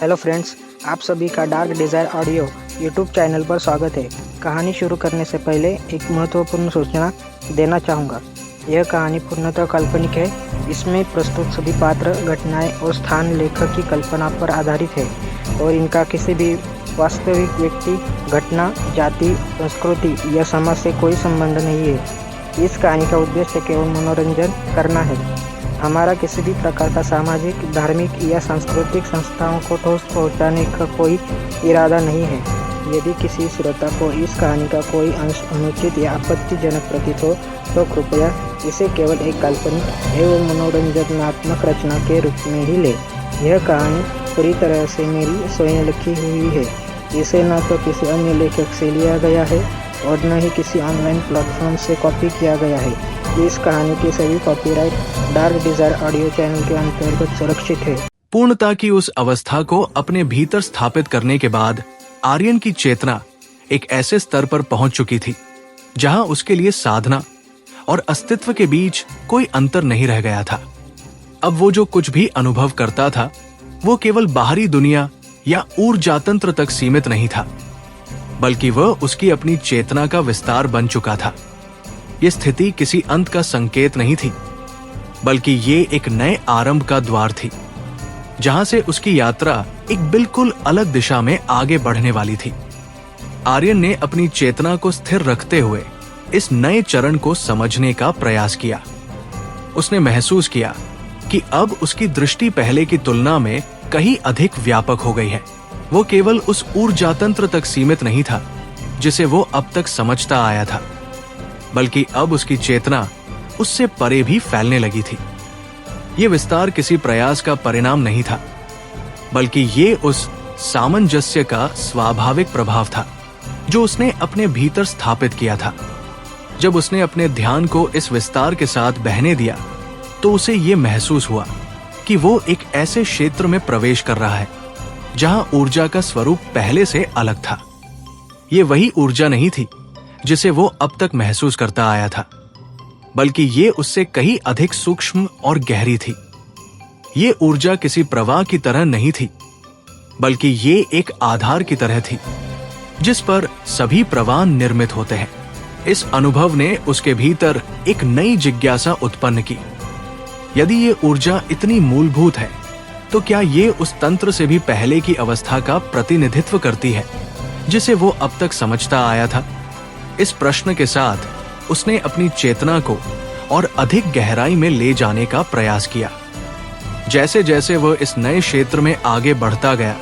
Hello friends, आप सभी का dark desire audio YouTube channel पर स्वागत है। कहानी शुरू करने से पहले एक महत्वपूर्ण सूचना देना चाहूँगा। यह कहानी पूर्णतः काल्पनिक है। इसमें प्रस्तुत सभी पात्र, घटनाएं और स्थान लेखक की कल्पना पर आधारित है और इनका किसी भी वास्तविक व्यक्ति, घटना, जाति, संस्कृति या समाज से कोई संबंध नहीं है। इस कहानी का उद्देश्य केवल मनोरंजन करना है। हमारा किसी भी प्रकार का सामाजिक, धार्मिक या सांस्कृतिक संस्थाओं को ठोस पहुंचाने का कोई इरादा नहीं है। यदि किसी श्रोता को इस कहानी का कोई अंश अनुचित या आपत्तिजनक प्रतीत हो तो कृपया इसे केवल एक काल्पनिक एवं मनोरंजनात्मक रचना के रूप में ही ले। यह कहानी पूरी तरह से मेरी स्वयं लिखी हुई है। इसे न तो किसी अन्य लेखक से लिया गया है और न ही किसी ऑनलाइन प्लेटफॉर्म से कॉपी किया गया है। इस कहानी की सभी copyright dark desire audio channel के अंतर्गत सुरक्षित है। पूर्णता की उस अवस्था को अपने भीतर स्थापित करने के बाद आर्यन की चेतना एक ऐसे स्तर पर पहुंच चुकी थी जहां उसके लिए साधना और अस्तित्व के बीच कोई अंतर नहीं रह गया था। अब वो जो कुछ भी अनुभव करता था वो केवल बाहरी दुनिया या ऊर्जातंत्र तक सीमित नहीं था, बल्कि वह उसकी अपनी चेतना का विस्तार बन चुका था। ये स्थिति किसी अंत का संकेत नहीं थी, बल्कि ये एक नए आरंभ का द्वार थी, जहां से उसकी यात्रा एक बिल्कुल अलग दिशा में आगे बढ़ने वाली थी। आर्यन ने अपनी चेतना को स्थिर रखते हुए इस नए चरण को समझने का प्रयास किया। उसने महसूस किया कि अब उसकी दृष्टि पहले की तुलना में कहीं अधिक व्यापक हो गई है। वो केवल उस ऊर्जातंत्र तक सीमित नहीं था जिसे वो अब तक समझता आया था, बल्कि अब उसकी चेतना उससे परे भी फैलने लगी थी। ये विस्तार किसी प्रयास का परिणाम नहीं था, बल्कि ये उस सामंजस्य का स्वाभाविक प्रभाव था जो उसने अपने भीतर स्थापित किया था। जब उसने अपने ध्यान को इस विस्तार के साथ बहने दिया तो उसे ये महसूस हुआ कि वो एक ऐसे क्षेत्र में प्रवेश कर रहा है जहां ऊर्जा का स्वरूप पहले से अलग था। ये वही ऊर्जा नहीं थी जिसे वो अब तक महसूस करता आया था, बल्कि ये उससे कहीं अधिक सूक्ष्म और गहरी थी। ये ऊर्जा किसी प्रवाह की तरह नहीं थी, बल्कि ये एक आधार की तरह थी जिस पर सभी प्रवाह निर्मित होते हैं। इस अनुभव ने उसके भीतर एक नई जिज्ञासा उत्पन्न की। यदि ये ऊर्जा इतनी मूलभूत है तो क्या ये उस तंत्र से भी पहले की अवस्था का प्रतिनिधित्व करती है जिसे वो अब तक समझता आया था? इस प्रश्न के साथ उसने अपनी चेतना को और अधिक गहराई में ले जाने का प्रयास किया। जैसे जैसे वह इस नए क्षेत्र में आगे बढ़ता गया,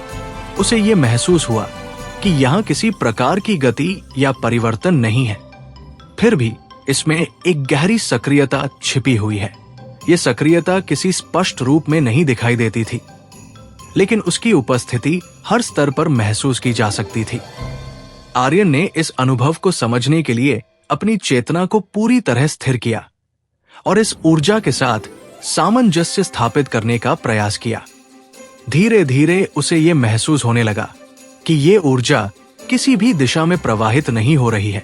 उसे ये महसूस हुआ कि यहाँ किसी प्रकार की गति या परिवर्तन नहीं है, फिर भी इसमें एक गहरी सक्रियता छिपी हुई है। ये सक्रियता किसी स्पष्ट रूप में नहीं दिखाई देती थी, लेकिन उसकी उपस्थिति हर स्तर पर महसूस की जा सकती थी। आर्यन ने इस अनुभव को समझने के लिए अपनी चेतना को पूरी तरह स्थिर किया और इस ऊर्जा के साथ सामंजस्य स्थापित करने का प्रयास किया। धीरे धीरे उसे ये महसूस होने लगा कि ये ऊर्जा किसी भी दिशा में प्रवाहित नहीं हो रही है,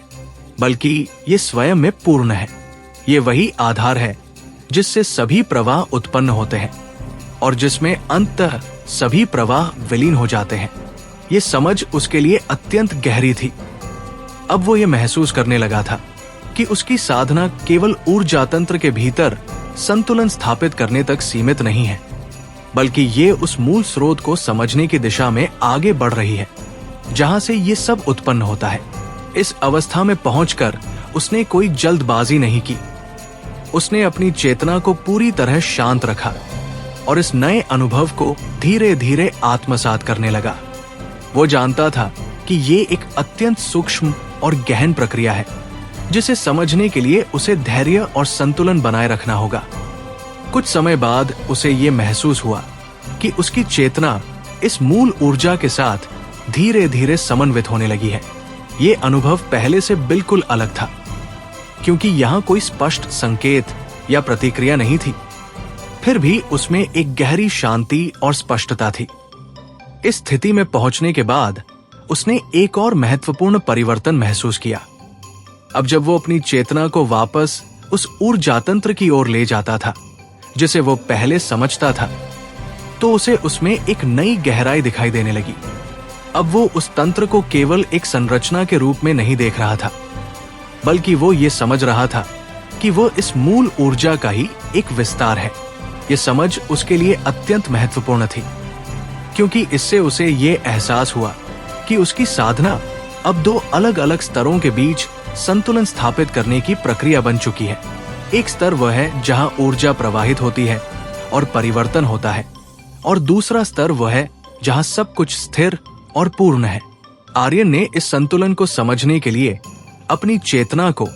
बल्कि ये स्वयं में पूर्ण है। ये वही आधार है जिससे सभी प्रवाह उत्पन्न होते हैं और जिसमें अंततः सभी प्रवाह विलीन हो जाते हैं। ये समझ उसके लिए अत्यंत गहरी थी। अब वो ये महसूस करने लगा था कि उसकी साधना केवल ऊर्जातंत्र के भीतर संतुलन स्थापित करने तक सीमित नहीं है, बल्कि ये उस मूल स्रोत को समझने की दिशा में आगे बढ़ रही है जहां से ये सब उत्पन्न होता है। इस अवस्था में पहुंचकर उसने कोई जल्दबाजी नहीं की। उसने अपनी चेतना को पूरी तरह शांत रखा और इस नए अनुभव को धीरे धीरे आत्मसात करने लगा। वो जानता था कि ये एक अत्यंत सूक्ष्म और गहन प्रक्रिया है जिसे समझने के लिए उसे धैर्य और संतुलन बनाए रखना होगा। कुछ समय बाद उसे ये महसूस हुआ कि उसकी चेतना इस मूल ऊर्जा के साथ धीरे धीरे समन्वित होने लगी है। ये अनुभव पहले से बिल्कुल अलग था, क्योंकि यहाँ कोई स्पष्ट संकेत या प्रतिक्रिया नहीं थी, फिर भी उसमें एक गहरी शांति और स्पष्टता थी। इस स्थिति में पहुंचने के बाद उसने एक और महत्वपूर्ण परिवर्तन महसूस किया। अब जब वो अपनी चेतना को वापस उस ऊर्जातंत्र की ओर ले जाता था जिसे वो पहले समझता था, तो उसे उसमें एक नई गहराई दिखाई देने लगी। अब वो उस तंत्र को केवल एक संरचना के रूप में नहीं देख रहा था, बल्कि वो ये समझ रहा था कि वो इस मूल ऊर्जा का ही एक विस्तार है। ये समझ उसके लिए अत्यंत महत्वपूर्ण थी, क्योंकि इससे उसे ये एहसास हुआ कि उसकी साधना अब दो अलग अलग स्तरों के बीच संतुलन स्थापित करने की प्रक्रिया बन चुकी है। एक स्तर वह है जहां ऊर्जा प्रवाहित होती है और परिवर्तन होता है, और दूसरा स्तर वह है जहां सब कुछ स्थिर और पूर्ण है। आर्यन ने इस संतुलन को समझने के लिए अपनी चेतना को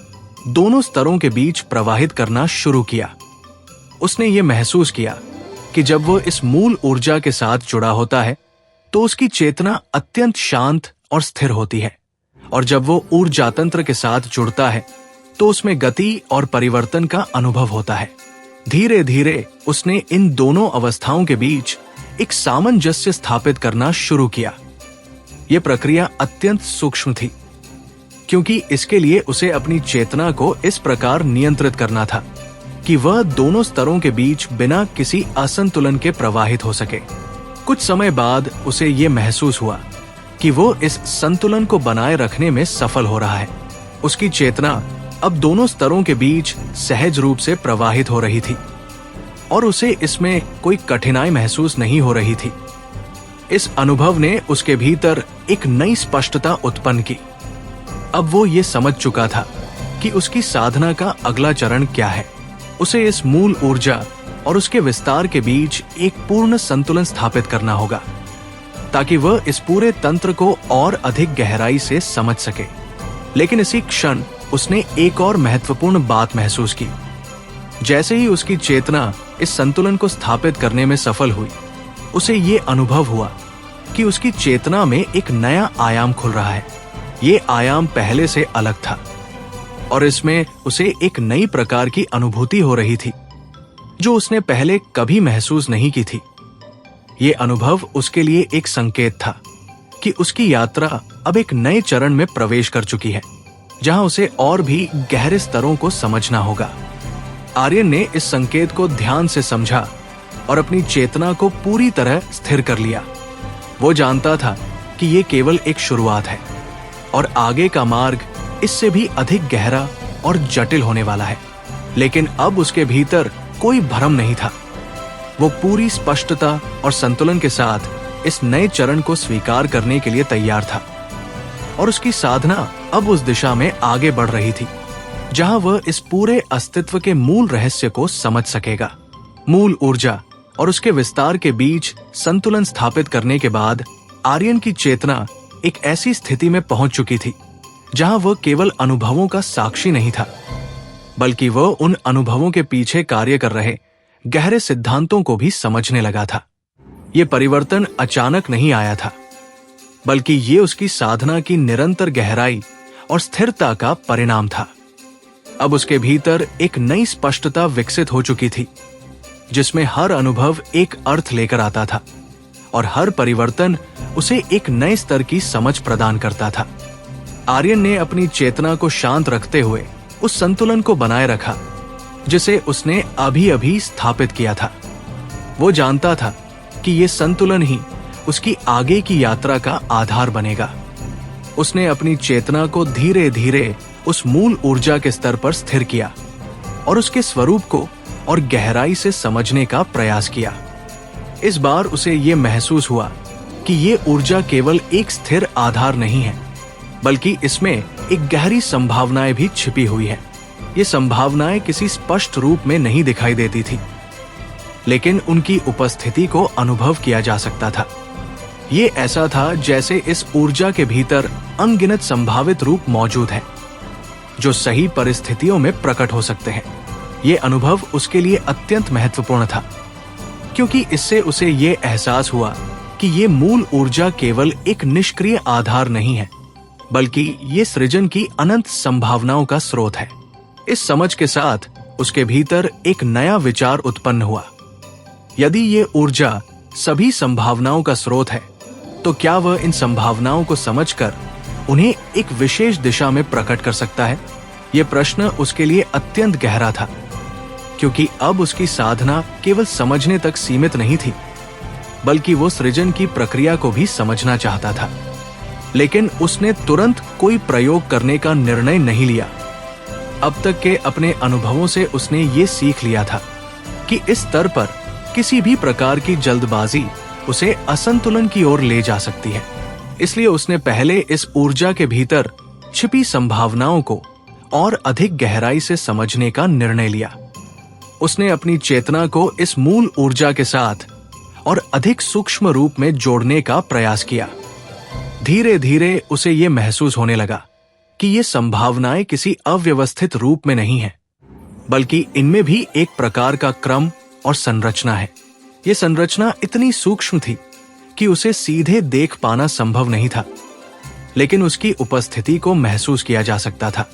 दोनों स्तरों के बीच प्रवाहित करना शुरू किया। उसने ये महसूस किया कि जब वो इस मूल ऊर्जा के साथ जुड़ा होता है तो उसकी चेतना अत्यंत शांत और स्थिर होती है, और जब वो ऊर्जा तंत्र के साथ जुड़ता है तो उसमें गति और परिवर्तन का अनुभव होता है। धीरे धीरे उसने इन दोनों अवस्थाओं के बीच एक सामंजस्य स्थापित करना शुरू किया। यह प्रक्रिया अत्यंत सूक्ष्म थी, क्योंकि इसके लिए उसे अपनी चेतना को इस प्रकार नियंत्रित करना था कि वह दोनों स्तरों के बीच बिना किसी असंतुलन के प्रवाहित हो सके। कुछ समय बाद उसे ये महसूस हुआ कि वो इस संतुलन को बनाए रखने में सफल हो रहा है। उसकी चेतना अब दोनों स्तरों के बीच सहज रूप से प्रवाहित हो रही थी, और उसे इसमें कोई कठिनाई महसूस नहीं हो रही थी। इस अनुभव ने उसके भीतर एक नई स्पष्टता उत्पन्न की। अब वो ये समझ चुका था कि उसकी साधना का अगला चरण क्या है। उसे इस मूल ऊर्जा और उसके विस्तार के बीच एक पूर्ण संतुलन स्थापित करना होगा, ताकि वह इस पूरे तंत्र को और अधिक गहराई से समझ सके। लेकिन इसी क्षण उसने एक और महत्वपूर्ण बात महसूस की। जैसे ही उसकी चेतना इस संतुलन को स्थापित करने में सफल हुई, उसे ये अनुभव हुआ कि उसकी चेतना में एक नया आयाम खुल रहा है। ये आयाम पहले से अलग था, और इसमें उसे एक नई प्रकार की अनुभूति हो रही थी जो उसने पहले कभी महसूस नहीं की थी। ये अनुभव उसके लिए एक संकेत था कि उसकी यात्रा अब एक नए चरण में प्रवेश कर चुकी है, जहां उसे और भी गहरे स्तरों को समझना होगा। आर्यन ने इस संकेत को ध्यान से समझा और अपनी चेतना को पूरी तरह स्थिर कर लिया। वो जानता था कि ये केवल एक शुरुआत है, और आगे का मार्ग इससे भी अधिक गहरा और जटिल होने वाला है। लेकिन अब उसके भीतर कोई भ्रम नहीं था। वो पूरी स्पष्टता और संतुलन के साथ इस नए चरण को स्वीकार करने के लिए तैयार था, और उसकी साधना अब उस दिशा में आगे बढ़ रही थी जहां वह इस पूरे अस्तित्व के मूल रहस्य को समझ सकेगा। मूल ऊर्जा और उसके विस्तार के बीच संतुलन स्थापित करने के बाद आर्यन की चेतना एक ऐसी स्थिति में पहुंच चुकी थी जहां वह केवल अनुभवों का साक्षी नहीं था, बल्कि वह उन अनुभवों के पीछे कार्य कर रहे गहरे सिद्धांतों को भी समझने लगा था। यह परिवर्तन अचानक नहीं आया था, बल्कि ये उसकी साधना की निरंतर गहराई और स्थिरता का परिणाम था। अब उसके भीतर एक नई स्पष्टता विकसित हो चुकी थी, जिसमें हर अनुभव एक अर्थ लेकर आता था, और हर परिवर्तन उसे एक नए स्तर की समझ प्रदान करता था। आर्यन ने अपनी चेतना को शांत रखते हुए उस संतुलन को बनाए रखा जिसे उसने अभी अभी स्थापित किया था। वो जानता था कि ये संतुलन ही उसकी आगे की यात्रा का आधार बनेगा। उसने अपनी चेतना को धीरे धीरे उस मूल ऊर्जा के स्तर पर स्थिर किया और उसके स्वरूप को और गहराई से समझने का प्रयास किया। इस बार उसे ये महसूस हुआ कि ये ऊर्जा केवल एक स्थिर आधार नहीं है, बल्कि इसमें एक गहरी संभावनाएं भी छिपी हुई है। ये संभावनाएं किसी स्पष्ट रूप में नहीं दिखाई देती थी, लेकिन उनकी उपस्थिति को अनुभव किया जा सकता था। ये ऐसा था जैसे इस ऊर्जा के भीतर अनगिनत संभावित रूप मौजूद हैं, जो सही परिस्थितियों में प्रकट हो सकते हैं। ये अनुभव उसके लिए अत्यंत महत्वपूर्ण था, क्योंकि इससे उसे ये एहसास हुआ कि ये मूल ऊर्जा केवल एक निष्क्रिय आधार नहीं है, बल्कि ये सृजन की अनंत संभावनाओं का स्रोत है। इस समझ के साथ उसके भीतर एक नया विचार उत्पन्न हुआ। यदि ये ऊर्जा सभी संभावनाओं का स्रोत है, तो क्या वह इन संभावनाओं को समझकर उन्हें एक विशेष दिशा में प्रकट कर सकता है? यह प्रश्न उसके लिए अत्यंत गहरा था, क्योंकि अब उसकी साधना केवल समझने तक सीमित नहीं थी, बल्कि वो सृजन की प्रक्रिया को भी समझना चाहता था। लेकिन उसने तुरंत कोई प्रयोग करने का निर्णय नहीं लिया। अब तक के अपने अनुभवों से उसने ये सीख लिया था कि इस स्तर पर किसी भी प्रकार की जल्दबाजी उसे असंतुलन की ओर ले जा सकती है। इसलिए उसने पहले इस ऊर्जा के भीतर छिपी संभावनाओं को और अधिक गहराई से समझने का निर्णय लिया। उसने अपनी चेतना को इस मूल ऊर्जा के साथ और अधिक सूक्ष्म रूप में जोड़ने का प्रयास किया। धीरे धीरे उसे ये महसूस होने लगा कि ये संभावनाएं किसी अव्यवस्थित रूप में नहीं हैं, बल्कि इनमें भी एक प्रकार का क्रम और संरचना है। ये संरचना इतनी सूक्ष्म थी कि उसे सीधे देख पाना संभव नहीं था, लेकिन उसकी उपस्थिति को महसूस किया जा सकता था।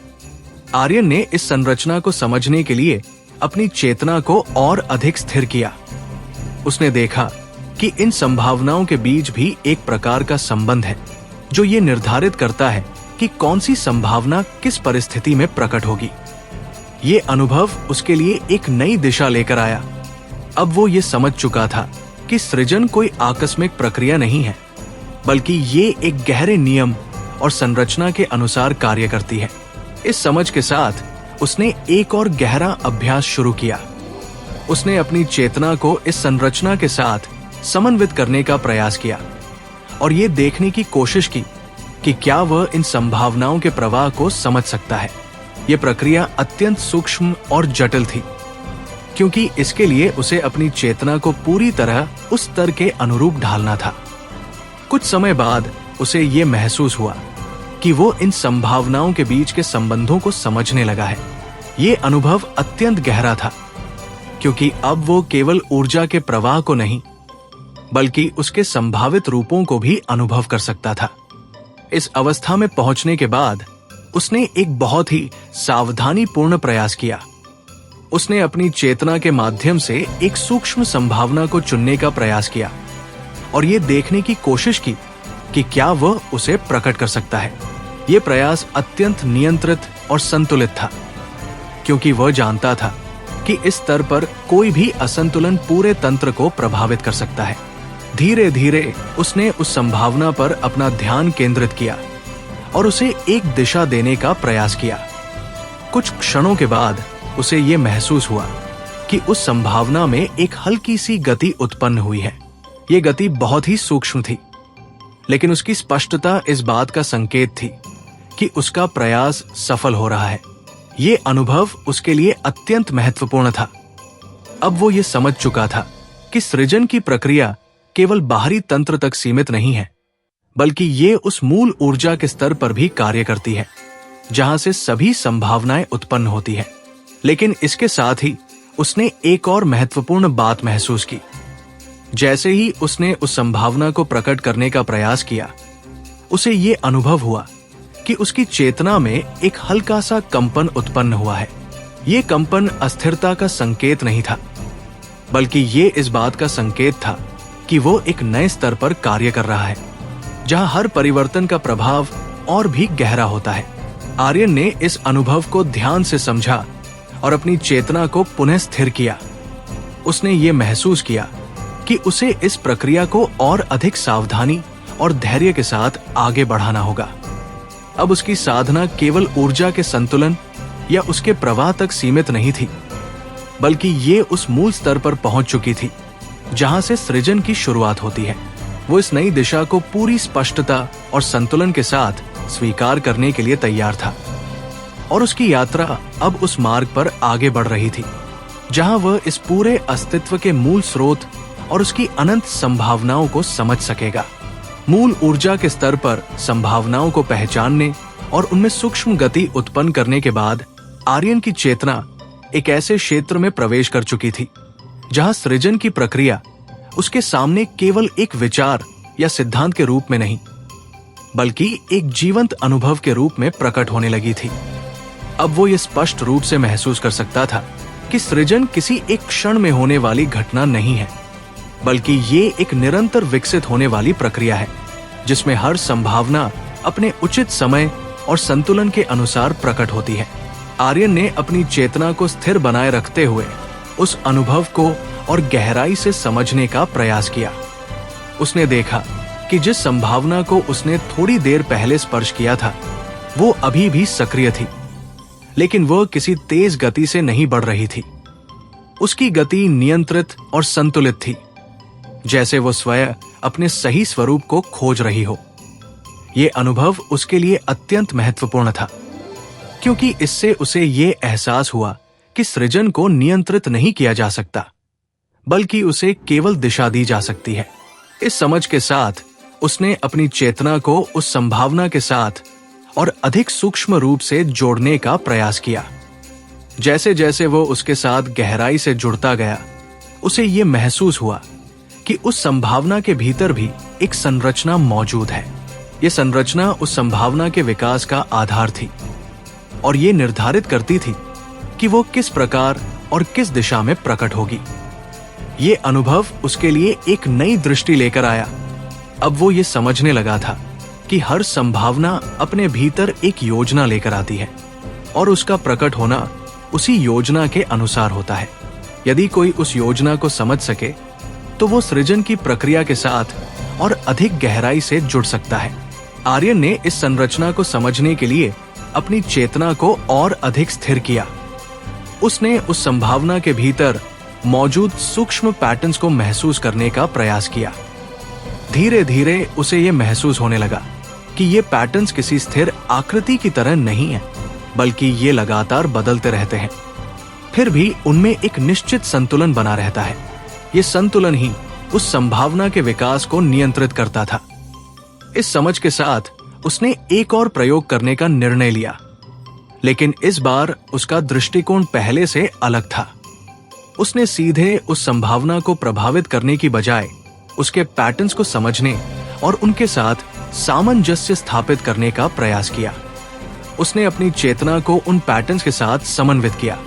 आर्यन ने इस संरचना को समझने के लिए अपनी चेतना को और अधिक स्थिर किया। उसने देखा कि इन संभावनाओं के बीच भी एक प्रकार का संबंध है जो ये निर्धारित करता है कि कौन सी संभावना किस परिस्थिति में प्रकट होगी। ये अनुभव उसके लिए एक नई दिशा लेकर आया। अब वो ये समझ चुका था कि सृजन कोई आकस्मिक प्रक्रिया नहीं है, बल्कि ये एक गहरे नियम और संरचना के अनुसार कार्य करती है। इस समझ के साथ उसने एक और गहरा अभ्यास शुरू किया। उसने अपनी चेतना को इस संरचना के साथ समन्वित करने का प्रयास किया और ये देखने की कोशिश की कि क्या वह इन संभावनाओं के प्रवाह को समझ सकता है। यह प्रक्रिया अत्यंत सूक्ष्म और जटिल थी, क्योंकि इसके लिए उसे अपनी चेतना को पूरी तरह उस स्तर के अनुरूप ढालना था। कुछ समय बाद उसे ये महसूस हुआ कि वो इन संभावनाओं के बीच के संबंधों को समझने लगा है। ये अनुभव अत्यंत गहरा था, क्योंकि अब वो केवल ऊर्जा के प्रवाह को नहीं, बल्कि उसके संभावित रूपों को भी अनुभव कर सकता था। इस अवस्था में पहुंचने के बाद उसने एक बहुत ही सावधानीपूर्ण प्रयास किया। उसने अपनी चेतना के माध्यम से एक सूक्ष्म संभावना को चुनने का प्रयास किया और ये देखने की कोशिश की कि क्या वह उसे प्रकट कर सकता है। यह प्रयास अत्यंत नियंत्रित और संतुलित था, क्योंकि वह जानता था कि इस स्तर पर कोई भी असंतुलन पूरे तंत्र को प्रभावित कर सकता है। धीरे धीरे उसने उस संभावना पर अपना ध्यान केंद्रित किया और उसे एक दिशा देने का प्रयास किया। कुछ क्षणों के बाद उसे ये महसूस हुआ कि उस संभावना में एक हल्की सी गति उत्पन्न हुई है। ये गति बहुत ही सूक्ष्म थी, लेकिन उसकी स्पष्टता इस बात का संकेत थी कि उसका प्रयास सफल हो रहा है। ये अनुभव उसके लिए अत्यंत महत्वपूर्ण था। अब वो ये समझ चुका था कि सृजन की प्रक्रिया केवल बाहरी तंत्र तक सीमित नहीं है, बल्कि ये उस मूल ऊर्जा के स्तर पर भी कार्य करती है, जहां से सभी संभावनाएं उत्पन्न होती है। लेकिन इसके साथ ही उसने एक और महत्वपूर्ण बात महसूस की। जैसे ही उसने उस संभावना को प्रकट करने का प्रयास किया, उसे ये अनुभव हुआ कि उसकी चेतना में एक हल्का सा कंपन उत्पन्न हुआ है। ये कंपन अस्थिरता का संकेत नहीं था, बल्कि ये इस बात का संकेत था कि वो एक नए स्तर पर कार्य कर रहा है, जहां हर परिवर्तन का प्रभाव और भी गहरा होता है। आर्यन ने इस अनुभव को ध्यान से समझा और अपनी चेतना को पुनः स्थिर किया। उसने ये महसूस किया कि उसे इस प्रक्रिया को और अधिक सावधानी और धैर्य के साथ आगे बढ़ाना होगा। अब उसकी साधना केवल ऊर्जा के संतुलन या उसके प्रवाह तक सीमित नहीं थी, बल्कि ये उस मूल स्तर पर पहुंच चुकी थी जहां से सृजन की शुरुआत होती है। वो इस नई दिशा को पूरी स्पष्टता और संतुलन के साथ स्वीकार करने के लिए तैयार था और उसकी यात्रा अब उस मार्ग पर आगे बढ़ रही थी जहां वह इस पूरे अस्तित्व के मूल स्रोत और उसकी अनंत संभावनाओं को समझ सकेगा। मूल ऊर्जा के स्तर पर संभावनाओं को पहचानने और उनमें सूक्ष्म गति उत्पन्न करने के बाद आर्यन की चेतना एक ऐसे क्षेत्र में प्रवेश कर चुकी थी जहां सृजन की प्रक्रिया उसके सामने केवल एक विचार या सिद्धांत के रूप में नहीं, बल्कि एक जीवंत अनुभव के रूप में प्रकट होने लगी थी। अब वो ये स्पष्ट रूप से महसूस कर सकता था कि सृजन किसी एक क्षण में होने वाली घटना नहीं है, बल्कि ये एक निरंतर विकसित होने वाली प्रक्रिया है, जिसमें हर संभावना अपने उचित समय और संतुलन के अनुसार प्रकट होती है। आर्यन ने अपनी चेतना को स्थिर बनाए रखते हुए उस अनुभव को और गहराई से समझने का प्रयास किया। उसने देखा कि जिस संभावना को उसने थोड़ी देर पहले स्पर्श किया था वो अभी भी सक्रिय थी, लेकिन वह किसी तेज गति से नहीं बढ़ रही थी। उसकी गति नियंत्रित और संतुलित थी, जैसे वो स्वयं अपने सही स्वरूप को खोज रही हो। ये अनुभव उसके लिए अत्यंत महत्वपूर्ण था, क्योंकि इससे उसे ये एहसास हुआ कि सृजन को नियंत्रित नहीं किया जा सकता, बल्कि उसे केवल दिशा दी जा सकती है। इस समझ के साथ उसने अपनी चेतना को उस संभावना के साथ और अधिक सूक्ष्म रूप से जोड़ने का प्रयास किया। जैसे जैसे वो उसके साथ गहराई से जुड़ता गया, उसे ये महसूस हुआ कि उस संभावना के भीतर भी एक संरचना मौजूद है। ये संरचना उस संभावना के विकास का आधार थी और ये निर्धारित करती थी कि वो किस प्रकार और किस दिशा में प्रकट होगी। ये अनुभव उसके लिए एक नई दृष्टि लेकर आया। अब वो ये समझने लगा था कि हर संभावना अपने भीतर एक योजना लेकर आती है और उसका प्रकट होना उसी योजना के अनुसार होता है। यदि कोई उस योजना को समझ सके तो वो सृजन की प्रक्रिया के साथ और अधिक गहराई से जुड़ सकता है। आर्यन ने इस संरचना को समझने के लिए अपनी चेतना को और अधिक स्थिर किया। उसने उस संभावना के भीतर मौजूद सूक्ष्म पैटर्न्स को महसूस करने का प्रयास किया। धीरे धीरे उसे ये महसूस होने लगा कि ये पैटर्न्स किसी स्थिर आकृति की तरह नहीं है, बल्कि ये लगातार बदलते रहते हैं। फिर भी उनमें एक निश्चित संतुलन बना रहता है। ये संतुलन ही उस संभावना के विकास को नियंत्रित करता था। इस समझ के साथ उसने एक और प्रयोग करने का निर्णय लिया, लेकिन इस बार उसका दृष्टिकोण पहले से अलग था। उसने सीधे उस संभावना को प्रभावित करने की बजाय उसके पैटर्न्स को समझने और उनके साथ सामंजस्य स्थापित करने का प्रयास किया। उसने अपनी चेतना को उन पैटर्न्स के साथ समन्वित किया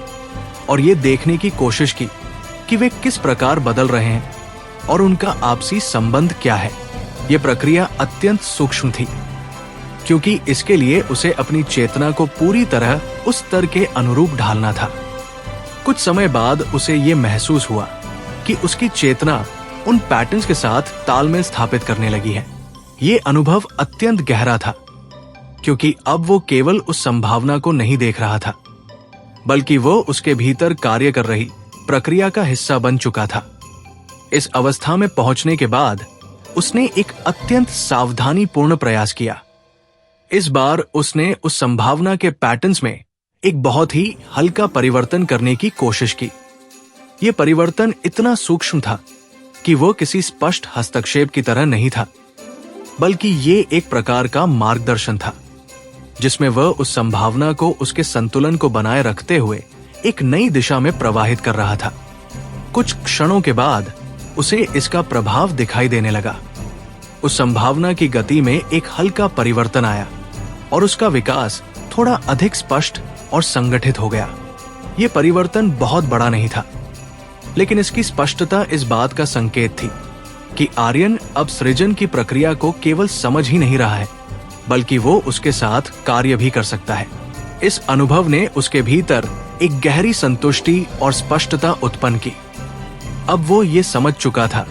और ये देखने की कोशिश की कि वे किस प्रकार बदल रहे हैं और उनका आपसी संबंध क्या है। यह प्रक्रिया अत्यंत सूक्ष्म थी, क्योंकि इसके लिए उसे अपनी चेतना को पूरी तरह उस स्तर के अनुरूप ढालना था। कुछ समय बाद उसे ये महसूस हुआ कि उसकी चेतना उन पैटर्न्स के साथ तालमेल स्थापित करने लगी है। ये अनुभव अत्यंत गहरा था, क्योंकि अब वो केवल उस संभावना को नहीं देख रहा था, बल्कि वो उसके भीतर कार्य कर रही प्रक्रिया का हिस्सा बन चुका था। इस अवस्था में पहुंचने के बाद उसने एक अत्यंत सावधानीपूर्ण प्रयास किया। इस बार उसने उस संभावना के पैटर्न्स में एक बहुत ही हल्का परिवर्तन करने की कोशिश की। यह परिवर्तन इतना सूक्ष्म था कि वो किसी स्पष्ट हस्तक्षेप की तरह नहीं था, बल्कि ये एक प्रकार का मार्गदर्शन था, जिसमें वह उस संभावना को उसके संतुलन को बनाए रखते हुए एक नई दिशा में प्रवाहित कर रहा था। कुछ क्षणों के बाद उसे इसका प्रभाव दिखाई देने लगा। उस संभावना की गति में एक हल्का परिवर्तन आया और उसका विकास थोड़ा अधिक स्पष्ट और संगठित हो गया। यह परिवर्तन बहुत बड़ा नहीं था, लेकिन इसकी स्पष्टता इस बात का संकेत थी कि आर्यन अब सृजन की प्रक्रिया को केवल समझ ही नहीं रहा है, बल्कि वो उसके साथ कार्य भी कर सकता है। इस अनुभव ने उसके भीतर एक गहरी संतुष्टि और स्पष्टता उत्पन्न की। अब वो ये समझ चुका था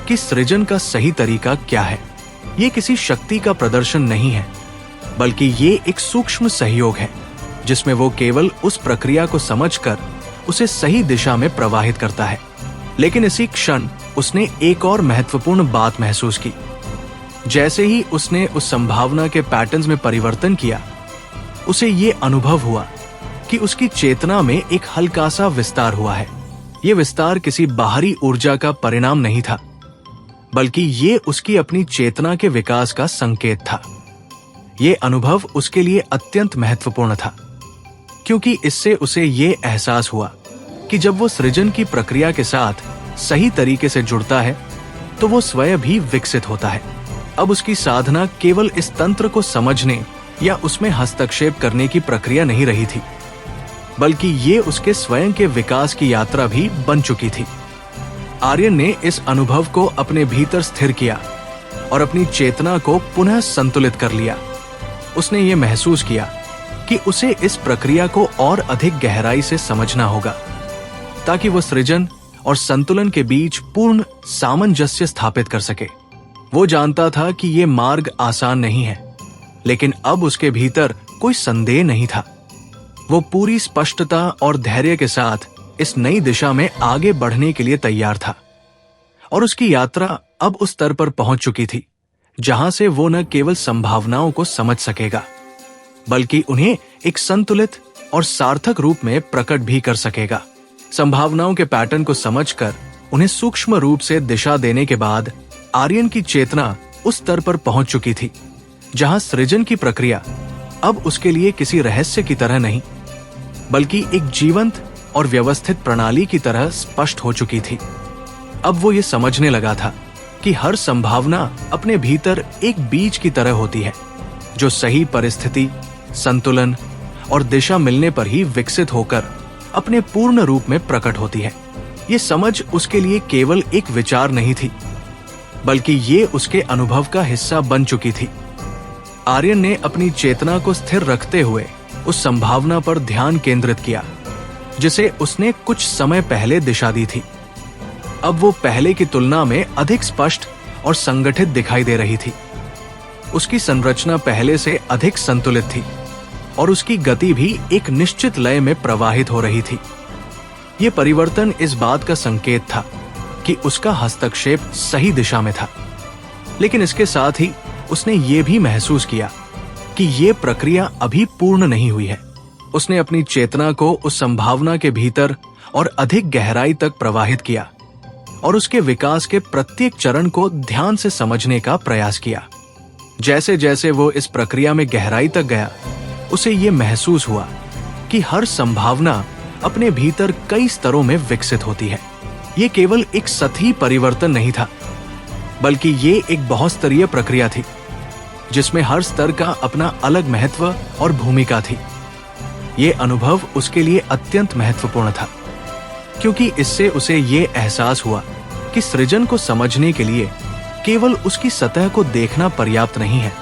कि सृजन का सही तरीका क्या है। ये किसी शक्ति का प्रदर्शन नहीं है, बल्कि ये एक सूक्ष्म सहयोग है, जिसमें वो केवल उस प्रक्रिया को समझकर उसे सही दिशा में प्रवाहित करता है। लेकिन इसी क्षण उसने एक और महत्वपूर्ण बात महसूस की। जैसे ही उसने उस संभावना के पैटर्न्स में परिवर्तन किया, उसे ये अनुभव हुआ कि उसकी चेतना में एक हल्का सा विस्तार हुआ है। ये विस्तार किसी बाहरी ऊर्जा का परिणाम नहीं था, बल्कि ये उसकी अपनी चेतना के विकास का संकेत था। ये अनुभव उसके लिए अत्यंत महत्वपूर्ण था, क्योंकि इससे उसे ये एहसास हुआ कि जब वो सृजन की प्रक्रिया के साथ सही तरीके से जुड़ता है, तो वो स्वयं भी विकसित होता है। अब उसकी साधना केवल इस तंत्र को समझने या उसमें हस्तक्षेप करने की प्रक्रिया नहीं रही थी, बल्कि ये उसके स्वयं के विकास की यात्रा भी बन चुकी थी। आर्यन ने इस अनुभव को अपने भीतर स्थिर किया और अपनी चेतना को पुनः संतुलित कर लिया। उसने ये महसूस किया कि उसे इस प्रक्रिया को और अधिक गहराई से समझना होगा, ताकि वह सृजन और संतुलन के बीच पूर्ण सामंजस्य स्थापित कर सके। वो जानता था कि ये मार्ग आसान नहीं है, लेकिन अब उसके भीतर कोई संदेह नहीं था। वो पूरी स्पष्टता और धैर्य के साथ इस नई दिशा में आगे बढ़ने के लिए तैयार था। और उसकी यात्रा अब उस स्तर पर पहुंच चुकी थी जहां से वो न केवल संभावनाओं को समझ सकेगा, बल्कि उन्हें एक संतुलित और सार्थक रूप में प्रकट भी कर सकेगा। संभावनाओं के पैटर्न को समझकर उन्हें सूक्ष्म रूप से दिशा देने के बाद आर्यन की चेतना उस स्तर पर पहुंच चुकी थी जहां सृजन की प्रक्रिया अब उसके लिए किसी रहस्य की तरह नहीं, बल्कि एक जीवंत और व्यवस्थित प्रणाली की तरह स्पष्ट हो चुकी थी। अब वो ये समझने लगा था कि हर संभावना अपने भीतर एक बीज की तरह होती है, जो सही परिस्थिति, संतुलन और दिशा मिलने पर ही विकसित होकर अपने पूर्ण रूप में प्रकट होती है। ये समझ उसके लिए केवल एक विचार नहीं थी, बल्कि ये उसके अनुभव का हिस्सा बन चुकी थी। आर्यन ने अपनी चेतना को स्थिर रखते हुए उस संभावना पर ध्यान केंद्रित किया जिसे उसने कुछ समय पहले दिशा दी थी। अब वो पहले की तुलना में अधिक स्पष्ट और संगठित दिखाई दे रही थी। उसकी संरचना पहले से अधिक संतुलित थी और उसकी गति भी एक निश्चित लय में प्रवाहित हो रही थी। ये परिवर्तन इस बात का संकेत था कि उसका हस्तक्षेप सही दिशा में था, लेकिन इसके साथ ही उसने ये भी महसूस किया कि ये प्रक्रिया अभी पूर्ण नहीं हुई है। उसने अपनी चेतना को उस संभावना के भीतर और अधिक गहराई तक प्रवाहित किया और उसके विकास के प्रत्येक चरण को ध्यान से समझने का प्रयास किया। जैसे जैसे वो इस प्रक्रिया में गहराई तक गया, उसे ये महसूस हुआ कि हर संभावना अपने भीतर कई स्तरों में विकसित होती है। ये केवल एक सतही परिवर्तन नहीं था, बल्कि ये एक बहुस्तरीय प्रक्रिया थी जिसमें हर स्तर का अपना अलग महत्व और भूमिका थी। ये अनुभव उसके लिए अत्यंत महत्वपूर्ण था, क्योंकि इससे उसे ये एहसास हुआ कि सृजन को समझने के लिए केवल उसकी सतह को देखना पर्याप्त नहीं है,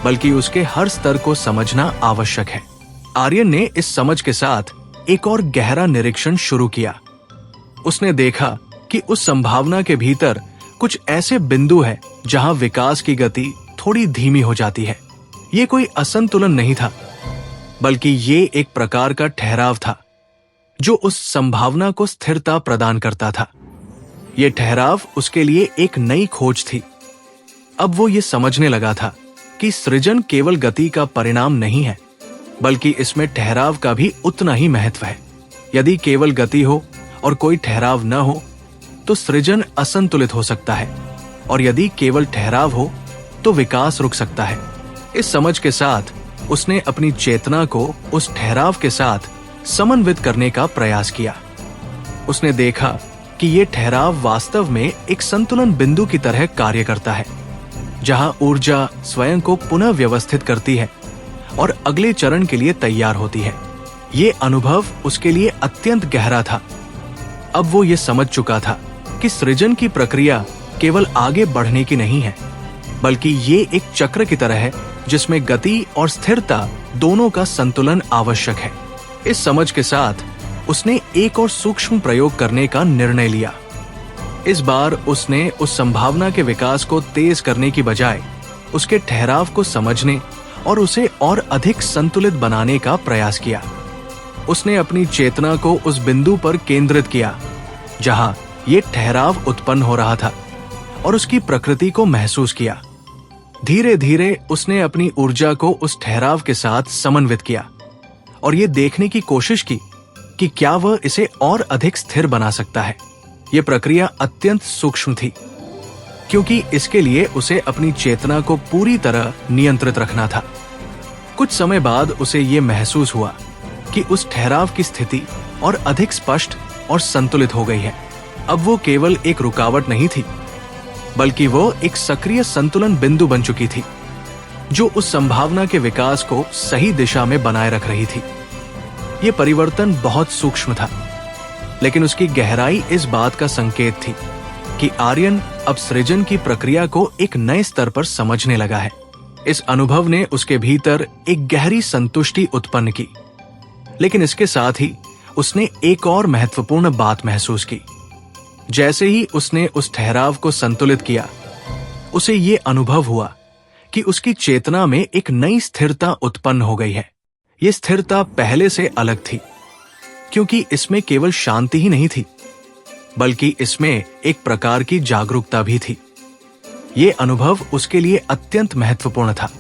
बल्कि उसके हर स्तर को समझना आवश्यक है। आर्यन ने इस समझ के साथ एक और गहरा निरीक्षण शुरू किया। उसने देखा कि उस संभावना के भीतर कुछ ऐसे बिंदु हैं जहां विकास की गति थोड़ी धीमी हो जाती है। ये कोई असंतुलन नहीं था, बल्कि ये एक प्रकार का ठहराव था जो उस संभावना को स्थिरता प्रदान करता था। ये ठहराव उसके लिए एक नई खोज थी। अब वो ये समझने लगा था कि सृजन केवल गति का परिणाम नहीं है, बल्कि इसमें ठहराव का भी उतना ही महत्व है। यदि केवल गति हो और कोई ठहराव न हो तो सृजन असंतुलित हो सकता है, और यदि केवल ठहराव हो तो विकास रुक सकता है। इस समझ के साथ उसने अपनी चेतना को उस ठहराव के साथ समन्वित करने का प्रयास किया। उसने देखा कि ये ठहराव वास्तव में एक संतुलन बिंदु की तरह कार्य करता है, जहां ऊर्जा स्वयं को पुनः व्यवस्थित करती है और अगले चरण के लिए तैयार होती है। ये अनुभव उसके लिए अत्यंत गहरा था। अब वो ये समझ चुका था कि सृजन की प्रक्रिया केवल आगे बढ़ने की नहीं है, बल्कि ये एक चक्र की तरह है जिसमें गति और स्थिरता दोनों का संतुलन आवश्यक है। इस समझ के साथ उसने एक और सूक्ष्म प्रयोग करने का निर्णय लिया। इस बार उसने उस संभावना के विकास को तेज करने की बजाय उसके ठहराव को समझने और उसे और अधिक संतुलित बनाने का प्रयास किया। उसने अपनी चेतना को उस बिंदु पर केंद्रित किया जहां ये ठहराव उत्पन्न हो रहा था और उसकी प्रकृति को महसूस किया। धीरे धीरे उसने अपनी ऊर्जा को उस ठहराव के साथ समन्वित किया और ये देखने की कोशिश की कि क्या वह इसे और अधिक स्थिर बना सकता है। यह प्रक्रिया अत्यंत सूक्ष्म थी, क्योंकि इसके लिए उसे अपनी चेतना को पूरी तरह नियंत्रित रखना था। कुछ समय बाद उसे ये महसूस हुआ कि उस ठहराव की स्थिति और अधिक स्पष्ट और संतुलित हो गई है। अब वो केवल एक रुकावट नहीं थी, बल्कि वो एक सक्रिय संतुलन बिंदु बन चुकी थी जो उस संभावना के विकास को सही दिशा में बनाए रख रही थी। ये परिवर्तन बहुत सूक्ष्म था, लेकिन उसकी गहराई इस बात का संकेत थी कि आर्यन अब सृजन की प्रक्रिया को एक नए स्तर पर समझने लगा है। इस अनुभव ने उसके भीतर एक गहरी संतुष्टि उत्पन्न की, लेकिन इसके साथ ही उसने एक और महत्वपूर्ण बात महसूस की। जैसे ही उसने उस ठहराव को संतुलित किया, उसे ये अनुभव हुआ कि उसकी चेतना में एक नई स्थिरता उत्पन्न हो गई है। ये स्थिरता पहले से अलग थी, क्योंकि इसमें केवल शांति ही नहीं थी, बल्कि इसमें एक प्रकार की जागरूकता भी थी। ये अनुभव उसके लिए अत्यंत महत्वपूर्ण था,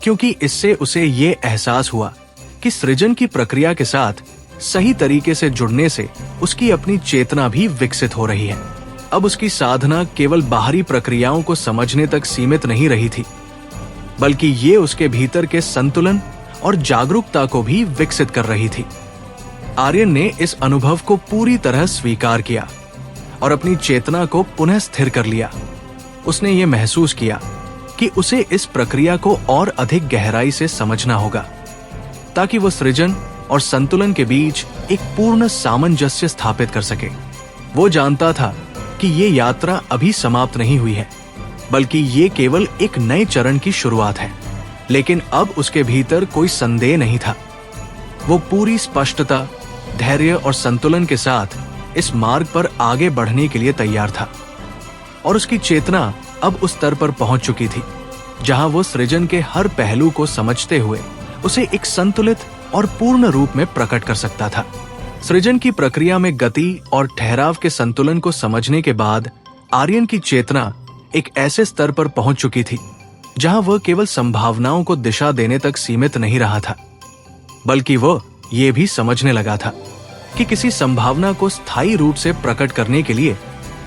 क्योंकि इससे उसे ये एहसास हुआ कि सृजन की प्रक्रिया के साथ सही तरीके से जुड़ने से उसकी अपनी चेतना भी विकसित हो रही है। अब उसकी साधना केवल बाहरी प्रक्रियाओं को समझने तक सीमित नहीं रही थी, बल्कि ये उसके भीतर के संतुलन और जागरूकता को भी विकसित कर रही थी। आर्यन ने इस अनुभव को पूरी तरह स्वीकार किया और अपनी चेतना को पुनः स्थिर कर लिया। उसने ये महसूस किया कि उसे इस प्रक्रिया को और अधिक गहराई से समझना होगा, ताकि वो सृजन और संतुलन के बीच एक पूर्ण सामंजस्य स्थापित कर सके। वो जानता था कि ये यात्रा अभी समाप्त नहीं हुई है, बल्कि ये केवल एक नए चरण की शुरुआत है। लेकिन अब उसके भीतर कोई संदेह नहीं था। वो पूरी स्पष्टता, धैर्य और संतुलन के साथ इस मार्ग पर आगे बढ़ने के लिए तैयार था। और उसकी चेतना अब उस स्तर पर पहुंच चुकी थी जहां वो सृजन के हर पहलू को समझते हुए उसे एक संतुलित और पूर्ण रूप में प्रकट कर सकता था। सृजन की प्रक्रिया में गति और ठहराव के संतुलन को समझने के बाद आर्यन की चेतना एक ऐसे स्तर पर पहुंच चुकी थी जहां वह केवल संभावनाओं को दिशा देने तक सीमित नहीं रहा था, बल्कि वह यह भी समझने लगा था कि किसी संभावना को स्थायी रूप से प्रकट करने के लिए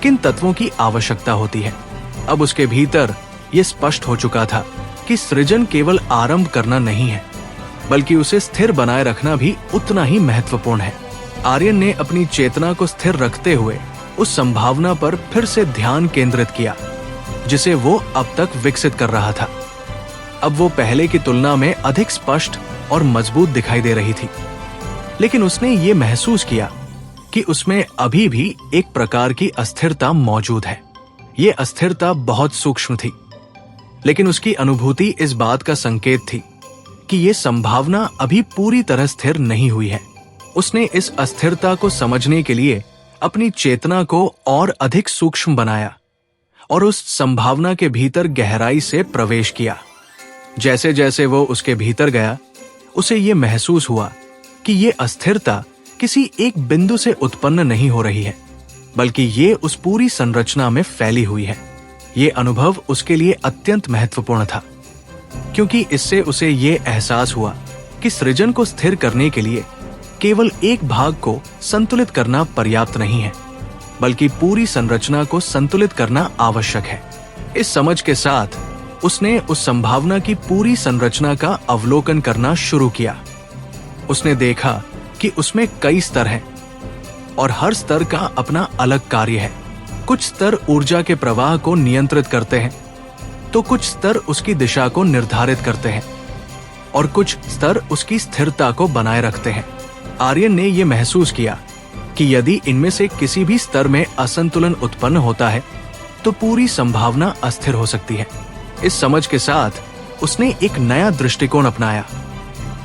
किन तत्वों की आवश्यकता होती है। अब उसके भीतर यह स्पष्ट हो चुका था कि सृजन केवल आरंभ करना नहीं है, बल्कि उसे स्थिर बनाए रखना भी उतना ही महत्वपूर्ण है। आर्यन ने अपनी चेतना को स्थिर रखते हुए उस संभावना पर फिर से ध्यान केंद्रित किया जिसे वो अब तक विकसित कर रहा था। अब वो पहले की तुलना में अधिक स्पष्ट और मजबूत दिखाई दे रही थी, लेकिन उसने ये महसूस किया कि उसमें अभी भी एक प्रकार की अस्थिरता मौजूद है। ये अस्थिरता बहुत सूक्ष्म थी, लेकिन उसकी अनुभूति इस बात का संकेत थी कि ये संभावना अभी पूरी तरह स्थिर नहीं हुई है। उसने इस अस्थिरता को समझने के लिए अपनी चेतना को और अधिक सूक्ष्म बनाया और उस संभावना के भीतर गहराई से प्रवेश किया। जैसे जैसे वो उसके भीतर गया, उसे ये महसूस हुआ कि ये अस्थिरता किसी एक बिंदु से उत्पन्न नहीं हो रही है, बल्कि ये उस पूरी संरचना में फैली हुई है। ये अनुभव उसके लिए अत्यंत महत्वपूर्ण था, क्योंकि इससे उसे ये एहसास हुआ कि सृजन को स्थिर करने के लिए केवल एक भाग को संतुलित करना पर्याप्त नहीं है, बल्कि पूरी संरचना को संतुलित करना आवश्यक है। इस समझ के साथ उसने उस संभावना की पूरी संरचना का अवलोकन करना शुरू किया। उसने देखा कि उसमें कई स्तर हैं और हर स्तर का अपना अलग कार्य है। कुछ स्तर ऊर्जा के प्रवाह को नियंत्रित करते हैं, तो कुछ स्तर उसकी दिशा को निर्धारित करते हैं और कुछ स्तर उसकी स्थिरता को बनाए रखते हैं। आर्यन ने यह महसूस किया कि यदि इनमें से किसी भी स्तर में असंतुलन उत्पन्न होता है तो पूरी संभावना अस्थिर हो सकती है। इस समझ के साथ उसने एक नया दृष्टिकोण अपनाया।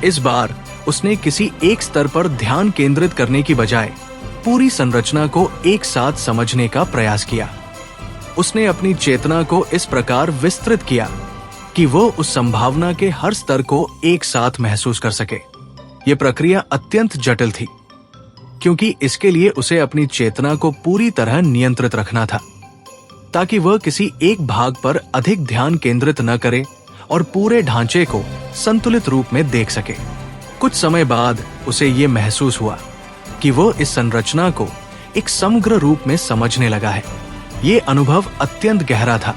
इस बार उसने किसी एक स्तर पर ध्यान केंद्रित करने की बजाय पूरी संरचना को एक साथ समझने का प्रयास किया। उसने अपनी चेतना को इस प्रकार विस्तृत किया कि वो उस संभावना के हर स्तर को एक साथ महसूस कर सके। यह प्रक्रिया अत्यंत जटिल थी, क्योंकि इसके लिए उसे अपनी चेतना को पूरी तरह नियंत्रित रखना था, ताकि वह किसी एक भाग पर अधिक ध्यान केंद्रित न करे और पूरे ढांचे को संतुलित रूप में देख सके। कुछ समय बाद उसे ये महसूस हुआ कि वह इस संरचना को एक समग्र रूप में समझने लगा है। ये अनुभव अत्यंत गहरा था,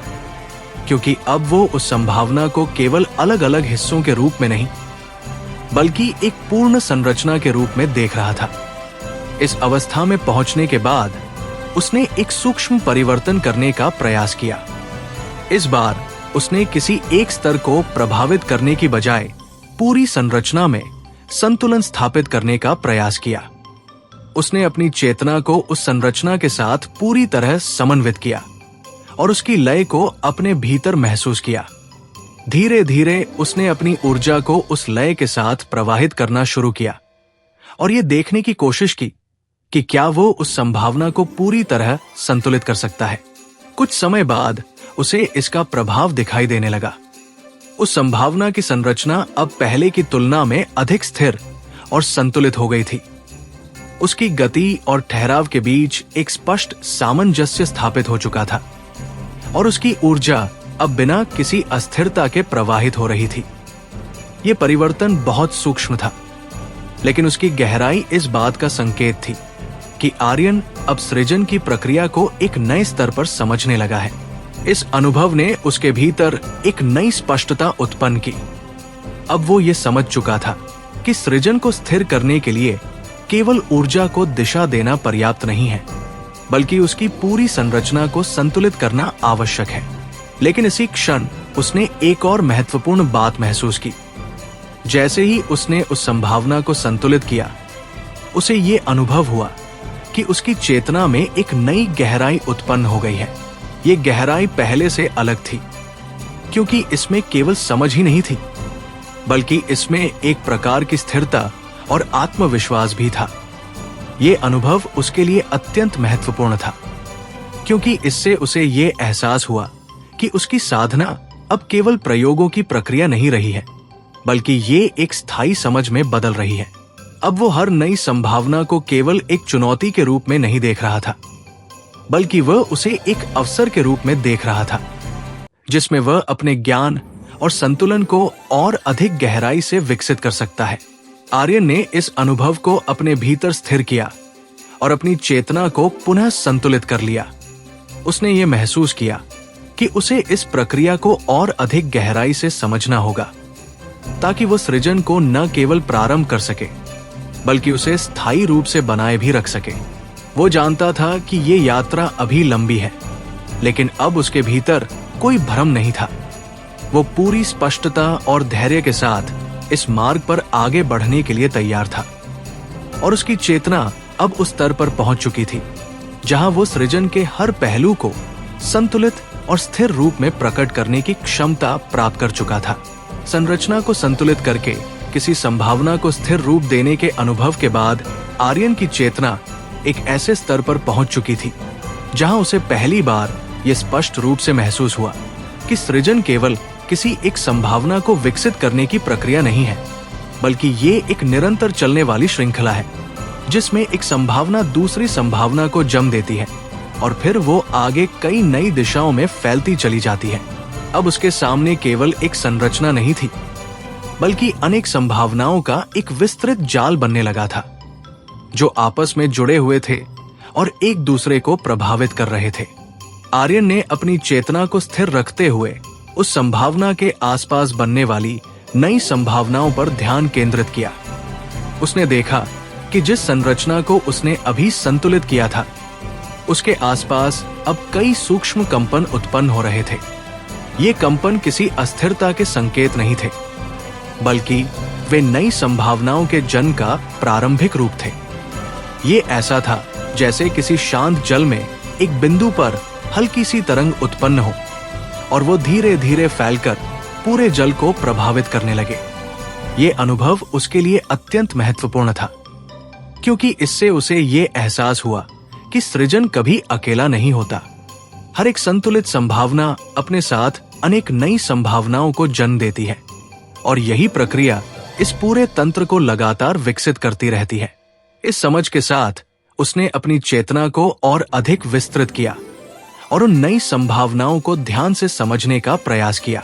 क्योंकि अब वो उस संभावना को केवल अलग अलग हिस्सों के रूप में नहीं, बल्कि एक पूर्ण संरचना के रूप में देख रहा था। इस अवस्था में पहुंचने के बाद उसने एक सूक्ष्म परिवर्तन करने का प्रयास किया। इस बार उसने किसी एक स्तर को प्रभावित करने की बजाय पूरी संरचना में संतुलन स्थापित करने का प्रयास किया। उसने अपनी चेतना को उस संरचना के साथ पूरी तरह समन्वित किया और उसकी लय को अपने भीतर महसूस किया। धीरे धीरे उसने अपनी ऊर्जा को उस लय के साथ प्रवाहित करना शुरू किया और ये देखने की कोशिश की कि क्या वो उस संभावना को पूरी तरह संतुलित कर सकता है। कुछ समय बाद उसे इसका प्रभाव दिखाई देने लगा। उस संभावना की संरचना अब पहले की तुलना में अधिक स्थिर और संतुलित हो गई थी। उसकी गति और ठहराव के बीच एक स्पष्ट सामंजस्य स्थापित हो चुका था और उसकी ऊर्जा अब बिना किसी अस्थिरता के प्रवाहित हो रही थी। यह परिवर्तन बहुत सूक्ष्म था, लेकिन उसकी गहराई इस बात का संकेत थी कि आर्यन अब सृजन की प्रक्रिया को एक नए स्तर पर समझने लगा है। इस अनुभव ने उसके भीतर एक नई स्पष्टता उत्पन्न की। अब वो ये समझ चुका था कि सृजन को स्थिर करने के लिए केवल ऊर्जा को दिशा देना पर्याप्त नहीं है, बल्कि उसकी पूरी संरचना को संतुलित करना आवश्यक है। लेकिन इसी क्षण उसने एक और महत्वपूर्ण बात महसूस की। जैसे ही उसने उस संभावना को संतुलित किया, उसे ये अनुभव हुआ कि उसकी चेतना में एक नई गहराई उत्पन्न हो गई है। ये गहराई पहले से अलग थी, क्योंकि इसमें केवल समझ ही नहीं थी, बल्कि इसमें एक प्रकार की स्थिरता और आत्मविश्वास भी था। ये अनुभव उसके लिए अत्यंत महत्वपूर्ण था, क्योंकि इससे उसे ये एहसास हुआ कि उसकी साधना अब केवल प्रयोगों की प्रक्रिया नहीं रही है, बल्कि ये एक स्थायी समझ में बदल रही है। अब वो हर नई संभावना को केवल एक चुनौती के रूप में नहीं देख रहा था, बल्कि वह उसे एक अवसर के रूप में देख रहा था, जिसमें वह अपने ज्ञान और संतुलन को और अधिक गहराई से विकसित कर सकता है। आर्यन ने इस अनुभव को अपने भीतर स्थिर किया और अपनी चेतना को पुनः संतुलित कर लिया। उसने ये महसूस किया कि उसे इस प्रक्रिया को और अधिक गहराई से समझना होगा, ताकि वो सृजन को न केवल प्रारंभ कर सके, बल्कि उसे स्थायी रूप से बनाए भी रख सके। वो जानता था कि ये यात्रा अभी लंबी है, लेकिन अब उसके भीतर कोई भ्रम नहीं था। वो पूरी स्पष्टता और धैर्य के साथ इस मार्ग पर आगे बढ़ने के लिए तैयार था, और उसकी चेतना अब उस स्तर पर पहुंच चुकी थी जहां वो सृजन के हर पहलू को संतुलित और स्थिर रूप में प्रकट करने की क्षमता प्राप्त कर चुका था। संरचना को संतुलित करके किसी संभावना को स्थिर रूप देने के अनुभव के बाद आर्यन की चेतना एक ऐसे स्तर पर पहुंच चुकी थी जहां उसे पहली बार यह स्पष्ट रूप से महसूस हुआ कि सृजन केवल किसी एक संभावना को विकसित करने की प्रक्रिया नहीं है, बल्कि ये एक निरंतर चलने वाली श्रृंखला है, जिसमें एक संभावना दूसरी संभावना को जन्म देती है और फिर वो आगे कई नई दिशाओं में फैलती चली जाती है। अब उसके सामने केवल एक संरचना नहीं थी, बल्कि अनेक संभावनाओं का एक विस्तृत जाल बनने लगा था, जो आपस में जुड़े हुए थे और एक दूसरे को प्रभावित कर रहे थे। आर्यन ने अपनी चेतना को स्थिर रखते हुए उस संभावना के आसपास बनने वाली नई संभावनाओं पर ध्यान केंद्रित किया। उसने देखा कि जिस संरचना को उसने अभी संतुलित किया था, उसके आसपास अब कई सूक्ष्म कंपन उत्पन्न हो रहे थे। ये कंपन किसी अस्थिरता के संकेत नहीं थे, बल्कि वे नई संभावनाओं के जन्म का प्रारंभिक रूप थे। ये ऐसा था जैसे किसी शांत जल में एक बिंदु पर हल्की सी तरंग उत्पन्न हो और वो धीरे धीरे फैलकर पूरे जल को प्रभावित करने लगे। ये अनुभव उसके लिए अत्यंत महत्वपूर्ण था, क्योंकि इससे उसे ये एहसास हुआ कि सृजन कभी अकेला नहीं होता। हर एक संतुलित संभावना अपने साथ अनेक नई संभावनाओं को जन्म देती है, और यही प्रक्रिया इस पूरे तंत्र को लगातार विकसित करती रहती है। इस समझ के साथ उसने अपनी चेतना को और अधिक विस्तृत किया और उन नई संभावनाओं को ध्यान से समझने का प्रयास किया।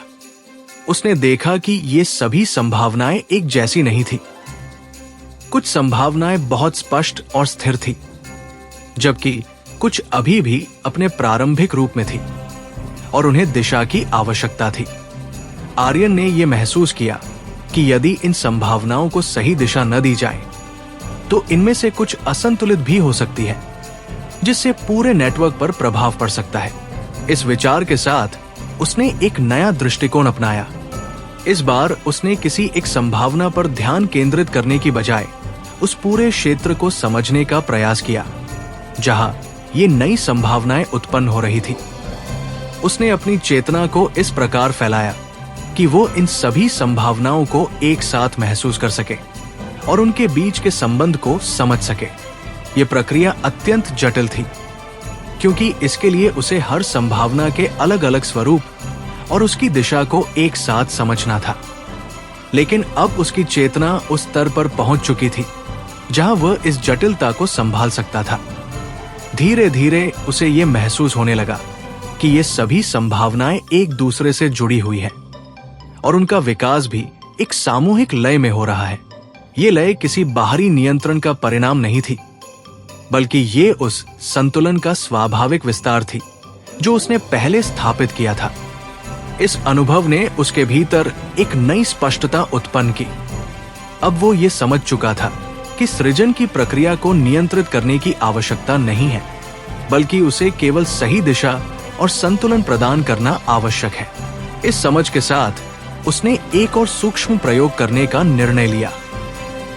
उसने देखा कि ये सभी संभावनाएं एक जैसी नहीं थी। कुछ संभावनाएं बहुत स्पष्ट और स्थिर थी, जबकि कुछ अभी भी अपने प्रारंभिक रूप में थी और उन्हें दिशा की आवश्यकता थी। आर्यन ने यह महसूस किया कि यदि इन संभावनाओं को सही दिशा न दी जाए, तो इनमें से कुछ असंतुलित भी हो सकती है, जिससे पूरे नेटवर्क पर प्रभाव पड़ सकता है। इस विचार के साथ उसने एक नया दृष्टिकोण अपनाया। इस बार उसने किसी एक संभावना पर ध्यान केंद्रित करने की बजाय उस पूरे क्षेत्र को समझने का प्रयास किया जहां ये नई संभावनाएं उत्पन्न हो रही थी। उसने अपनी चेतना को इस प्रकार फैलाया कि वो इन सभी संभावनाओं को एक साथ महसूस कर सके और उनके बीच के संबंध को समझ सके। ये प्रक्रिया अत्यंत जटिल थी, क्योंकि इसके लिए उसे हर संभावना के अलग अलग स्वरूप और उसकी दिशा को एक साथ समझना था। लेकिन अब उसकी चेतना उस स्तर पर पहुंच चुकी थी जहां वह इस जटिलता को संभाल सकता था। धीरे धीरे उसे ये महसूस होने लगा कि ये सभी संभावनाएं एक दूसरे से जुड़ी हुई है और उनका विकास भी एक सामूहिक लय में हो रहा है। ये लय किसी बाहरी नियंत्रण का परिणाम नहीं थी, बल्कि ये उस संतुलन का स्वाभाविक विस्तार थी जो उसने पहले स्थापित किया था। इस अनुभव ने उसके भीतर एक नई स्पष्टता उत्पन्न की। अब वो ये समझ चुका था कि सृजन की प्रक्रिया को नियंत्रित करने की आवश्यकता नहीं है, बल्कि उसे केवल सही दिशा और संतुलन प्रदान करना आवश्यक है। इस समझ के साथ उसने एक और सूक्ष्म प्रयोग करने का निर्णय लिया।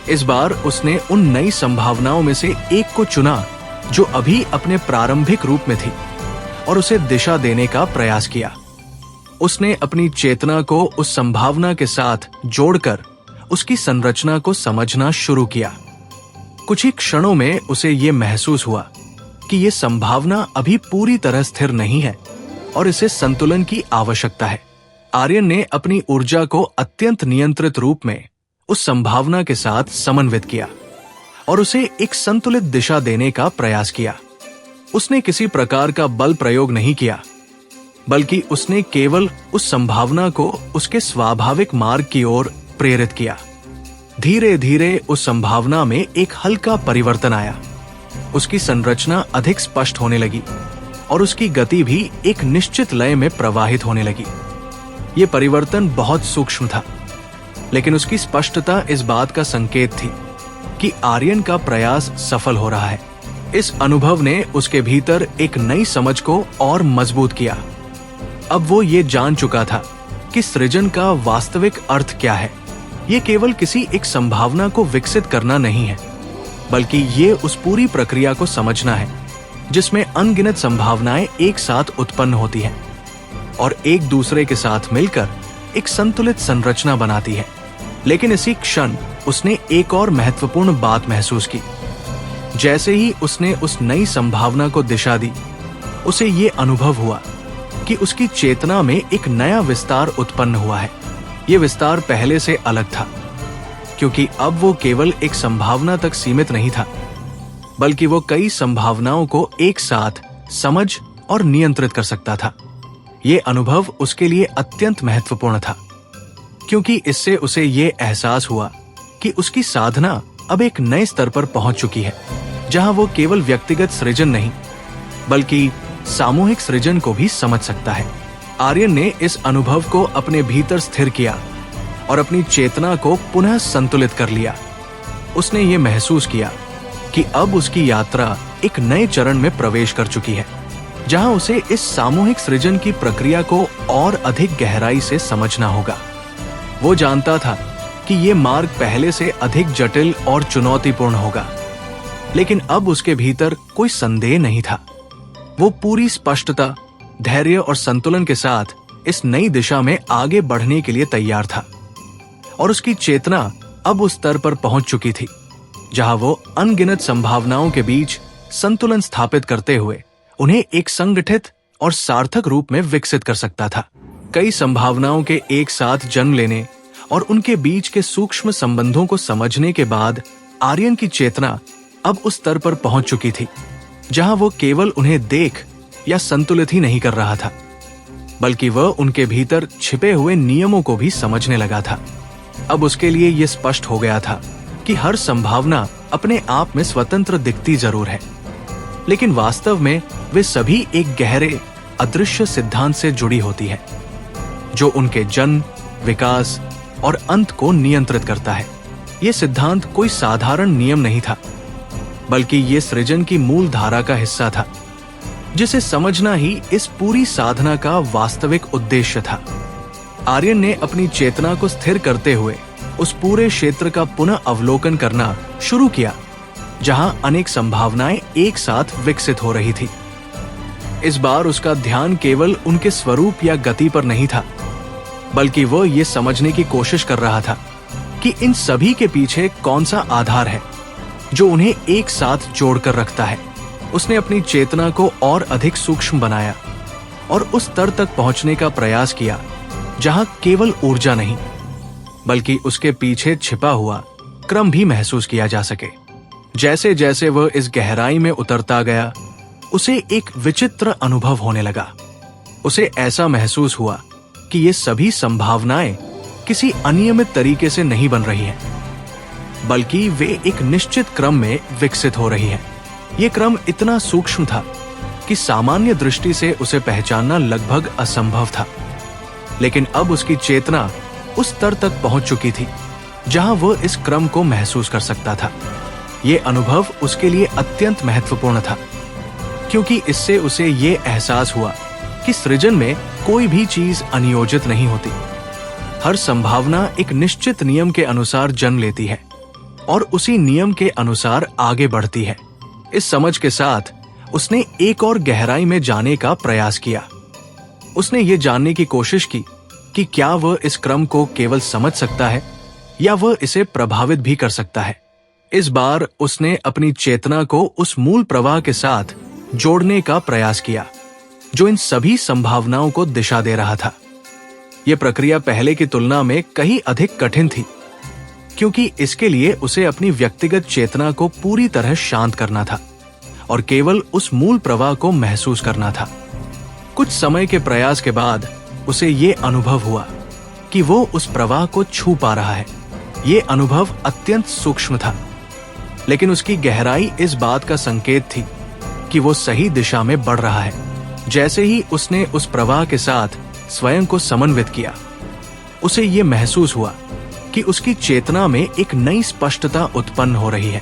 इस बार उसने उन नई संभावनाओं में से एक को चुना जो अभी अपने प्रारंभिक रूप में थी और उसे दिशा देने का प्रयास किया। उसने अपनी चेतना को उस संभावना के साथ जोड़कर उसकी संरचना को समझना शुरू किया। कुछ ही क्षणों में उसे ये महसूस हुआ कि ये संभावना अभी पूरी तरह स्थिर नहीं है और इसे संतुलन की आवश्यकता है। आर्यन ने अपनी ऊर्जा को अत्यंत नियंत्रित रूप में उस संभावना के साथ समन्वित किया और उसे एक संतुलित दिशा देने का प्रयास किया। उसने किसी प्रकार का बल प्रयोग नहीं किया, बल्कि उसने केवल उस संभावना को उसके स्वाभाविक मार्ग की ओर प्रेरित किया। धीरे धीरे उस संभावना में एक हल्का परिवर्तन आया। उसकी संरचना अधिक स्पष्ट होने लगी और उसकी गति भी एक निश्चित लय में प्रवाहित होने लगी। ये परिवर्तन बहुत सूक्ष्म था, लेकिन उसकी स्पष्टता इस बात का संकेत थी कि आर्यन का प्रयास सफल हो रहा है। इस अनुभव ने उसके भीतर एक नई समझ को और मजबूत किया। अब वो ये जान चुका था कि सृजन का वास्तविक अर्थ क्या है। ये केवल किसी एक संभावना को विकसित करना नहीं है, बल्कि ये उस पूरी प्रक्रिया को समझना है जिसमें अनगिनत संभावनाएं एक साथ उत्पन्न होती हैं और एक दूसरे के साथ मिलकर एक संतुलित संरचना बनाती है। लेकिन इसी क्षण उसने एक और महत्वपूर्ण बात महसूस की। जैसे ही उसने उस नई संभावना को दिशा दी, उसे ये अनुभव हुआ कि उसकी चेतना में एक नया विस्तार उत्पन्न हुआ है। ये विस्तार पहले से अलग था, क्योंकि अब वो केवल एक संभावना तक सीमित नहीं था, बल्कि वो कई संभावनाओं को एक साथ समझ और नियंत्रित कर सकता था। ये अनुभव उसके लिए अत्यंत महत्वपूर्ण था, क्योंकि इससे उसे ये एहसास हुआ कि उसकी साधना अब एक नए स्तर पर पहुंच चुकी है, जहां वो केवल व्यक्तिगत सृजन नहीं, बल्कि सामूहिक सृजन को भी समझ सकता है। आर्यन ने इस अनुभव को अपने भीतर स्थिर किया और अपनी चेतना को पुनः संतुलित कर लिया। उसने ये महसूस किया कि अब उसकी यात्रा एक नए चरण में प्रवेश कर चुकी है, जहां उसे इस सामूहिक सृजन की प्रक्रिया को और अधिक गहराई से समझना होगा। वो जानता था कि ये मार्ग पहले से अधिक जटिल और चुनौतीपूर्ण होगा, लेकिन अब उसके भीतर कोई संदेह नहीं था। वो पूरी स्पष्टता, धैर्य और संतुलन के साथ इस नई दिशा में आगे बढ़ने के लिए तैयार था और उसकी चेतना अब उस स्तर पर पहुंच चुकी थी जहां वो अनगिनत संभावनाओं के बीच संतुलन स्थापित करते हुए उन्हें एक संगठित और सार्थक रूप में विकसित कर सकता था। कई संभावनाओं के एक साथ जन्म लेने और उनके बीच के सूक्ष्म संबंधों को समझने के बाद आर्यन की चेतना अब उस स्तर पर पहुंच चुकी थी जहां वो केवल उन्हें देख या संतुलित ही नहीं कर रहा था, बल्कि वह उनके भीतर छिपे हुए नियमों को भी समझने लगा था। अब उसके लिए यह स्पष्ट हो गया था कि हर संभावना अपने आप में स्वतंत्र दिखती जरूर है, लेकिन वास्तव में वे सभी एक गहरे अदृश्य सिद्धांत से जुड़ी होती है, जो उनके जन्म, विकास और अंत को नियंत्रित करता है। यह सिद्धांत कोई साधारण नियम नहीं था, बल्कि ये सृजन की मूल धारा का हिस्सा था, जिसे समझना ही इस पूरी साधना का वास्तविक उद्देश्य था। आर्यन ने अपनी चेतना को स्थिर करते हुए उस पूरे क्षेत्र का पुनः अवलोकन करना शुरू किया, जहां अनेक संभावनाएं एक साथ विकसित हो रही थी। इस बार उसका ध्यान केवल उनके स्वरूप या गति पर नहीं था, बल्कि वह ये समझने की कोशिश कर रहा था कि इन सभी के पीछे कौन सा आधार है जो उन्हें एक साथ जोड़कर रखता है। उसने अपनी चेतना को और अधिक सूक्ष्म बनाया और उस स्तर तक पहुंचने का प्रयास किया जहां केवल ऊर्जा नहीं बल्कि उसके पीछे छिपा हुआ क्रम भी महसूस किया जा सके। जैसे जैसे वह इस गहराई में उतरता गया, उसे एक विचित्र अनुभव होने लगा। उसे ऐसा महसूस हुआ कि ये सभी संभावनाएं किसी अनियमित तरीके से नहीं बन रही हैं, बल्कि वे एक निश्चित क्रम में विकसित हो रही हैं। ये क्रम इतना सूक्ष्म था कि सामान्य दृष्टि से उसे पहचानना लगभग असंभव था। लेकिन अब उसकी चेतना उस स्तर तक पहुंच चुकी थी जहां वह इस क्रम को महसूस कर सकता था। ये अनुभव उसके लिए अत्यंत महत्वपूर्ण था, क्योंकि इससे उसे ये एहसास हुआ कि सृजन में कोई भी चीज अनियोजित नहीं होती। हर संभावना एक निश्चित नियम के अनुसार जन्म लेती है और उसी नियम के अनुसार आगे बढ़ती है। इस समझ के साथ उसने एक और गहराई में जाने का प्रयास किया। उसने ये जानने की कोशिश की कि क्या वह इस क्रम को केवल समझ सकता है या वह इसे प्रभावित भी कर सकता है। इस बार उसने अपनी चेतना को उस मूल प्रवाह के साथ जोड़ने का प्रयास किया जो इन सभी संभावनाओं को दिशा दे रहा था। यह प्रक्रिया पहले की तुलना में कहीं अधिक कठिन थी, क्योंकि इसके लिए उसे अपनी व्यक्तिगत चेतना को पूरी तरह शांत करना था और केवल उस मूल प्रवाह को महसूस करना था। कुछ समय के प्रयास के बाद उसे ये अनुभव हुआ कि वो उस प्रवाह को छू पा रहा है। ये अनुभव अत्यंत सूक्ष्म था, लेकिन उसकी गहराई इस बात का संकेत थी कि वो सही दिशा में बढ़ रहा है। जैसे ही उसने उस प्रवाह के साथ स्वयं को समन्वित किया, उसे ये महसूस हुआ कि उसकी चेतना में एक नई स्पष्टता उत्पन्न हो रही है।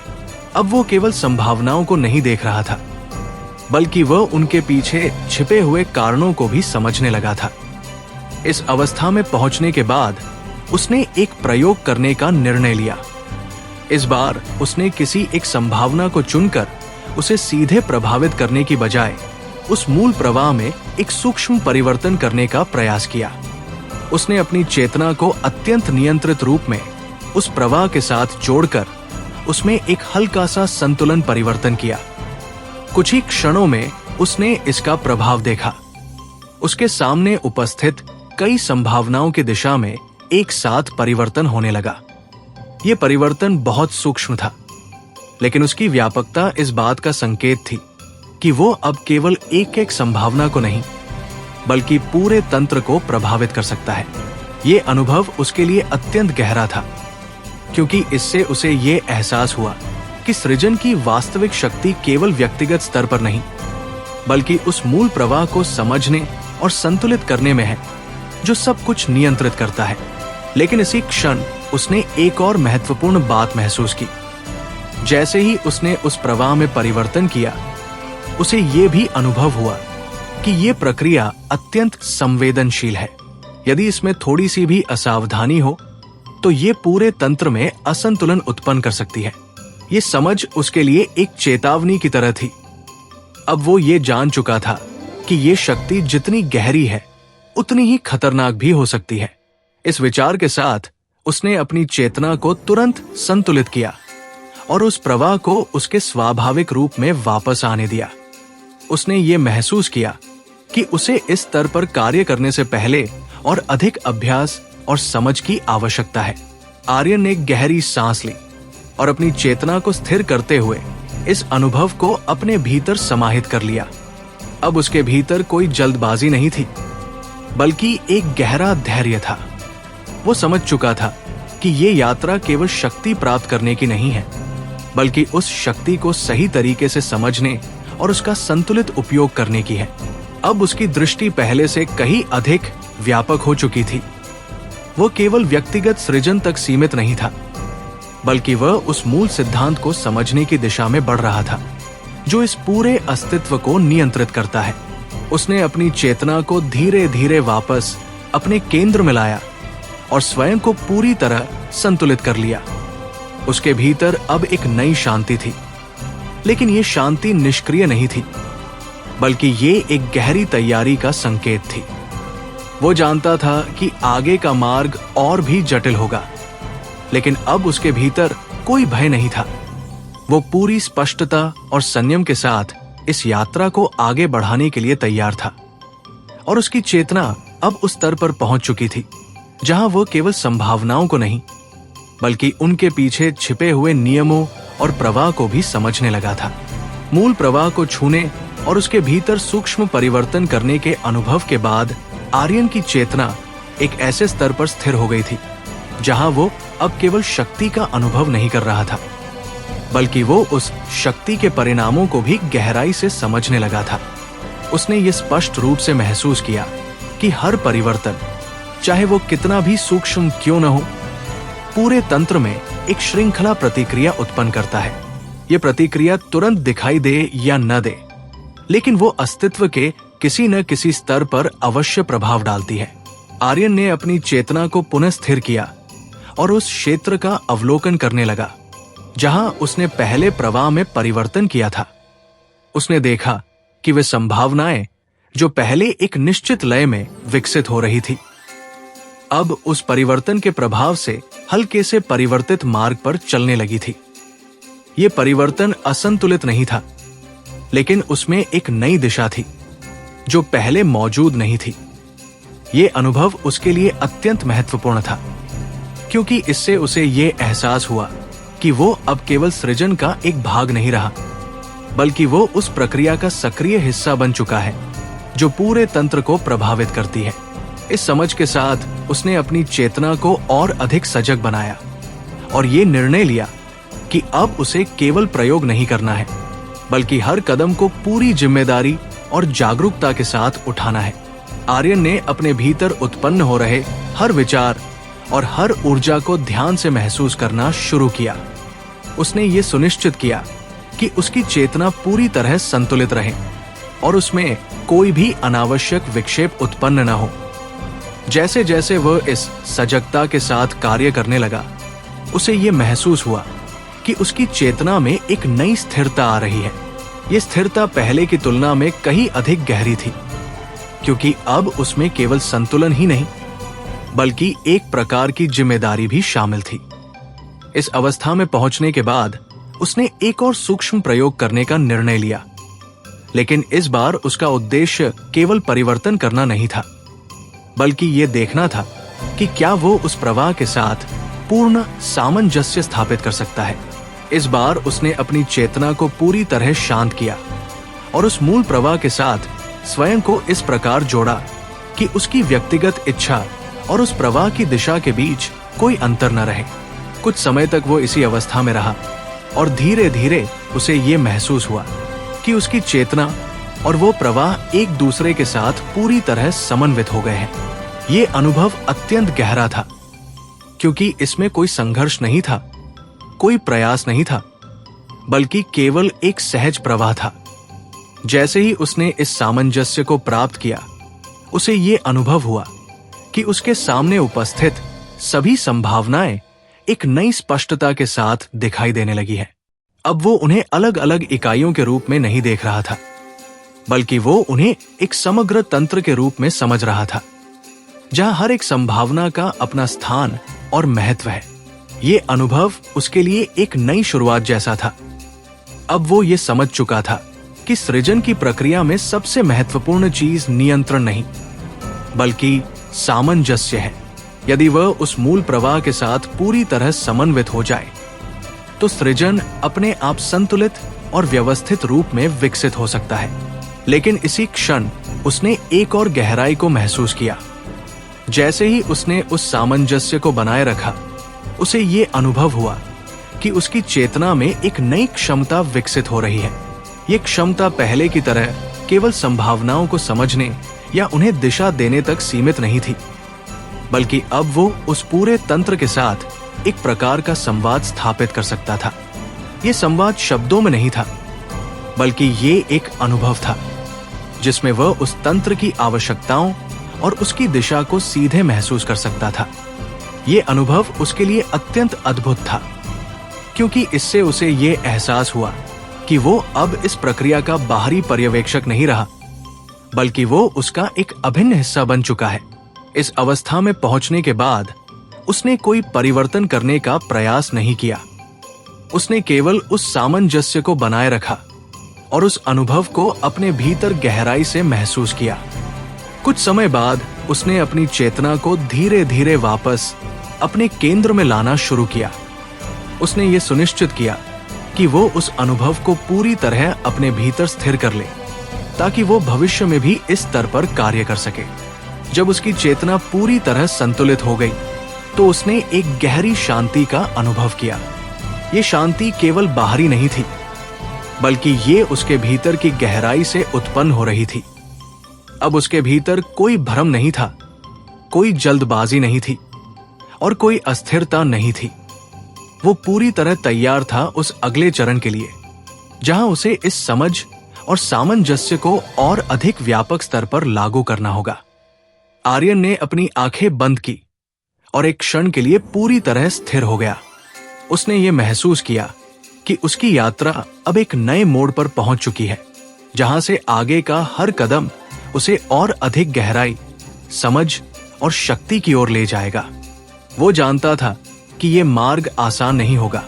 अब वो केवल संभावनाओं को नहीं देख रहा था, बल्कि वह उनके पीछे छिपे हुए कारणों को भी समझने लगा था। इस अवस्था में पहुंचने के बाद उसने एक प्रयोग करने का निर्णय लिया। इस बार उसने किसी एक संभावना को चुनकर उसे सीधे प्रभावित करने की बजाय उस मूल प्रवाह में एक सूक्ष्म परिवर्तन करने का प्रयास किया। उसने अपनी चेतना को अत्यंत नियंत्रित रूप में उस प्रवाह के साथ जोड़कर उसमें एक हल्का सा संतुलन परिवर्तन किया। कुछ ही क्षणों में उसने इसका प्रभाव देखा। उसके सामने उपस्थित कई संभावनाओं की दिशा में एक साथ परिवर्तन होने लगा। यह परिवर्तन बहुत सूक्ष्म था, लेकिन उसकी व्यापकता इस बात का संकेत थी कि वो अब केवल एक एक संभावना को नहीं, बल्कि पूरे तंत्र को प्रभावित कर सकता है। ये अनुभव उसके लिए अत्यंत गहरा था, क्योंकि इससे उसे ये एहसास हुआ कि सृजन की वास्तविक शक्ति केवल व्यक्तिगत स्तर पर नहीं, बल्कि उस मूल प्रवाह को समझने और संतुलित करने में है जो सब कुछ नियंत्रित करता है। लेकिन इसी क्षण उसने एक और महत्वपूर्ण बात महसूस की। जैसे ही उसने उस प्रवाह में परिवर्तन किया, उसे ये भी अनुभव हुआ कि ये प्रक्रिया अत्यंत संवेदनशील है। यदि इसमें थोड़ी सी भी असावधानी हो तो ये पूरे तंत्र में असंतुलन उत्पन्न कर सकती है। ये समझ उसके लिए एक चेतावनी की तरह थी। अब वो ये जान चुका था कि ये शक्ति जितनी गहरी है उतनी ही खतरनाक भी हो सकती है। इस विचार के साथ उसने अपनी चेतना को तुरंत संतुलित किया और उस प्रवाह को उसके स्वाभाविक रूप में वापस आने दिया। उसने ये महसूस किया कि उसे इस स्तर पर कार्य करने से पहले और अधिक अभ्यास और समझ की आवश्यकता है। आर्यन ने एक गहरी सांस ली और अपनी चेतना को स्थिर करते हुए इस अनुभव को अपने भीतर समाहित कर लिया। अब उसके भीतर कोई जल्दबाजी नहीं थी, बल्कि एक गहरा धैर्य था। वो समझ चुका था कि ये यात्रा केवल शक्ति प्राप्त करने की नहीं है, बल्कि उस शक्ति को सही तरीके से समझने और उसका संतुलित उपयोग करने की है। अब उसकी दृष्टि पहले से कहीं अधिक व्यापक हो चुकी थी। वो केवल व्यक्तिगत सृजन तक सीमित नहीं था, बल्कि वह उस मूल सिद्धांत को समझने की दिशा में बढ़ रहा था जो इस पूरे अस्तित्व को नियंत्रित करता है। उसने अपनी चेतना को धीरे धीरे वापस अपने केंद्र में लाया और स्वयं को पूरी तरह संतुलित कर लिया। उसके भीतर अब एक नई शांति थी, लेकिन ये शांति निष्क्रिय नहीं थी, बल्कि ये एक गहरी तैयारी का संकेत थी। वो जानता था कि आगे का मार्ग और भी जटिल होगा, लेकिन अब उसके भीतर कोई भय नहीं था। वो पूरी स्पष्टता और संयम के साथ इस यात्रा को आगे बढ़ाने के लिए तैयार था और उसकी चेतना अब उस स्तर पर पहुंच चुकी थी जहां वह केवल संभावनाओं को नहीं बल्कि उनके पीछे छिपे हुए नियमों और प्रवाह को भी समझने लगा था। मूल प्रवाह को छूने और उसके भीतर सूक्ष्म परिवर्तन करने के अनुभव के बाद आर्यन की चेतना एक ऐसे स्तर पर स्थिर हो गई थी जहां वो अब केवल शक्ति का अनुभव नहीं कर रहा था बल्कि वो उस शक्ति के परिणामों को भी गहराई से समझने लगा था। उसने ये स्पष्ट रूप से महसूस किया कि हर परिवर्तन, चाहे वो कितना भी सूक्ष्म क्यों न हो, पूरे तंत्र में एक श्रृंखला प्रतिक्रिया उत्पन्न करता है। ये प्रतिक्रिया तुरंत दिखाई दे या न दे, लेकिन वो अस्तित्व के किसी न किसी स्तर पर अवश्य प्रभाव डालती है। आर्यन ने अपनी चेतना को पुनः स्थिर किया और उस क्षेत्र का अवलोकन करने लगा जहां उसने पहले प्रवाह में परिवर्तन किया था। उसने देखा कि वे संभावनाएं जो पहले एक निश्चित लय में विकसित हो रही थी, अब उस परिवर्तन के प्रभाव से हल्के से परिवर्तित मार्ग पर चलने लगी थी। ये परिवर्तन असंतुलित नहीं था, लेकिन उसमें एक नई दिशा थी जो पहले मौजूद नहीं थी। ये अनुभव उसके लिए अत्यंत महत्वपूर्ण था, क्योंकि इससे उसे ये एहसास हुआ कि वो अब केवल सृजन का एक भाग नहीं रहा, बल्कि वो उस प्रक्रिया का सक्रिय हिस्सा बन चुका है जो पूरे तंत्र को प्रभावित करती है। इस समझ के साथ उसने अपनी चेतना को और अधिक सजग बनाया और ये निर्णय लिया कि अब उसे केवल प्रयोग नहीं करना है, बल्कि हर कदम को पूरी जिम्मेदारी और जागरूकता के साथ उठाना है। आर्यन ने अपने भीतर उत्पन्न हो रहे हर विचार और हर ऊर्जा को ध्यान से महसूस करना शुरू किया। उसने ये सुनिश्चित किया कि उसकी चेतना पूरी तरह संतुलित रहे और उसमें कोई भी अनावश्यक विक्षेप उत्पन्न न हो। जैसे जैसे वह इस सजगता के साथ कार्य करने लगा, उसे ये महसूस हुआ कि उसकी चेतना में एक नई स्थिरता आ रही है। ये स्थिरता पहले की तुलना में कहीं अधिक गहरी थी, क्योंकि अब उसमें केवल संतुलन ही नहीं बल्कि एक प्रकार की जिम्मेदारी भी शामिल थी। इस अवस्था में पहुंचने के बाद उसने एक और सूक्ष्म प्रयोग करने का निर्णय लिया, लेकिन इस बार उसका उद्देश्य केवल परिवर्तन करना नहीं था, बल्कि ये देखना था कि क्या वो उस प्रवाह के साथ पूर्ण सामंजस्य स्थापित कर सकता है। इस बार उसने अपनी चेतना को पूरी तरह शांत किया और उस मूल प्रवाह के साथ स्वयं को इस प्रकार जोड़ा कि उसकी व्यक्तिगत इच्छा और उस प्रवाह की दिशा के बीच कोई अंतर न रहे। कुछ समय तक वो इसी अवस्था में रहा और धीरे धीरे उसे ये महसूस हुआ कि उसकी चेतना और वो प्रवाह एक दूसरे के साथ पूरी तरह समन्वित हो गए हैं। ये अनुभव अत्यंत गहरा था, क्योंकि इसमें कोई संघर्ष नहीं था, कोई प्रयास नहीं था, बल्कि केवल एक सहज प्रवाह था। जैसे ही उसने इस सामंजस्य को प्राप्त किया, उसे ये अनुभव हुआ कि उसके सामने उपस्थित सभी संभावनाएं एक नई स्पष्टता के साथ दिखाई देने लगी है। अब वो उन्हें अलग अलग इकाइयों के रूप में नहीं देख रहा था, बल्कि वो उन्हें एक समग्र तंत्र के रूप में समझ रहा था, जहां हर एक संभावना का अपना स्थान और महत्व है। ये अनुभव उसके लिए एक नई शुरुआत जैसा था। अब वो ये समझ चुका था कि सृजन की प्रक्रिया में सबसे महत्वपूर्ण चीज नियंत्रण नहीं, बल्कि सामंजस्य है। यदि वह उस मूल प्रवाह के साथ पूरी तरह समन्वित हो जाए, तो सृजन अपने आप संतुलित और व्यवस्थित रूप में विकसित हो सकता है। लेकिन इसी क्षण उसने एक और गहराई को महसूस किया। जैसे ही उसने उस सामंजस्य को बनाए रखा, उसे ये अनुभव हुआ कि उसकी चेतना में एक नई क्षमता विकसित हो रही है। ये क्षमता पहले की तरह केवल संभावनाओं को समझने या उन्हें दिशा देने तक सीमित नहीं थी, बल्कि अब वो उस पूरे तंत्र के साथ एक प्रकार का संवाद स्थापित कर सकता था। ये संवाद शब्दों में नहीं था, बल्कि ये एक अनुभव था जिसमें वह उस तंत्र की आवश्यकताओं और उसकी दिशा को सीधे महसूस कर सकता था। ये अनुभव उसके लिए अत्यंत अद्भुत था, क्योंकि इससे उसे ये एहसास हुआ कि वो अब इस प्रक्रिया का बाहरी पर्यवेक्षक नहीं रहा, बल्कि वो उसका एक अभिन्न हिस्सा बन चुका है। इस अवस्था में पहुंचने के बाद उसने कोई परिवर्तन करने का प्रयास नहीं किया। उसने केवल उस सामंजस्य को बनाए रखा और उस अनुभव को अपने भीतर गहराई से महसूस किया। कुछ समय बाद उसने अपनी चेतना को धीरे धीरे वापस अपने केंद्र में लाना शुरू किया। उसने ये सुनिश्चित किया कि वो उस अनुभव को पूरी तरह अपने भीतर स्थिर कर ले, ताकि वो भविष्य में भी इस स्तर पर कार्य कर सके। जब उसकी चेतना पूरी तरह संतुलित हो गई तो उसने एक गहरी शांति का अनुभव किया। ये शांति केवल बाहरी नहीं थी, बल्कि ये उसके भीतर की गहराई से उत्पन्न हो रही थी। अब उसके भीतर कोई भ्रम नहीं था, कोई जल्दबाजी नहीं थी और कोई अस्थिरता नहीं थी। वो पूरी तरह तैयार था उस अगले चरण के लिए, जहां उसे इस समझ और सामंजस्य को और अधिक व्यापक स्तर पर लागू करना होगा। आर्यन ने अपनी आंखें बंद की और एक क्षण के लिए पूरी तरह स्थिर हो गया। उसने ये महसूस किया कि उसकी यात्रा अब एक नए मोड़ पर पहुंच चुकी है, जहां से आगे का हर कदम उसे और अधिक गहराई, समझ और शक्ति की ओर ले जाएगा। वो जानता था कि ये मार्ग आसान नहीं होगा,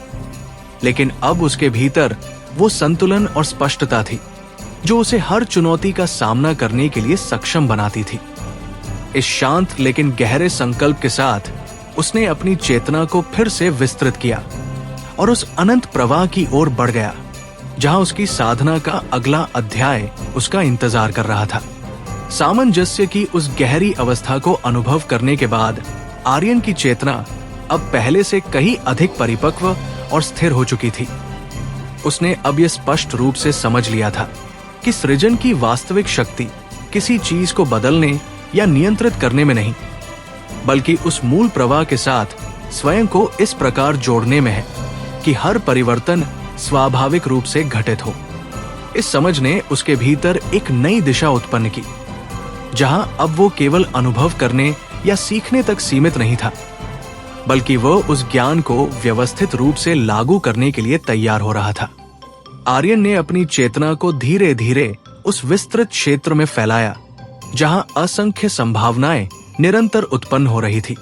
लेकिन अब उसके भीतर वो संतुलन और स्पष्टता थी जो उसे हर चुनौती का सामना करने के लिए सक्षम बनाती थी। इस शांत लेकिन गहरे संकल्प के साथ उसने अपनी चेतना को फिर से विस्तृत किया और उस अनंत प्रवाह की ओर बढ़ गया, जहां उसकी साधना का अगला अध्याय उसका इंतजार कर रहा था। सामंजस्य की उस गहरी अवस्था को अनुभव करने के बाद आर्यन की चेतना अब पहले से कहीं अधिक परिपक्व और स्थिर हो चुकी थी। उसने अब यह स्पष्ट रूप से समझ लिया था कि सृजन की वास्तविक शक्ति किसी चीज को बदलने या नियंत्रित करने में नहीं, बल्कि उस मूल प्रवाह के साथ स्वयं को इस प्रकार जोड़ने में है कि हर परिवर्तन स्वाभाविक रूप से घटित हो। इस समझ ने उसके भीतर एक नई दिशा उत्पन्न की, जहां अब वो केवल अनुभव करने या सीखने तक सीमित नहीं था, बल्कि वो उस ज्ञान को व्यवस्थित रूप से लागू करने के लिए तैयार हो रहा था। आर्यन ने अपनी चेतना को धीरे धीरे उस विस्तृत क्षेत्र में फैलाया, जहां असंख्य संभावनाएं निरंतर उत्पन्न हो रही थी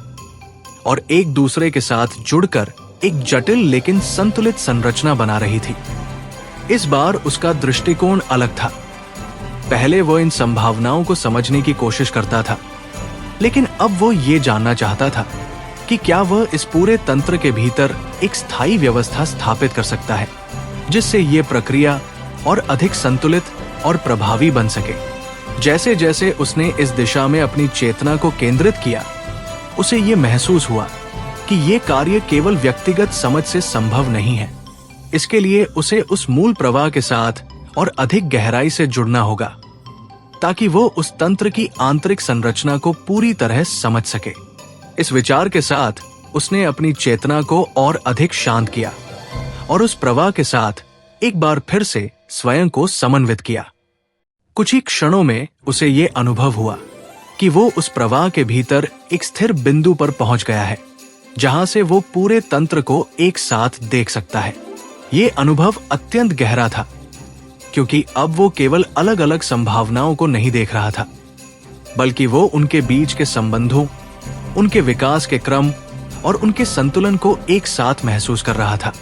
और एक दूसरे के साथ जुड़कर एक जटिल लेकिन संतुलित संरचना बना रही थी। इस बार उसका दृष्टिकोण अलग था। पहले वो इन संभावनाओं को समझने की कोशिश करता था, लेकिन अब वो ये जानना चाहता था कि क्या वह इस पूरे तंत्र के भीतर एक स्थायी व्यवस्था स्थापित कर सकता है, जिससे ये प्रक्रिया और अधिक संतुलित और प्रभावी बन सके। जैसे जैसे उसने इस दिशा में अपनी चेतना को केंद्रित किया, उसे ये महसूस हुआ कि ये कार्य केवल व्यक्तिगत समझ से संभव नहीं है। इसके लिए उसे उस मूल प्रवाह के साथ और अधिक गहराई से जुड़ना होगा, ताकि वो उस तंत्र की आंतरिक संरचना को पूरी तरह समझ सके। इस विचार के साथ उसने अपनी चेतना को और अधिक शांत किया और उस प्रवाह के साथ एक बार फिर से स्वयं को समन्वित किया। कुछ ही क्षणों में उसे ये अनुभव हुआ कि वो उस प्रवाह के भीतर एक स्थिर बिंदु पर पहुंच गया है, जहां से वो पूरे तंत्र को एक साथ देख सकता है। ये अनुभव अत्यंत गहरा था, क्योंकि अब वो केवल अलग अलग संभावनाओं को नहीं देख रहा था, बल्कि वो उनके बीच के संबंधों, उनके विकास के क्रम और उनके संतुलन को एक साथ महसूस कर रहा था।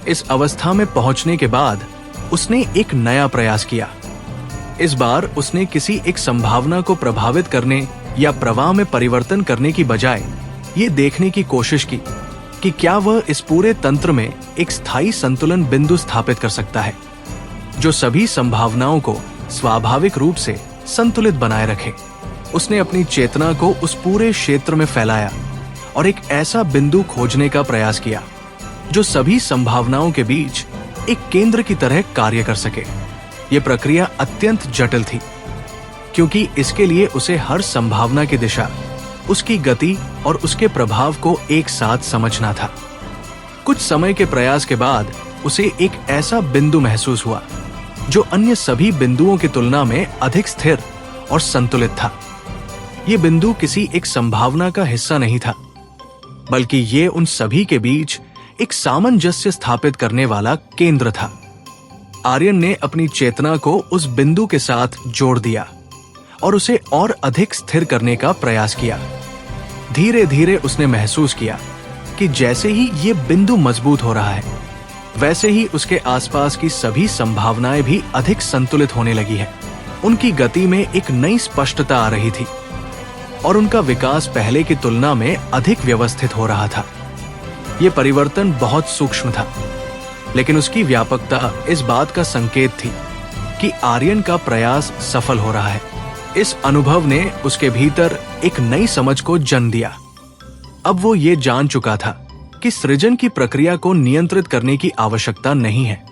इस अवस्था में पहुंचने के बाद उसने एक नया प्रयास किया। इस बार उसने किसी एक संभावना को प्रभावित करने या प्रवाह में परिवर्तन करने की बजाय ये देखने की कोशिश की कि क्या वह इस पूरे तंत्र में एक स्थायी संतुलन बिंदु स्थापित कर सकता है, जो सभी संभावनाओं को स्वाभाविक रूप से संतुलित बनाए रखे। उसने अपनी चेतना को उस पूरे क्षेत्र में फैलाया और एक ऐसा बिंदु खोजने का प्रयास किया जो सभी संभावनाओं के बीच एक केंद्र की तरह कार्य कर सके। यह प्रक्रिया अत्यंत जटिल थी, क्योंकि इसके लिए उसे हर संभावना की दिशा, उसकी गति और उसके प्रभाव को एक साथ समझना था। कुछ समय के प्रयास के बाद उसे एक ऐसा बिंदु महसूस हुआ जो अन्य सभी बिंदुओं की तुलना में अधिक स्थिर और संतुलित था। ये बिंदु किसी एक संभावना का हिस्सा नहीं था, बल्कि ये उन सभी के बीच एक सामंजस्य स्थापित करने वाला केंद्र था। आर्यन ने अपनी चेतना को उस बिंदु के साथ जोड़ दिया और उसे और अधिक स्थिर करने का प्रयास किया। धीरे धीरे उसने महसूस किया कि जैसे ही ये बिंदु मजबूत हो रहा है, वैसे ही उसके आसपास की सभी संभावनाएं भी अधिक संतुलित होने लगी है। उनकी गति में एक नई स्पष्टता आ रही थी और उनका विकास पहले की तुलना में अधिक व्यवस्थित हो रहा था। ये परिवर्तन बहुत सूक्ष्म था, लेकिन उसकी व्यापकता इस बात का संकेत थी कि आर्यन का प्रयास सफल हो रहा है। इस अनुभव ने उसके भीतर एक नई समझ को जन्म दिया। अब वो ये जान चुका था कि सृजन की प्रक्रिया को नियंत्रित करने की आवश्यकता नहीं है,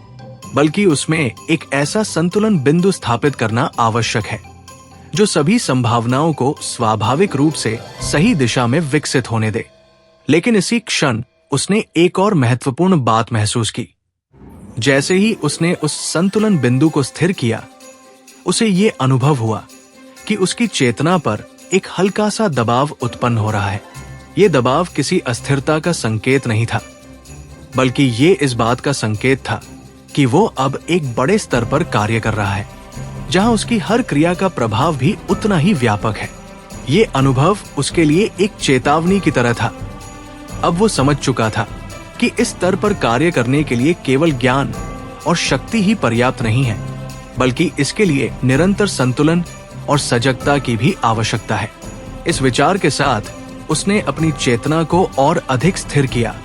बल्कि उसमें एक ऐसा संतुलन बिंदु स्थापित करना आवश्यक है जो सभी संभावनाओं को स्वाभाविक रूप से सही दिशा में विकसित होने दे। लेकिन इसी क्षण उसने एक और महत्वपूर्ण बात महसूस की। जैसे ही उसने उस संतुलन बिंदु को स्थिर किया, उसे ये अनुभव हुआ कि उसकी चेतना पर एक हल्का सा दबाव उत्पन्न हो रहा है। ये दबाव किसी अस्थिरता का संकेत नहीं था, बल्कि ये इस बात का संकेत था कि वो अब एक बड़े स्तर पर कार्य कर रहा है, जहां उसकी हर क्रिया का प्रभाव भी उतना ही व्यापक है। ये अनुभव उसके लिए एक चेतावनी की तरह था। अब वो समझ चुका था कि इस स्तर पर कार्य करने के लिए केवल ज्ञान और शक्ति ही पर्याप्त नहीं है, बल्कि इसके लिए निरंतर संतुलन और सजगता की भी आवश्यकता है। इस विचार के साथ उसने अपनी चेतना को और अधिक स्थिर किया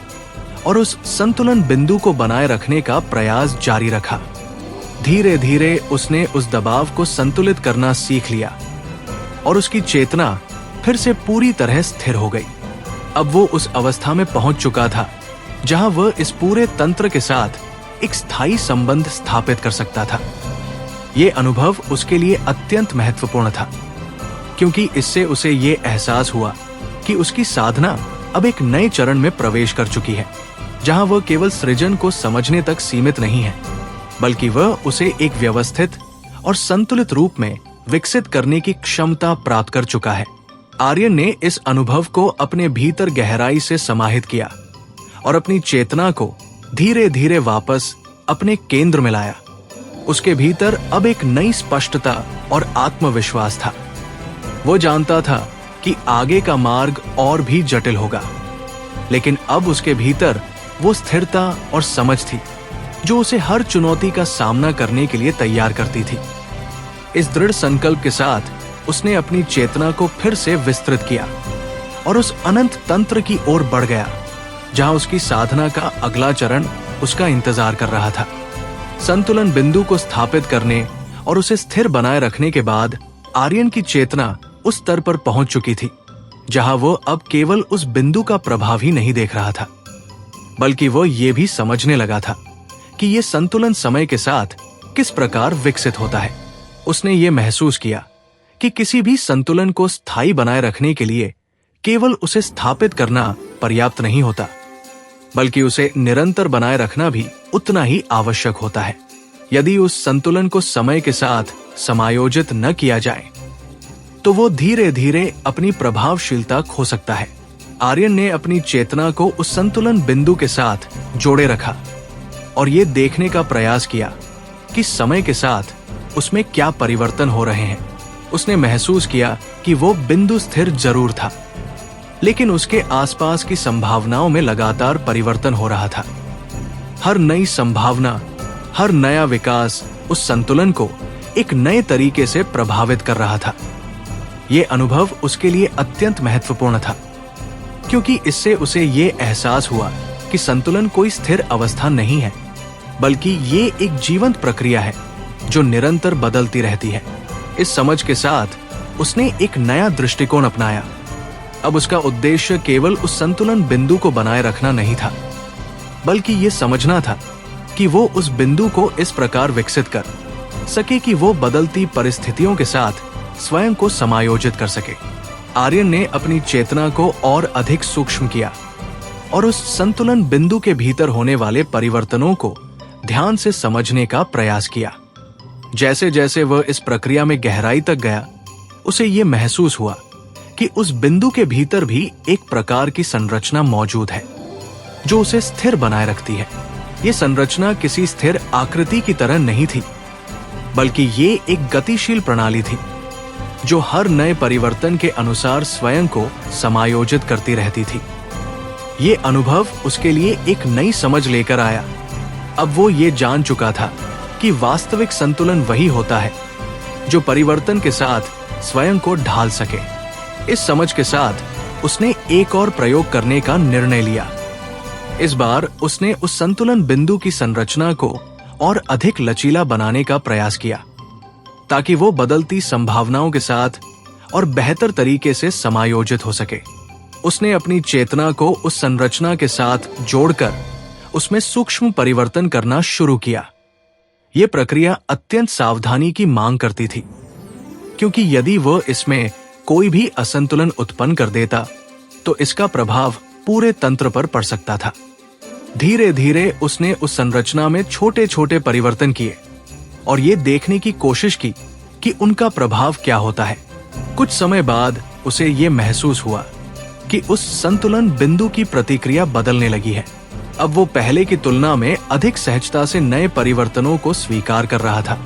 और उस संतुलन बिंदु को बनाए रखने का प्रयास जारी रखा। धीरे धीरे उसने उस दबाव को संतुलित करना सीख लिया और उसकी चेतना फिर से पूरी तरह स्थिर हो गई। अब वो उस अवस्था में पहुंच चुका था जहां वह इस पूरे तंत्र के साथ एक स्थायी संबंध स्थापित कर सकता था। ये अनुभव उसके लिए अत्यंत महत्वपूर्ण था, क्योंकि इससे उसे ये एहसास हुआ कि उसकी साधना अब एक नए चरण में प्रवेश कर चुकी है, जहां वह केवल सृजन को समझने तक सीमित नहीं है, बल्कि वह उसे एक व्यवस्थित और संतुलित रूप में विकसित करने की क्षमता प्राप्त कर चुका है। आर्यन ने इस अनुभव को अपने भीतर गहराई से समाहित किया और अपनी चेतना को धीरे धीरे वापस अपने केंद्र में लाया। उसके भीतर अब एक नई स्पष्टता और आत्मविश्वास था। वो जानता था कि आगे का मार्ग और भी जटिल होगा, लेकिन अब उसके भीतर वो स्थिरता और समझ थी जो उसे हर चुनौती का सामना करने के लिए तैयार करती थी। इस दृढ़ संकल्प के साथ उसने अपनी चेतना को फिर से विस्तृत किया और उस अनंत तंत्र की ओर बढ़ गया, जहां उसकी साधना का अगला चरण उसका इंतजार कर रहा था। संतुलन बिंदु को स्थापित करने और उसे स्थिर बनाए रखने के बाद आर्यन की चेतना उस स्तर पर पहुंच चुकी थी जहां वो अब केवल उस बिंदु का प्रभाव ही नहीं देख रहा था, बल्कि वो ये भी समझने लगा था कि ये संतुलन समय के साथ किस प्रकार विकसित होता है। उसने ये महसूस किया कि किसी भी संतुलन को स्थायी बनाए रखने के लिए केवल उसे स्थापित करना पर्याप्त नहीं होता, बल्कि उसे निरंतर बनाए रखना भी उतना ही आवश्यक होता है। यदि उस संतुलन को समय के साथ समायोजित न किया जाए तो वो धीरे धीरे अपनी प्रभावशीलता खो सकता है। आर्यन ने अपनी चेतना को उस संतुलन बिंदु के साथ जोड़े रखा और ये देखने का प्रयास किया कि समय के साथ उसमें क्या परिवर्तन हो रहे हैं। उसने महसूस किया कि वो बिंदु स्थिर जरूर था, लेकिन उसके आसपास की संभावनाओं में लगातार परिवर्तन हो रहा था। हर नई संभावना, हर नया विकास उस संतुलन को एक नए तरीके से प्रभावित कर रहा था। ये अनुभव उसके लिए अत्यंत महत्वपूर्ण था, क्योंकि इससे उसे ये एहसास हुआ कि संतुलन कोई स्थिर अवस्था नहीं है, बल्कि ये एक जीवंत प्रक्रिया है जो निरंतर बदलती रहती है। इस समझ के साथ उसने एक नया दृष्टिकोण अपनाया। अब उसका उद्देश्य केवल उस संतुलन बिंदु को बनाए रखना नहीं था, बल्कि ये समझना था कि वो उस बिंदु को इस प्रकार विकसित कर सके कि वो बदलती परिस्थितियों के साथ स्वयं को समायोजित कर सके। आर्यन ने अपनी चेतना को और अधिक सूक्ष्म किया और उस संतुलन बिंदु के भीतर होने वाले परिवर्तनों को ध्यान से समझने का प्रयास किया। जैसे जैसे वह इस प्रक्रिया में गहराई तक गया, उसे ये महसूस हुआ कि उस बिंदु के भीतर भी एक प्रकार की संरचना मौजूद है जो उसे स्थिर बनाए रखती है। ये संरचना किसी स्थिर आकृति की तरह नहीं थी, बल्कि ये एक गतिशील प्रणाली थी जो हर नए परिवर्तन के अनुसार स्वयं को समायोजित करती रहती थी। ये अनुभव उसके लिए एक नई समझ लेकर आया अब वो ये जान चुका था कि वास्तविक संतुलन वही होता है जो परिवर्तन के साथ स्वयं को ढाल सके। इस समझ के साथ उसने एक और प्रयोग करने का निर्णय लिया। इस बार उसने उस संतुलन बिंदु की संरचना को और अधिक लचीला बनाने का प्रयास किया ताकि वो बदलती संभावनाओं के साथ और बेहतर तरीके से समायोजित हो सके। उसने अपनी चेतना को उस संरचना के साथ जोड़कर उसमें सूक्ष्म परिवर्तन करना शुरू किया। यह प्रक्रिया अत्यंत सावधानी की मांग करती थी, क्योंकि यदि वह इसमें कोई भी असंतुलन उत्पन्न कर देता तो इसका प्रभाव पूरे तंत्र पर पड़ सकता था। धीरे धीरे उसने उस संरचना में छोटे छोटे परिवर्तन किए और ये देखने की कोशिश की कि उनका प्रभाव क्या होता है। कुछ समय बाद उसे ये महसूस हुआ कि उस संतुलन बिंदु की प्रतिक्रिया बदलने लगी है। अब वो पहले की तुलना में अधिक सहजता से नए परिवर्तनों को स्वीकार कर रहा था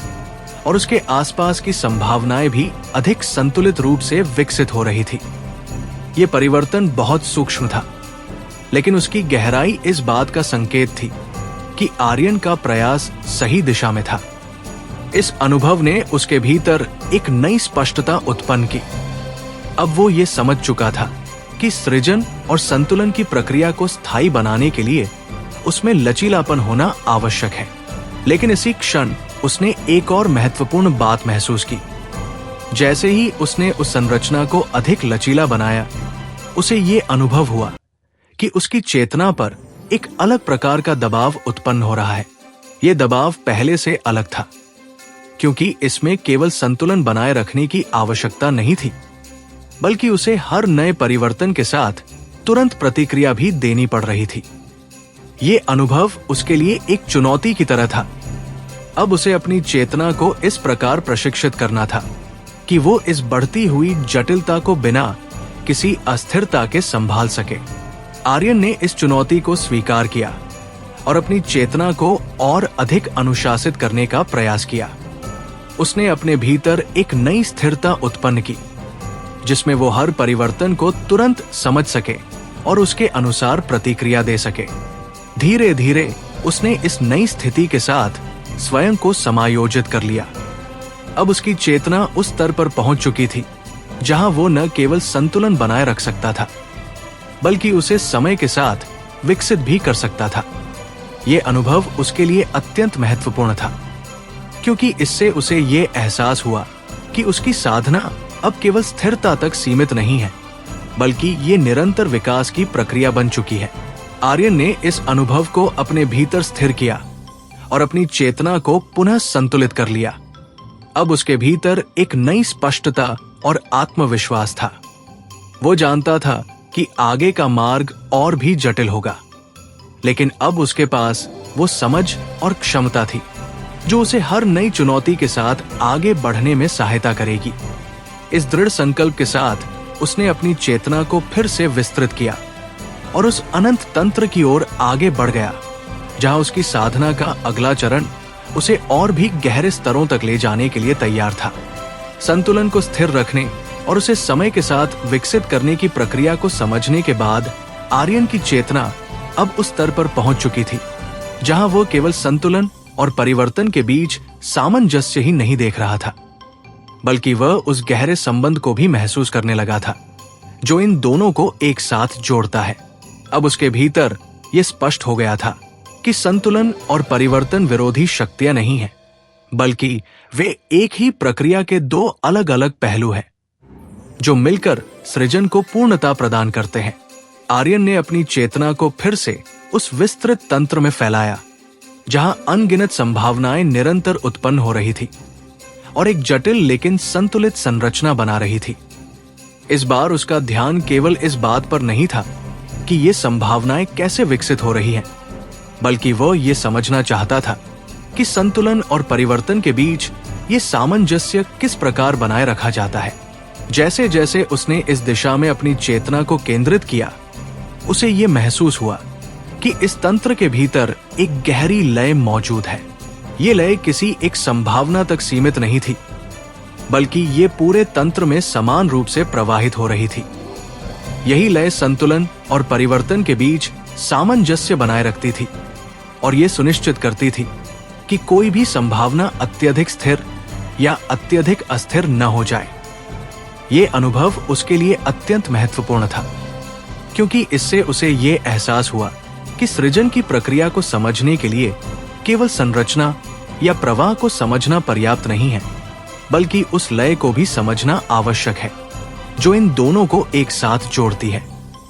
और उसके आसपास की संभावनाएं भी अधिक संतुलित रूप से विकसित हो रही थी। ये परिवर्तन बहुत सूक्ष्म था, लेकिन उसकी गहराई इस बात का संकेत थी कि आर्यन का प्रयास सही दिशा में था। इस अनुभव ने उसके भीतर एक नई स्पष्टता उत्पन्न की। अब वो ये समझ चुका था कि सृजन और संतुलन की प्रक्रिया को स्थायी बनाने के लिए उसमें लचीलापन होना आवश्यक है। लेकिन इसी क्षण उसने एक और महत्वपूर्ण बात महसूस की। जैसे ही उसने उस संरचना को अधिक लचीला बनाया, उसे ये अनुभव हुआ कि उसकी चेतना पर एक अलग प्रकार का दबाव उत्पन्न हो रहा है। यह दबाव पहले से अलग था, क्योंकि इसमें केवल संतुलन बनाए रखने की आवश्यकता नहीं थी, बल्कि उसे हर नए परिवर्तन के साथ तुरंत प्रतिक्रिया भी देनी पड़ रही थी। ये अनुभव उसके लिए एक चुनौती की तरह था। अब उसे अपनी चेतना को इस प्रकार प्रशिक्षित करना था कि वो इस बढ़ती हुई जटिलता को बिना किसी अस्थिरता के संभाल सके। आर्यन ने इस चुनौती को स्वीकार किया और अपनी चेतना को और अधिक अनुशासित करने का प्रयास किया। उसने अपने भीतर एक नई स्थिरता उत्पन्न की, जिसमें वो हर परिवर्तन को तुरंत समझ सके और उसके अनुसार प्रतिक्रिया दे सके। धीरे धीरे उसने इस नई स्थिति के साथ स्वयं को समायोजित कर लिया। अब उसकी चेतना उस स्तर पर पहुंच चुकी थी जहां वो न केवल संतुलन बनाए रख सकता था, बल्कि उसे समय के साथ विकसित भी कर सकता था। ये अनुभव उसके लिए अत्यंत महत्वपूर्ण था, क्योंकि इससे उसे ये एहसास हुआ कि उसकी साधना अब केवल स्थिरता तक सीमित नहीं है, बल्कि ये निरंतर विकास की प्रक्रिया बन चुकी है। आर्यन ने इस अनुभव को अपने भीतर स्थिर किया और अपनी चेतना को पुनः संतुलित कर लिया। अब उसके भीतर एक नई स्पष्टता और आत्मविश्वास था। वो जानता था कि आगे का मार्ग और भी जटिल होगा, लेकिन अब उसके पास वो समझ और क्षमता थी जो उसे हर नई चुनौती के साथ आगे बढ़ने में सहायता करेगी। इस दृढ़ संकल्प के साथ उसने अपनी चेतना को फिर से विस्तृत किया और उस अनंत तंत्र की ओर आगे बढ़ गया, जहां उसकी साधना का अगला चरण उसे और भी गहरे स्तरों तक ले जाने के लिए तैयार था। संतुलन को स्थिर रखने और उसे समय के साथ विकसित करने की प्रक्रिया को समझने के बाद आर्यन की चेतना अब उस स्तर पर पहुंच चुकी थी जहां वो केवल संतुलन और परिवर्तन के बीच सामंजस्य ही नहीं देख रहा था, बल्कि वह उस गहरे संबंध को भी महसूस करने लगा था जो इन दोनों को एक साथ जोड़ता है। अब उसके भीतर यह स्पष्ट हो गया था कि संतुलन और परिवर्तन विरोधी शक्तियां नहीं हैं, बल्कि वे एक ही प्रक्रिया के दो अलग अलग पहलू हैं जो मिलकर सृजन को पूर्णता प्रदान करते हैं। आर्यन ने अपनी चेतना को फिर से उस विस्तृत तंत्र में फैलाया जहां अनगिनत संभावनाएं निरंतर उत्पन्न हो रही थी और एक जटिल लेकिन संतुलित संरचना बना रही थी। इस बार उसका ध्यान केवल इस बात पर नहीं था कि ये संभावनाएं कैसे विकसित हो रही हैं, बल्कि वह ये समझना चाहता था कि संतुलन और परिवर्तन के बीच ये सामंजस्य किस प्रकार बनाए रखा जाता है। जैसे जैसे उसने इस दिशा में अपनी चेतना को केंद्रित किया, उसे ये महसूस हुआ कि इस तंत्र के भीतर एक गहरी लय मौजूद है। ये लय किसी एक संभावना तक सीमित नहीं थी, बल्कि ये पूरे तंत्र में समान रूप से प्रवाहित हो रही थी। यही लय संतुलन और परिवर्तन के बीच सामंजस्य बनाए रखती थी। और ये सुनिश्चित करती थी कि कोई भी संभावना अत्यधिक स्थिर या अत्यधिक अस्थिर न हो जाए। ये अनुभव उसके लिए अत्यंत महत्वपूर्ण था, क्योंकि इससे उसे ये एहसास हुआ कि सृजन की प्रक्रिया को समझने के लिए केवल संरचना या प्रवाह को समझना पर्याप्त नहीं है, बल्कि उस लय को भी समझना आवश्यक है जो इन दोनों को एक साथ जोड़ती है।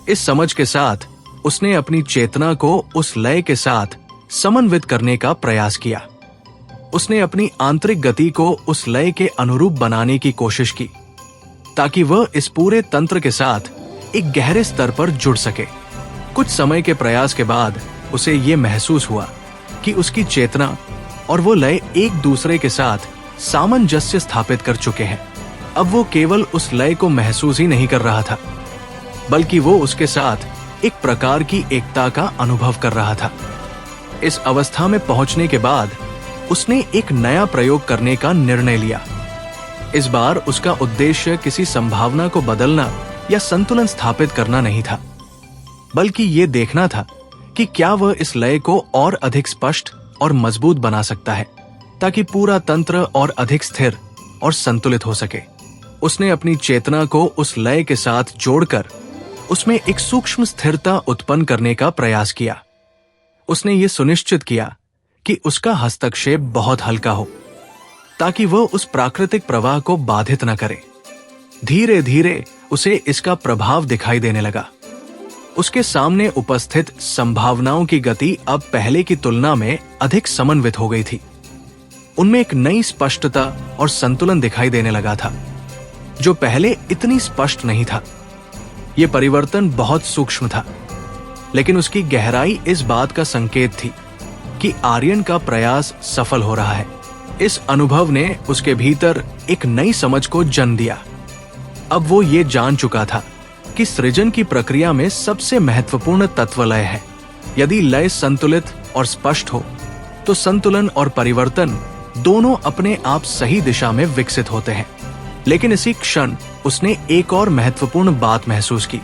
इस समझ के साथ उसने अपनी चेतना को उस लय के साथ समन्वित करने का प्रयास किया। उसने अपनी आंतरिक गति को उस लय के अनुरूप बनाने की कोशिश की, ताकि वह इस पूरे तंत्र के साथ एक गहरे स्तर पर जुड़ सके। कुछ समय के प्रयास के बाद उसे ये महसूस हुआ कि उसकी चेतना और वो लय एक दूसरे के साथ सामंजस्य स्थापित कर चुके हैं। अब वो केवल उस लय को महसूस ही नहीं कर रहा था, बल्कि वो उसके साथ एक प्रकार की एकता का अनुभव कर रहा था। इस अवस्था में पहुंचने के बाद उसने एक नया प्रयोग करने का निर्णय लिया। इस बार उसका उद्देश्य किसी संभावना को बदलना या संतुलन स्थापित करना नहीं था, बल्कि ये देखना था कि क्या वह इस लय को और अधिक स्पष्ट और मजबूत बना सकता है, ताकि पूरा तंत्र और अधिक स्थिर और संतुलित हो सके। उसने अपनी चेतना को उस लय के साथ जोड़कर उसमें एक सूक्ष्म स्थिरता उत्पन्न करने का प्रयास किया। उसने ये सुनिश्चित किया कि उसका हस्तक्षेप बहुत हल्का हो, ताकि वह उस प्राकृतिक प्रवाह को बाधित न करे। धीरे धीरे उसे इसका प्रभाव दिखाई देने लगा। उसके सामने उपस्थित संभावनाओं की गति अब पहले की तुलना में अधिक समन्वित हो गई थी। उनमें एक नई स्पष्टता और संतुलन दिखाई देने लगा था, जो पहले इतनी स्पष्ट नहीं था। यह परिवर्तन बहुत सूक्ष्म था, लेकिन उसकी गहराई इस बात का संकेत थी कि आर्यन का प्रयास सफल हो रहा है। इस अनुभव ने उसके भीतर एक नई समझ को जन्म दिया। अब वो ये जान चुका था कि सृजन की प्रक्रिया में सबसे महत्वपूर्ण तत्व लय है। यदि लय संतुलित और स्पष्ट हो, तो संतुलन और परिवर्तन दोनों अपने आप सही दिशा में विकसित होते हैं। लेकिन इसी क्षण उसने एक और महत्वपूर्ण बात महसूस की।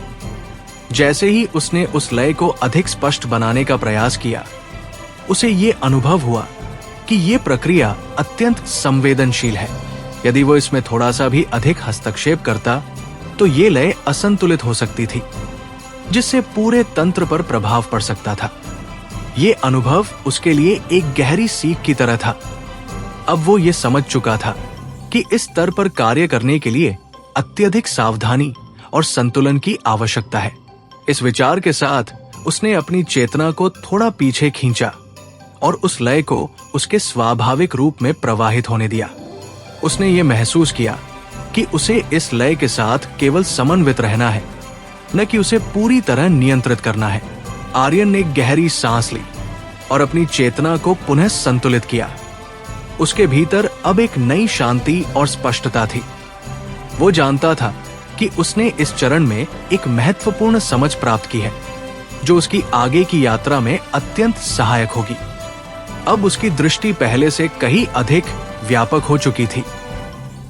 जैसे ही उसने उस लय को अधिक स्पष्ट बनाने का प्रयास किया, उसे ये अनुभव हुआ कि ये प्रक्रिया अत्यंत संवेदनशील है। यदि वो इसमें थोड़ा सा भी अधिक हस्तक्षेप करता, तो ये लय असंतुलित हो सकती थी, जिससे पूरे तंत्र पर प्रभाव पड़ सकता था। ये अनुभव उसके लिए एक गहरी सीख की तरह था। अब वो ये समझ चुका था कि इस स्तर पर कार्य करने के लिए अत्यधिक सावधानी और संतुलन की आवश्यकता है। इस विचार के साथ उसने अपनी चेतना को थोड़ा पीछे खींचा और उस लय को उसके स्वाभाविक रूप में प्रवाहित होने दिया। उसने ये महसूस किया कि उसे इस लय के साथ केवल समन्वित रहना है, न कि उसे पूरी तरह नियंत्रित करना है। आर्यन ने गहरी सांस ली और अपनी चेतना को पुनः संतुलित किया। उसके भीतर अब एक नई शांति और स्पष्टता थी। वो जानता था कि उसने इस चरण में एक महत्वपूर्ण समझ प्राप्त की है, जो उसकी आगे की यात्रा में अत्यंत सहायक होगी। अब उसकी दृष्टि पहले से कहीं अधिक व्यापक हो चुकी थी।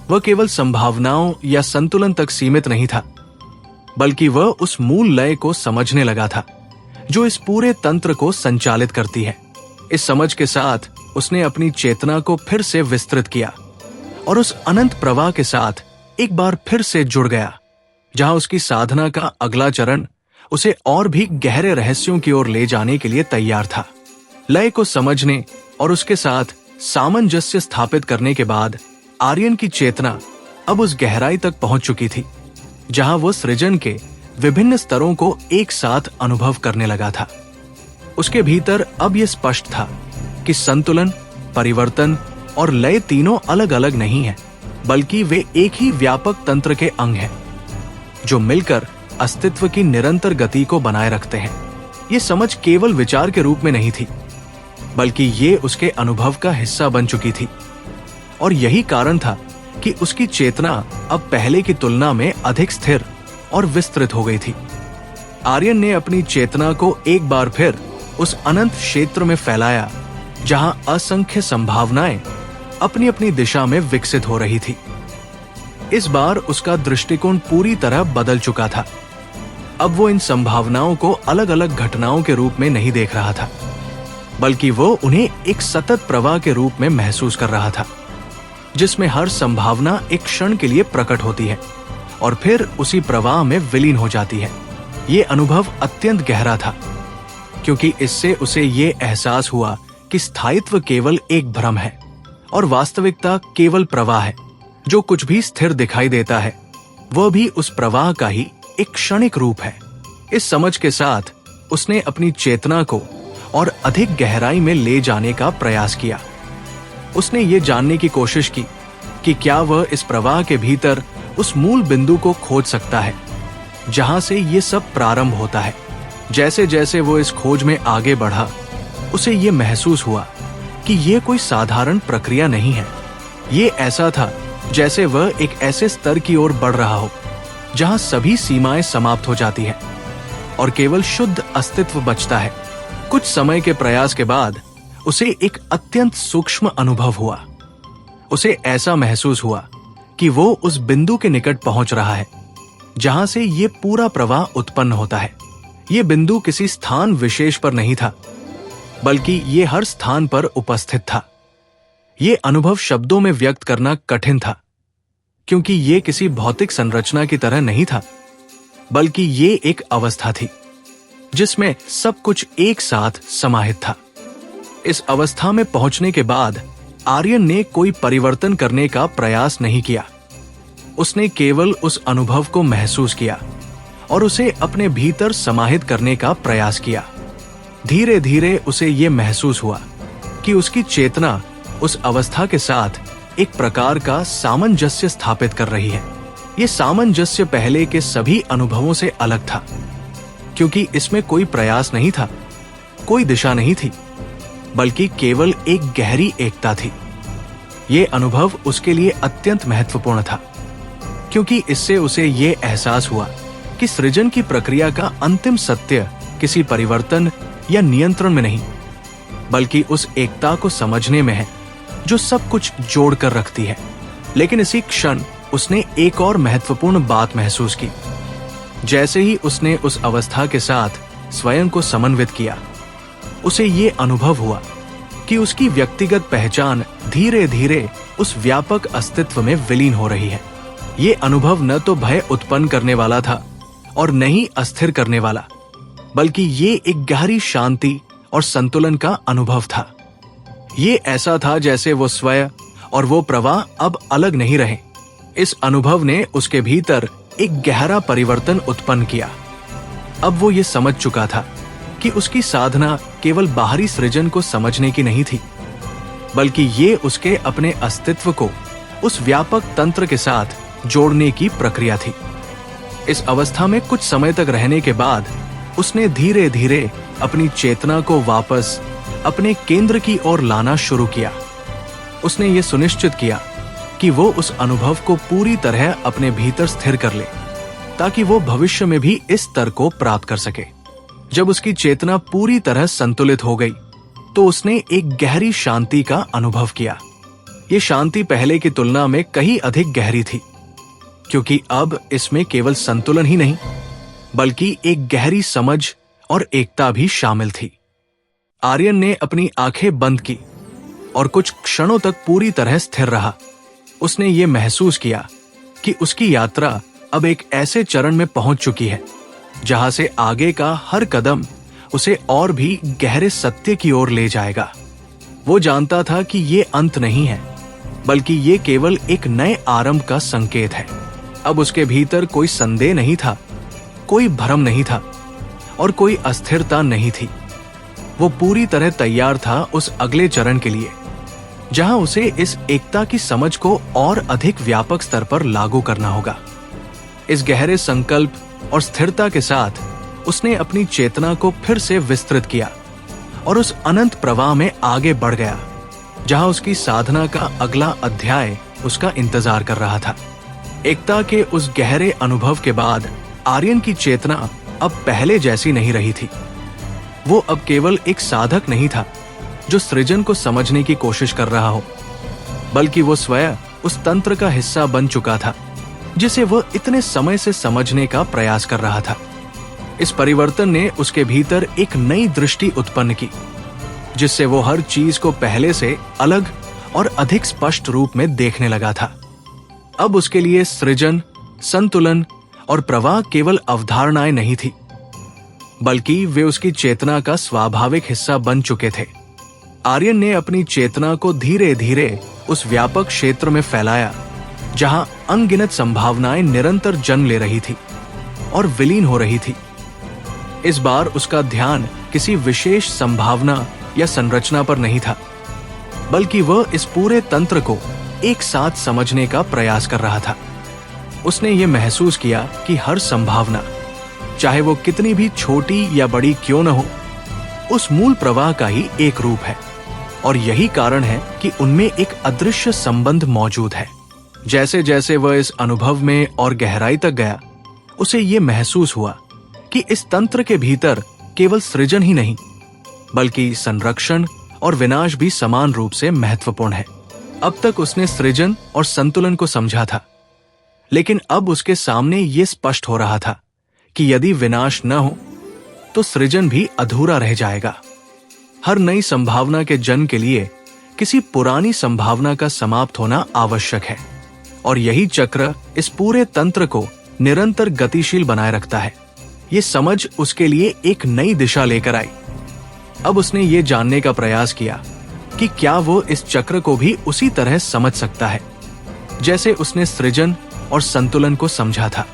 वह केवल संभावनाओं या संतुलन तक सीमित नहीं था, बल्कि वह उस मूल लय को समझने लगा था, जो इस पूरे तंत्र को संचालित करती है। इस समझ के साथ उसने अपनी चेतना को फिर से विस्तृत किया और उस अनंत प्रवाह के साथ एक बार फिर से जुड़ गया, जहां उसकी साधना का अगला चरण उसे और भी गहरे रहस्यों की ओर ले जाने के लिए तैयार था। लय को समझने और उसके साथ सामंजस्य स्थापित करने के बाद आर्यन की चेतना अब उस गहराई तक पहुंच चुकी थी, जहां वो सृजन के विभिन्न स्तरों को एक साथ अनुभव करने लगा था। उसके भीतर अब यह स्पष्ट था कि संतुलन, परिवर्तन और लय तीनों अलग अलग नहीं हैं, बल्कि वे एक ही व्यापक तंत्र के अंग हैं, जो मिलकर अस्तित्व की निरंतर गति को बनाए रखते हैं। ये समझ केवल विचार के रूप में नहीं थी, बल्कि ये उसके अनुभव का हिस्सा बन चुकी थी। और यही कारण था कि उसकी चेतना अब पहले की तुलना में अधिक स्थिर और विस्तृत हो गई थी। आर्यन ने अपनी चेतना को एक बार फिर उस अनंत क्षेत्र में फैलाया, जहां असंख्य संभावनाएं अपनी अपनी दिशा में विकसित हो रही थी। इस बार उसका दृष्टिकोण पूरी तरह बदल चुका था। अब वो इन संभावनाओं को अलग अलग घटनाओं के रूप में नहीं देख रहा था, बल्कि वो उन्हें एक सतत प्रवाह के रूप में महसूस कर रहा था, जिसमें हर संभावना एक क्षण के लिए प्रकट होती है और फिर उसी प्रवाह में विलीन हो जाती है। ये अनुभव अत्यंत गहरा था, क्योंकि इससे उसे ये एहसास हुआ कि स्थायित्व केवल एक भ्रम है और वास्तविकता केवल प्रवाह है। जो कुछ भी स्थिर दिखाई देता है वह भी उस प्रवाह का ही एक क्षणिक रूप है। इस समझ के साथ उसने अपनी चेतना को और अधिक गहराई में ले जाने का प्रयास किया। उसने ये जानने की कोशिश की कि क्या वह इस प्रवाह के भीतर उस मूल बिंदु को खोज सकता है जहां से ये सब प्रारंभ होता है। जैसे जैसे वो इस खोज में आगे बढ़ा, उसे ये महसूस हुआ कि ये कोई साधारण प्रक्रिया नहीं है। ये ऐसा था जैसे वह एक ऐसे स्तर की ओर बढ़ रहा हो जहां सभी सीमाएं समाप्त हो जाती हैं और केवल शुद्ध अस्तित्व बचता है। कुछ समय के प्रयास के बाद उसे एक अत्यंत सूक्ष्म अनुभव हुआ। उसे ऐसा महसूस हुआ कि वो उस बिंदु के निकट पहुंच रहा है जहां से ये पूरा प्रवाह उत्पन्न होता है। ये बिंदु किसी स्थान विशेष पर नहीं था, बल्कि ये हर स्थान पर उपस्थित था। ये अनुभव शब्दों में व्यक्त करना कठिन था, क्योंकि ये किसी भौतिक संरचना की तरह नहीं था, बल्कि ये एक अवस्था थी जिसमें सब कुछ एक साथ समाहित था। इस अवस्था में पहुंचने के बाद आर्यन ने कोई परिवर्तन करने का प्रयास नहीं किया। उसने केवल उस अनुभव को महसूस किया और उसे अपने भीतर समाहित करने का प्रयास किया। धीरे धीरे उसे ये महसूस हुआ कि उसकी चेतना उस अवस्था के साथ एक प्रकार का सामंजस्य स्थापित कर रही है। ये सामंजस्य पहले के सभी अनुभवों से अलग था, क्योंकि इसमें कोई प्रयास नहीं था, कोई दिशा नहीं थी, बल्कि केवल एक गहरी एकता थी। ये अनुभव उसके लिए अत्यंत महत्वपूर्ण था, क्योंकि इससे उसे ये एहसास हुआ कि सृजन की प्रक्रिया का अंतिम सत्य किसी परिवर्तन या नियंत्रण में नहीं, बल्कि उस एकता को समझने में है जो सब कुछ जोड़कर रखती है। लेकिन इसी क्षण उसने एक और महत्वपूर्ण बात महसूस की। जैसे ही उसने उस अवस्था के साथ स्वयं को समन्वित किया, उसे ये अनुभव हुआ कि उसकी व्यक्तिगत पहचान धीरे धीरे उस व्यापक अस्तित्व में विलीन हो रही है। ये अनुभव न तो भय उत्पन्न करने वाला था और न ही अस्थिर करने वाला, बल्कि ये एक गहरी शांति और संतुलन का अनुभव था। ये ऐसा था जैसे वो स्वयं और वो प्रवाह अब अलग नहीं रहे। इस अनुभव ने उसके भीतर एक गहरा परिवर्तन उत्पन्न किया। अब वो ये समझ चुका था कि उसकी साधना केवल बाहरी सृजन को समझने की नहीं थी, बल्कि ये उसके अपने अस्तित्व को उस व्यापक तंत्र के साथ जोड़ने की प्रक्रिया थी। इस अवस्था में कुछ समय तक रहने के बाद उसने धीरे धीरे अपनी चेतना को वापस अपने केंद्र की ओर लाना शुरू किया। उसने ये सुनिश्चित किया कि वो उस अनुभव को पूरी तरह अपने भीतर स्थिर कर ले, ताकि वो भविष्य में भी इस स्तर को प्राप्त कर सके। जब उसकी चेतना पूरी तरह संतुलित हो गई, तो उसने एक गहरी शांति का अनुभव किया। ये शांति पहले की तुलना में कहीं अधिक गहरी थी, क्योंकि अब इसमें केवल संतुलन ही नहीं, बल्कि एक गहरी समझ और एकता भी शामिल थी। आर्यन ने अपनी आंखें बंद की और कुछ क्षणों तक पूरी तरह स्थिर रहा। उसने ये महसूस किया कि उसकी यात्रा अब एक ऐसे चरण में पहुंच चुकी है जहां से आगे का हर कदम उसे और भी गहरे सत्य की ओर ले जाएगा। वो जानता था कि ये अंत नहीं है, बल्कि ये केवल एक नए आरंभ का संकेत है। अब उसके भीतर कोई संदेह नहीं था, कोई भ्रम नहीं था और कोई अस्थिरता नहीं थी। वो पूरी तरह तैयार था उस अगले चरण के लिए, जहां उसे इस एकता की समझ को और अधिक व्यापक स्तर पर लागू करना होगा। इस गहरे संकल्प और स्थिरता के साथ उसने अपनी चेतना को फिर से विस्तृत किया और उस अनंत प्रवाह में आगे बढ़ गया, जहां उसकी साधना का अगला अध्याय उसका इंतजार कर रहा था। एकता के उस गहरे अनुभव के बाद आर्यन की चेतना अब पहले जैसी नहीं रही थी। वो अब केवल एक साधक नहीं था जो सृजन को समझने की कोशिश कर रहा हो, बल्कि वो स्वयं उस तंत्र का हिस्सा बन चुका था जिसे वो इतने समय से समझने का प्रयास कर रहा था। इस परिवर्तन ने उसके भीतर एक नई दृष्टि उत्पन्न की। जिससे वो हर चीज को पहले से अलग और अधिक स्पष्ट रूप में देखने लगा था। अब उसके लिए सृजन, संतुलन और प्रवाह केवल अवधारणाएं नहीं थी, बल्कि वे उसकी चेतना का स्वाभाविक हिस्सा बन चुके थे। आर्यन ने अपनी चेतना को धीरे धीरे उस व्यापक क्षेत्र में फैलाया जहां अनगिनत संभावनाएं निरंतर जन्म ले रही थी और विलीन हो रही थी। इस बार उसका ध्यान किसी विशेष संभावना या संरचना पर नहीं था, बल्कि वह इस पूरे तंत्र को एक साथ समझने का प्रयास कर रहा था। उसने ये महसूस किया कि हर संभावना, चाहे वो कितनी भी छोटी या बड़ी क्यों न हो, उस मूल प्रवाह का ही एक रूप है और यही कारण है कि उनमें एक अदृश्य संबंध मौजूद है। जैसे जैसे वह इस अनुभव में और गहराई तक गया, उसे ये महसूस हुआ कि इस तंत्र के भीतर केवल सृजन ही नहीं, बल्कि संरक्षण और विनाश भी समान रूप से महत्वपूर्ण है। अब तक उसने सृजन और संतुलन को समझा था, लेकिन अब उसके सामने ये स्पष्ट हो रहा था कि यदि विनाश न हो तो सृजन भी अधूरा रह जाएगा। हर नई संभावना के जन्म के लिए किसी पुरानी संभावना का समाप्त होना आवश्यक है और यही चक्र इस पूरे तंत्र को निरंतर गतिशील बनाए रखता है। ये समझ उसके लिए एक नई दिशा लेकर आई। अब उसने ये जानने का प्रयास किया कि क्या वो इस चक्र को भी उसी तरह समझ सकता है जैसे उसने सृजन और संतुलन को समझा था।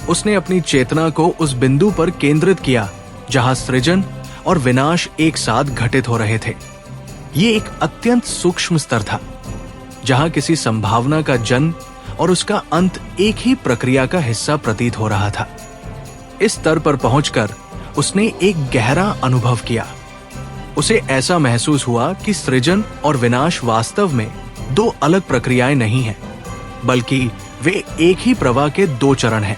उसने अपनी चेतना को उस बिंदु पर केंद्रित किया जहां सृजन और विनाश एक साथ घटित हो रहे थे। ये एक अत्यंत सूक्ष्म स्तर था जहां किसी संभावना का जन्म और उसका अंत एक ही प्रक्रिया का हिस्सा प्रतीत हो रहा था। इस स्तर पर पहुंचकर उसने एक गहरा अनुभव किया। उसे ऐसा महसूस हुआ कि सृजन और विनाश वास्तव में दो अलग प्रक्रियाएं नहीं हैं, बल्कि वे एक ही प्रवाह के दो चरण हैं।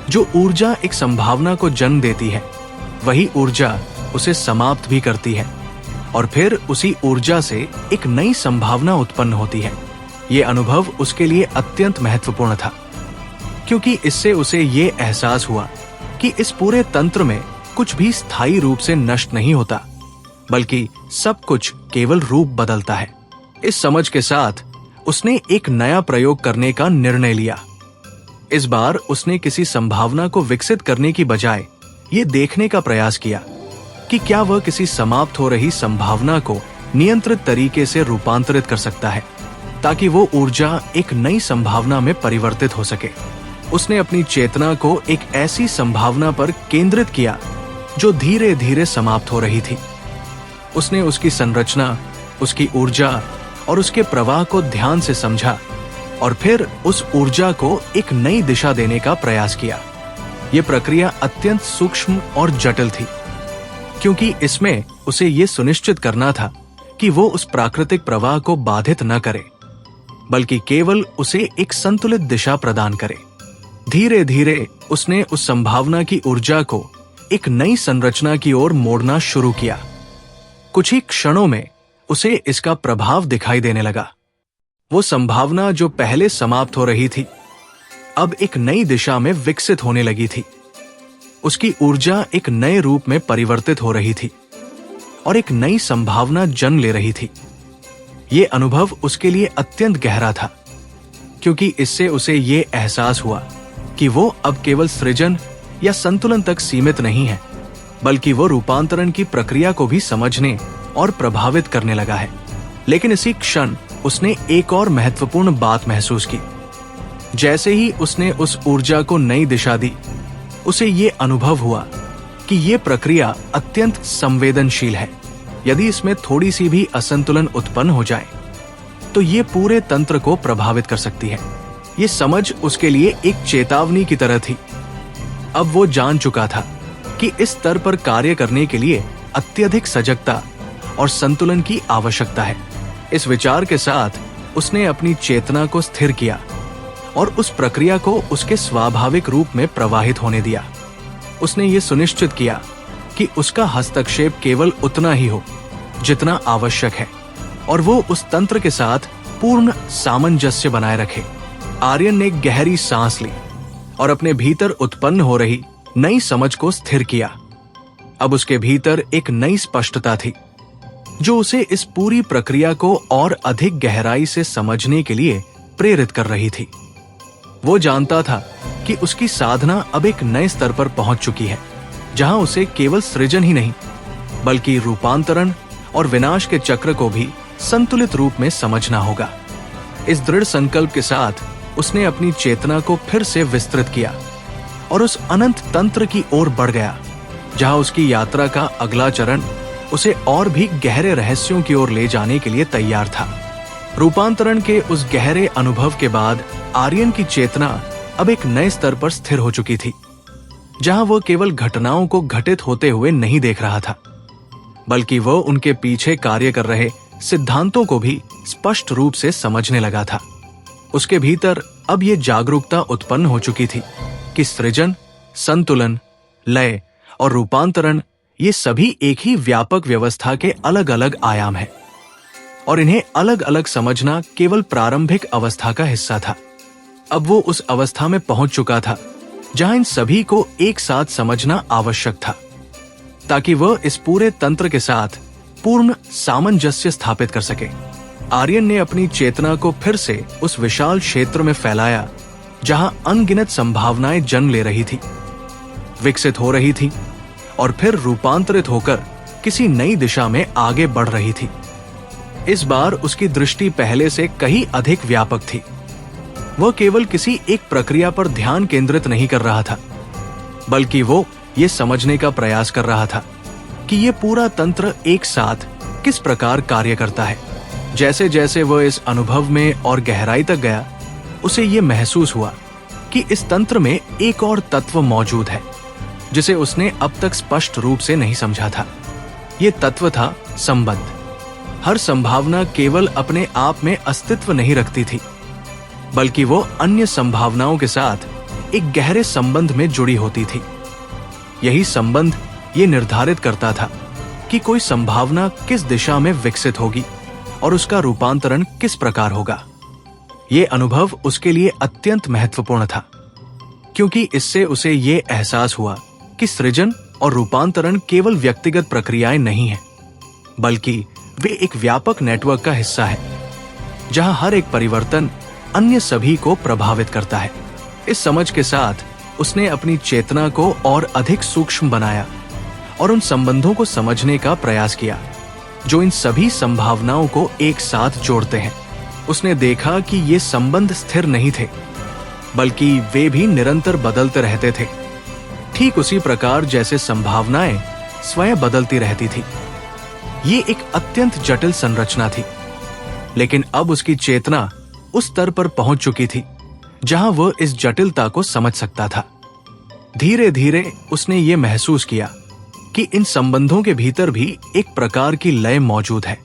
जो ऊर्जा एक संभावना को जन्म देती है, वही ऊर्जा उसे समाप्त भी करती है और फिर उसी ऊर्जा से एक नई संभावना उत्पन्न होती है। ये अनुभव उसके लिए अत्यंत महत्वपूर्ण था, क्योंकि इससे उसे ये एहसास हुआ कि इस पूरे तंत्र में कुछ भी स्थायी रूप से नष्ट नहीं होता, बल्कि सब कुछ केवल रूप बदलता है। इस समझ के साथ उसने एक नया प्रयोग करने का निर्णय लिया। इस बार उसने किसी संभावना को विकसित करने की बजाय ये देखने का प्रयास किया कि क्या वह किसी समाप्त हो रही संभावना को नियंत्रित तरीके से रूपांतरित कर सकता है, ताकि वो ऊर्जा एक नई संभावना में परिवर्तित हो सके। उसने अपनी चेतना को एक ऐसी संभावना पर केंद्रित किया जो धीरे धीरे समाप्त हो रही थी। उसने उसकी संरचना, उसकी ऊर्जा और उसके प्रवाह को ध्यान से समझा और फिर उस ऊर्जा को एक नई दिशा देने का प्रयास किया। यह प्रक्रिया अत्यंत सूक्ष्म और जटिल थी, क्योंकि इसमें उसे ये सुनिश्चित करना था कि वो उस प्राकृतिक प्रवाह को बाधित न करे, बल्कि केवल उसे एक संतुलित दिशा प्रदान करे। धीरे धीरे उसने उस संभावना की ऊर्जा को एक नई संरचना की ओर मोड़ना शुरू किया। कुछ ही क्षणों में उसे इसका प्रभाव दिखाई देने लगा। वो संभावना जो पहले समाप्त हो रही थी, अब एक नई दिशा में विकसित होने लगी थी। उसकी ऊर्जा एक नए रूप में परिवर्तित हो रही थी और एक नई संभावना जन्म ले रही थी। ये अनुभव उसके लिए अत्यंत गहरा था, क्योंकि इससे उसे ये एहसास हुआ कि वो अब केवल सृजन या संतुलन तक सीमित नहीं है, बल्कि वो रूपांतरण की प्रक्रिया को भी समझने और प्रभावित करने लगा है। लेकिन इसी क्षण उसने एक और महत्वपूर्ण बात महसूस की। जैसे ही उसने उस ऊर्जा को नई दिशा दी, उसे ये अनुभव हुआ कि ये प्रक्रिया अत्यंत संवेदनशील है। यदि इसमें थोड़ी सी भी असंतुलन उत्पन्न हो जाए, तो ये पूरे तंत्र को प्रभावित कर सकती है। ये समझ उसके लिए एक चेतावनी की तरह थी। अब वो जान चुका था कि इस स्तर पर कार्य करने के लिए अत्यधिक सजगता और संतुलन की आवश्यकता है। इस विचार के साथ उसने अपनी चेतना को स्थिर किया और उस प्रक्रिया को उसके स्वाभाविक रूप में प्रवाहित होने दिया। उसने ये सुनिश्चित किया कि उसका हस्तक्षेप केवल उतना ही हो जितना आवश्यक है और वो उस तंत्र के साथ पूर्ण सामंजस्य बनाए रखे। आर्यन ने गहरी सांस ली और अपने भीतर उत्पन्न हो रही नई समझ को स्थिर किया। अब उसके भीतर एक नई स्पष्टता थी, जो उसे इस पूरी प्रक्रिया को और अधिक गहराई से समझने के लिए प्रेरित कर रही थी। वो जानता था कि उसकी साधना अब एक नए स्तर पर पहुंच चुकी है, जहां उसे केवल सृजन ही नहीं बल्कि रूपांतरण और विनाश के चक्र को भी संतुलित रूप में समझना होगा। इस दृढ़ संकल्प के साथ उसने अपनी चेतना को फिर से विस्तृत किया और उस अनंत तंत्र की ओर बढ़ गया, जहां उसकी यात्रा का अगला चरण उसे और भी गहरे रहस्यों की ओर ले जाने के लिए तैयार था। रूपांतरण के उस गहरे अनुभव के बाद आर्यन की चेतना अब एक नए स्तर पर स्थिर हो चुकी थी, जहां वह केवल घटनाओं को घटित होते हुए नहीं देख रहा था, बल्कि वह उनके पीछे कार्य कर रहे सिद्धांतों को भी स्पष्ट रूप से समझने लगा था। उसके भीतर अब यह जागरूकता उत्पन्न हो चुकी थी कि सृजन, संतुलन, लय और रूपांतरण ये सभी एक ही व्यापक व्यवस्था के अलग अलग आयाम हैं और इन्हें अलग अलग समझना केवल प्रारंभिक अवस्था का हिस्सा था। अब वो उस अवस्था में पहुंच चुका था जहां इन सभी को एक साथ समझना आवश्यक था, ताकि वह इस पूरे तंत्र के साथ पूर्ण सामंजस्य स्थापित कर सके। आर्यन ने अपनी चेतना को फिर से उस विशाल क्षेत्र में फैलाया जहां अनगिनत संभावनाएं जन्म ले रही थी, विकसित हो रही थी और फिर रूपांतरित होकर किसी नई दिशा में आगे बढ़ रही थी। इस बार उसकी दृष्टि पहले से कहीं अधिक व्यापक थी। वह केवल किसी एक प्रक्रिया पर ध्यान केंद्रित नहीं कर रहा था, बल्कि वो ये समझने का प्रयास कर रहा था कि ये पूरा तंत्र एक साथ किस प्रकार कार्य करता है। जैसे जैसे वह इस अनुभव में और गहराई तक गया, उसे ये महसूस हुआ कि इस तंत्र में एक और तत्व मौजूद है जिसे उसने अब तक स्पष्ट रूप से नहीं समझा था। ये तत्व था संबंध। हर संभावना केवल अपने आप में अस्तित्व नहीं रखती थी, बल्कि वो अन्य संभावनाओं के साथ एक गहरे संबंध में जुड़ी होती थी। यही संबंध ये निर्धारित करता था कि कोई संभावना किस दिशा में विकसित होगी और उसका रूपांतरण किस प्रकार होगा। ये अनुभव उसके लिए अत्यंत महत्वपूर्ण था, क्योंकि इससे उसे ये एहसास हुआ कि सृजन और रूपांतरण केवल व्यक्तिगत प्रक्रियाएं नहीं हैं, बल्कि वे एक व्यापक नेटवर्क का हिस्सा है, जहां हर एक परिवर्तन अन्य सभी को प्रभावित करता है। इस समझ के साथ उसने अपनी चेतना को और अधिक सूक्ष्म बनाया और उन संबंधों को समझने का प्रयास किया जो इन सभी संभावनाओं को एक साथ जोड़ते हैं। उसने देखा कि ये संबंध स्थिर नहीं थे, बल्कि वे भी निरंतर बदलते रहते थे, ठीक उसी प्रकार जैसे संभावनाएं स्वयं बदलती रहती थी। ये एक अत्यंत जटिल संरचना थी, लेकिन अब उसकी चेतना उस स्तर पर पहुंच चुकी थी जहां वह इस जटिलता को समझ सकता था। धीरे धीरे उसने ये महसूस किया कि इन संबंधों के भीतर भी एक प्रकार की लय मौजूद है,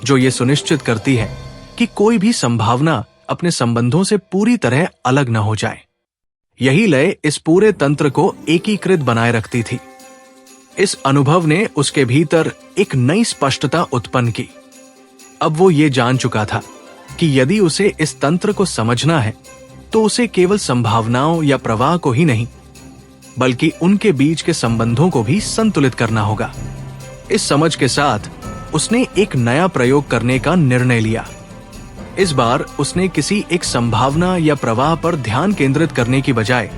जो ये सुनिश्चित करती है कि कोई भी संभावना अपने संबंधों से पूरी तरह अलग न हो जाए। यही लय इस पूरे तंत्र को एकीकृत बनाए रखती थी। इस अनुभव ने उसके भीतर एक नई स्पष्टता उत्पन्न की। अब वो ये जान चुका था कि यदि उसे इस तंत्र को समझना है, तो उसे केवल संभावनाओं या प्रवाह को ही नहीं, बल्कि उनके बीच के संबंधों को भी संतुलित करना होगा। इस समझ के साथ उसने एक नया प्रयोग करने का निर्णय लिया। इस बार उसने किसी एक संभावना या प्रवाह पर ध्यान केंद्रित करने की बजाय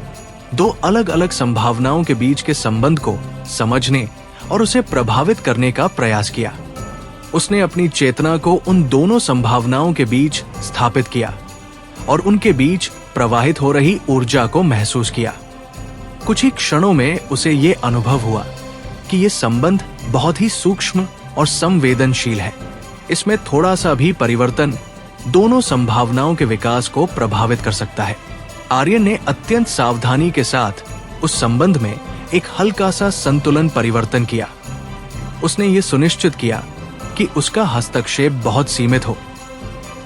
दो अलग अलग संभावनाओं के बीच के संबंध को समझने और उसे प्रभावित करने का प्रयास किया। उसने अपनी चेतना को उन दोनों संभावनाओं के बीच स्थापित किया और उनके बीच प्रवाहित हो रही ऊर्जा को महसूस किया। कुछ ही क्षणों में उसे ये अनुभव हुआ कि ये संबंध बहुत ही सूक्ष्म और संवेदनशील है। इसमें थोड़ा सा भी परिवर्तन दोनों संभावनाओं के विकास को प्रभावित कर सकता है। आर्यन ने अत्यंत सावधानी के साथ उस संबंध में एक हल्का सा संतुलन परिवर्तन किया। उसने ये सुनिश्चित किया कि उसका हस्तक्षेप बहुत सीमित हो,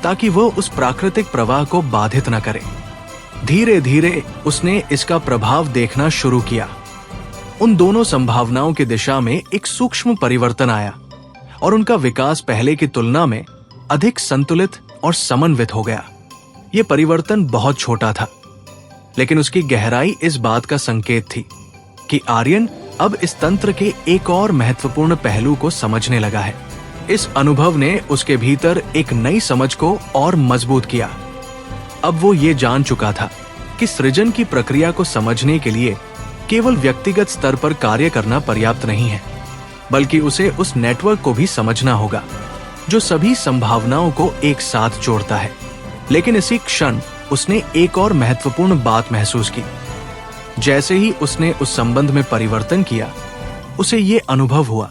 ताकि वह उस प्राकृतिक प्रवाह को बाधित न करे। धीरे धीरे उसने इसका प्रभाव देखना शुरू किया। उन दोनों संभावनाओं की दिशा में एक सूक्ष्म परिवर्तन आया और उनका विकास पहले की तुलना में अधिक संतुलित और समन्वित हो गया। यह परिवर्तन बहुत छोटा था, लेकिन उसकी गहराई इस बात का संकेत थी कि आर्यन अब इस तंत्र के एक और महत्वपूर्ण पहलू को समझने लगा है। इस अनुभव ने उसके भीतर एक नई समझ को और मजबूत किया। अब वो ये जान चुका था कि सृजन की प्रक्रिया को समझने के लिए केवल व्यक्तिगत स्तर पर कार्य करना पर्याप्त नहीं है, बल्कि उसे उस नेटवर्क को भी समझना होगा जो सभी संभावनाओं को एक साथ जोड़ता है। लेकिन इसी क्षण उसने एक और महत्वपूर्ण बात महसूस की। जैसे ही उसने उस संबंध में परिवर्तन किया, उसे ये अनुभव हुआ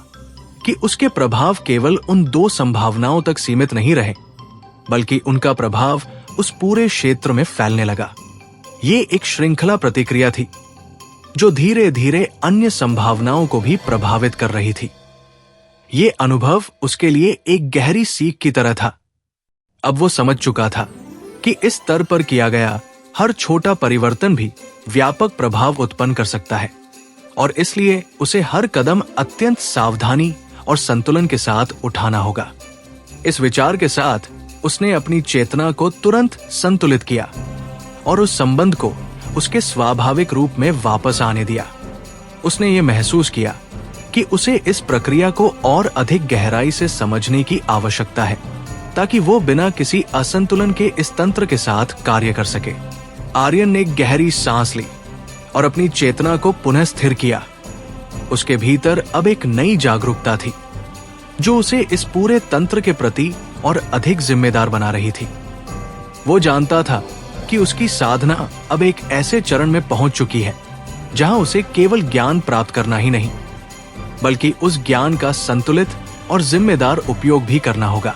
कि उसके प्रभाव केवल उन दो संभावनाओं तक सीमित नहीं रहे, बल्कि उनका प्रभाव उस पूरे क्षेत्र में फैलने लगा। ये एक श्रृंखला प्रतिक्रिया थी जो धीरे धीरे अन्य संभावनाओं को भी प्रभावित कर रही थी। ये अनुभव उसके लिए एक गहरी सीख की तरह था। अब वो समझ चुका था कि इस स्तर पर किया गया हर छोटा परिवर्तन भी व्यापक प्रभाव उत्पन्न कर सकता है, और इसलिए उसे हर कदम अत्यंत सावधानी और संतुलन के साथ उठाना होगा। इस विचार के साथ उसने अपनी चेतना को तुरंत संतुलित किया और उस संबंध को उसके स्वाभाविक रूप में वापस आने दिया। उसने ये महसूस किया कि उसे इस प्रक्रिया को और अधिक गहराई से समझने की आवश्यकता है, ताकि वो बिना किसी असंतुलन के इस तंत्र के साथ कार्य कर सके। आर्यन ने गहरी सांस ली और अपनी चेतना को पुनः स्थिर किया। उसके भीतर अब एक नई जागरूकता थी जो उसे इस पूरे तंत्र के प्रति और अधिक जिम्मेदार बना रही थी। वो जानता था कि उसकी साधना अब एक ऐसे चरण में पहुंच चुकी है जहां उसे केवल ज्ञान प्राप्त करना ही नहीं, बल्कि उस ज्ञान का संतुलित और जिम्मेदार उपयोग भी करना होगा।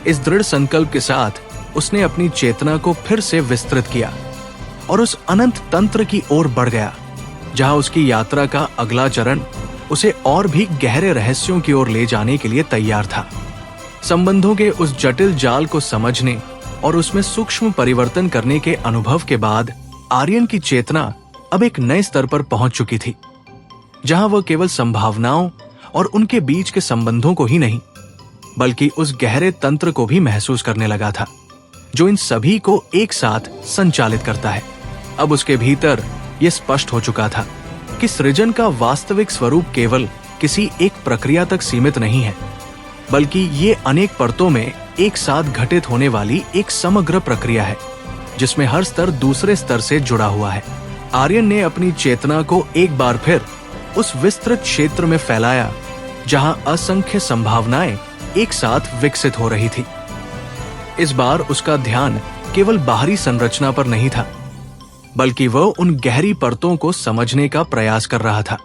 इस दृढ़ संकल्प के साथ उसने अपनी चेतना को फिर से विस्तृत किया और उस अनंत तंत्र की ओर बढ़ गया, जहां उसकी यात्रा का अगला चरण उसे और भी गहरे रहस्यों की ओर ले जाने के लिए तैयार था। संबंधों के उस जटिल जाल को समझने और उसमें सूक्ष्म परिवर्तन करने के अनुभव के बाद आर्यन की चेतना अब एक नए स्तर पर पहुंच चुकी थी, जहां वह केवल संभावनाओं और उनके बीच के संबंधों को ही नहीं, बल्कि उस गहरे तंत्र को भी महसूस करने लगा था जो इन सभी को एक साथ संचालित करता है। अब उसके भीतर यह स्पष्ट हो चुका था कि सृजन का वास्तविक स्वरूप केवल किसी एक प्रक्रिया तक सीमित नहीं है, बल्कि ये अनेक परतों में एक साथ घटित होने वाली एक समग्र प्रक्रिया है जिसमें हर स्तर दूसरे स्तर से जुड़ा हुआ है। आर्यन ने अपनी चेतना को एक बार फिर उस विस्तृत क्षेत्र में फैलाया जहां असंख्य संभावनाएं एक साथ विकसित हो रही थी। इस बार उसका ध्यान केवल बाहरी संरचना पर नहीं था, बल्कि वह उन गहरी परतों को समझने का प्रयास कर रहा था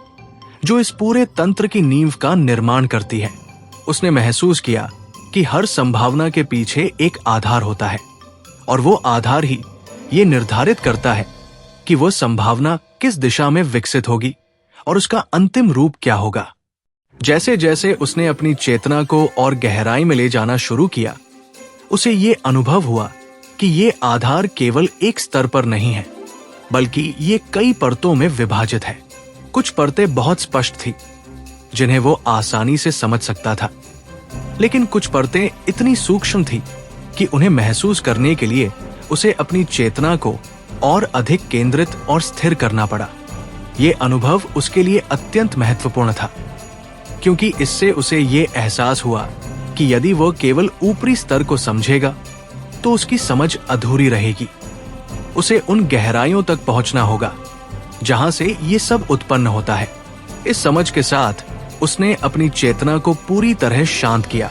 जो इस पूरे तंत्र की नींव का निर्माण करती है। उसने महसूस किया कि हर संभावना के पीछे एक आधार होता है, और वो आधार ही ये निर्धारित करता है कि वो संभावना किस दिशा में विकसित होगी और उसका अंतिम रूप क्या होगा। जैसे जैसे उसने अपनी चेतना को और गहराई में ले जाना शुरू किया, उसे ये अनुभव हुआ कि ये आधार केवल एक स्तर पर नहीं है, बल्कि ये कई परतों में विभाजित है। कुछ परतें बहुत स्पष्ट थी जिन्हें वो आसानी से समझ सकता था, लेकिन कुछ परतें इतनी सूक्ष्म थी कि उन्हें महसूस करने के लिए उसे अपनी चेतना को और अधिक केंद्रित और स्थिर करना पड़ा। ये अनुभव उसके लिए अत्यंत महत्वपूर्ण था, क्योंकि इससे उसे ये एहसास हुआ कि यदि वह केवल ऊपरी स्तर को समझेगा तो उसकी समझ अधूरी रहेगी। उसे उन गहराइयों तक पहुंचना होगा जहां से ये सब उत्पन्न होता है। इस समझ के साथ उसने अपनी चेतना को पूरी तरह शांत किया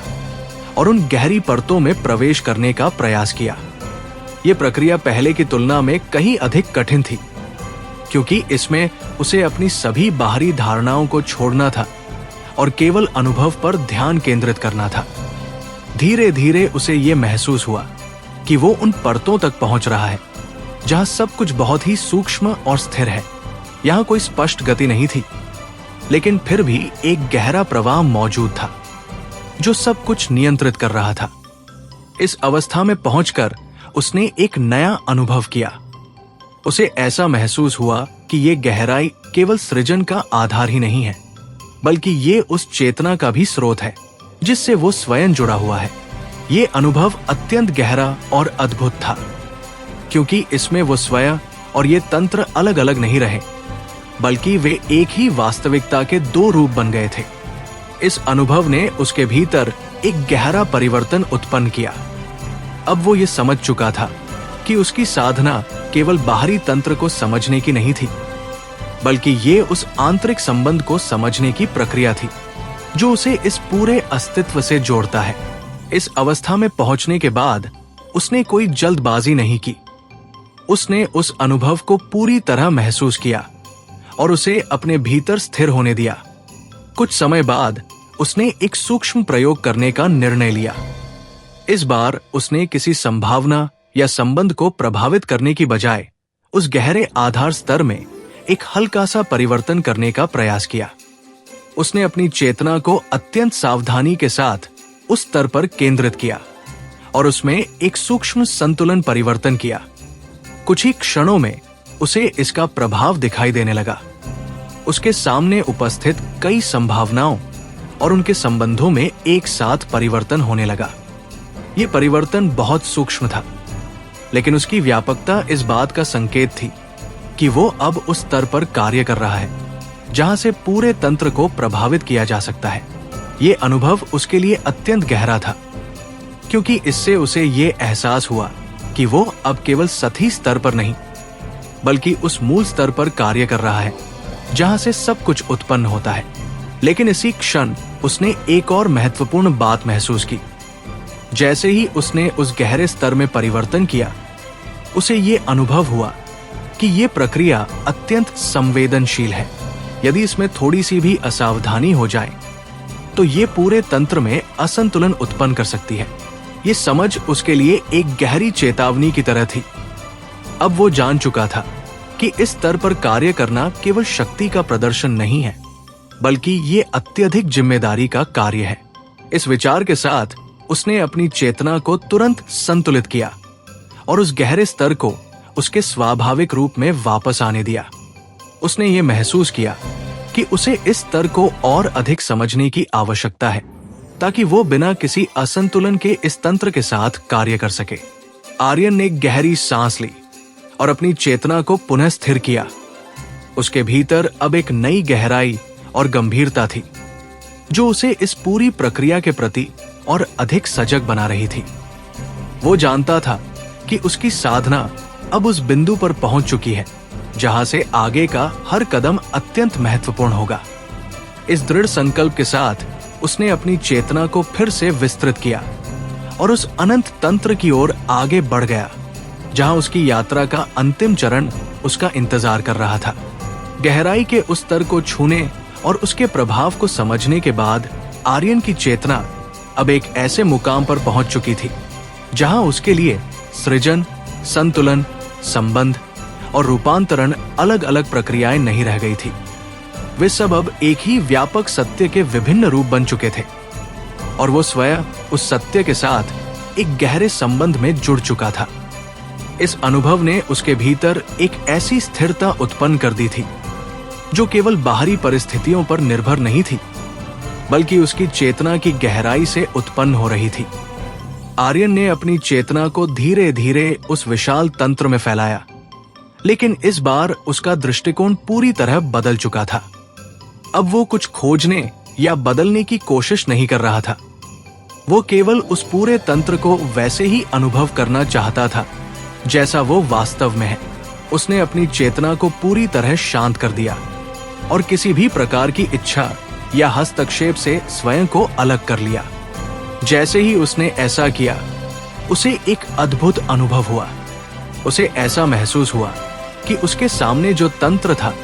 और उन गहरी परतों में प्रवेश करने का प्रयास किया। यह प्रक्रिया पहले की तुलना में कहीं अधिक कठिन थी, क्योंकि इसमें उसे अपनी सभी बाहरी धारणाओं को छोड़ना था और केवल अनुभव पर ध्यान केंद्रित करना था। धीरे धीरे उसे ये महसूस हुआ कि वो उन परतों तक पहुंच रहा है जहां सब कुछ बहुत ही सूक्ष्म और स्थिर है। यहां कोई स्पष्ट गति नहीं थी, लेकिन फिर भी एक गहरा प्रवाह मौजूद था जो सब कुछ नियंत्रित कर रहा था। इस अवस्था में पहुंचकर उसने एक नया अनुभव किया। उसे ऐसा महसूस हुआ कि ये गहराई केवल सृजन का आधार ही नहीं है, बल्कि ये उस चेतना का भी स्रोत है जिससे वो स्वयं जुड़ा हुआ है। ये अनुभव अत्यंत गहरा और अद्भुत था, क्योंकि इसमें वो स्वयं और ये तंत्र अलग अलग नहीं रहे, बल्कि वे एक ही वास्तविकता के दो रूप बन गए थे। इस अनुभव ने उसके भीतर एक गहरा परिवर्तन उत्पन्न किया। अब वो ये समझ चुका था कि उसकी साधना केवल बाहरी तंत्र को समझने की नहीं थी, बल्कि ये उस आंतरिक संबंध को समझने की प्रक्रिया थी जो उसे इस पूरे अस्तित्व से जोड़ता है। इस अवस्था में पहुंचने के बाद उसने कोई जल्दबाजी नहीं की। उसने उस अनुभव को पूरी तरह महसूस किया और उसे अपने भीतर स्थिर होने दिया। कुछ समय बाद उसने एक सूक्ष्म प्रयोग करने का निर्णय लिया। इस बार उसने किसी संभावना या संबंध को प्रभावित करने की बजाय उस गहरे आधार स्तर में एक हल्का सा परिवर्तन करने का प्रयास किया। उसने अपनी चेतना को अत्यंत सावधानी के साथ उस स्तर पर केंद्रित किया और उसमें एक सूक्ष्म संतुलन परिवर्तन किया। कुछ ही क्षणों में उसे इसका प्रभाव दिखाई देने लगा। उसके सामने उपस्थित कई संभावनाओं और उनके संबंधों में एक साथ परिवर्तन होने लगा। यह परिवर्तन बहुत सूक्ष्म था, लेकिन उसकी व्यापकता इस बात का संकेत थी कि वो अब उस स्तर पर कार्य कर रहा है जहां से पूरे तंत्र को प्रभावित किया जा सकता है। ये अनुभव उसके लिए अत्यंत गहरा था, क्योंकि इससे उसे ये एहसास हुआ कि वो अब केवल सतही स्तर पर नहीं, बल्कि उस मूल स्तर पर कार्य कर रहा है जहां से सब कुछ उत्पन्न होता है। लेकिन इसी क्षण उसने एक और महत्वपूर्ण बात महसूस की। जैसे ही उसने उस गहरे स्तर में परिवर्तन किया, उसे ये अनुभव हुआ कि ये प्रक्रिया अत्यंत संवेदनशील है। यदि इसमें थोड़ी सी भी असावधानी हो जाए तो ये पूरे तंत्र में असंतुलन उत्पन्न कर सकती है। ये समझ उसके लिए एक गहरी चेतावनी की तरह थी। अब वो जान चुका था कि इस स्तर पर कार्य करना केवल शक्ति का प्रदर्शन नहीं है, बल्कि ये अत्यधिक जिम्मेदारी का कार्य है। इस विचार के साथ उसने अपनी चेतना को तुरंत संतुलित किया और उस गहरे स्तर को उसके स्वाभाविक रूप में वापस आने दिया। उसने ये महसूस किया कि उसे इस स्तर को और अधिक समझने की आवश्यकता है ताकि वो बिना किसी असंतुलन के इस तंत्र के साथ कार्य कर सके। आर्यन ने गहरी सांस ली और अपनी चेतना को पुनः स्थिर किया। उसके भीतर अब एक नई गहराई और गंभीरता थी जो उसे इस पूरी प्रक्रिया के प्रति और अधिक सजग बना रही थी। वो जानता था कि उसकी साधना अब उस बिंदु पर पहुंच चुकी है जहां से आगे का हर कदम अत्यंत महत्वपूर्ण होगा। इस दृढ़ संकल्प के साथ उसने अपनी चेतना को फिर से विस्तृत किया और उस अनंत तंत्र की ओर आगे बढ़ गया जहां उसकी यात्रा का अंतिम चरण उसका इंतजार कर रहा था। गहराई के उस स्तर को छूने और उसके प्रभाव को समझने के बाद आर्यन की चेतना अब एक ऐसे मुकाम पर पहुंच चुकी थी जहां उसके लिए सृजन, संतुलन, संबंध और रूपांतरण अलग अलग प्रक्रियाएं नहीं रह गई थी। वे सब अब एक ही व्यापक सत्य के विभिन्न रूप बन चुके थे और वो स्वयं उस सत्य के साथ एक गहरे संबंध में जुड़ चुका था। इस अनुभव ने उसके भीतर एक ऐसी स्थिरता उत्पन्न कर दी थी जो केवल बाहरी परिस्थितियों पर निर्भर नहीं थी, बल्कि उसकी चेतना की गहराई से उत्पन्न हो रही थी। आर्यन ने अपनी चेतना को धीरे धीरे उस विशाल तंत्र में फैलाया, लेकिन इस बार उसका दृष्टिकोण पूरी तरह बदल चुका था। अब वो कुछ खोजने या बदलने की कोशिश नहीं कर रहा था। वो केवल उस पूरे तंत्र को वैसे ही अनुभव करना चाहता था जैसा वो वास्तव में है। उसने अपनी चेतना को पूरी तरह शांत कर दिया और किसी भी प्रकार की इच्छा या हस्तक्षेप से स्वयं को अलग कर लिया। जैसे ही उसने ऐसा किया, उसे एक अद्भुत अनुभव हुआ। उसे ऐसा महसूस हुआ कि उसके सामने जो तंत्र था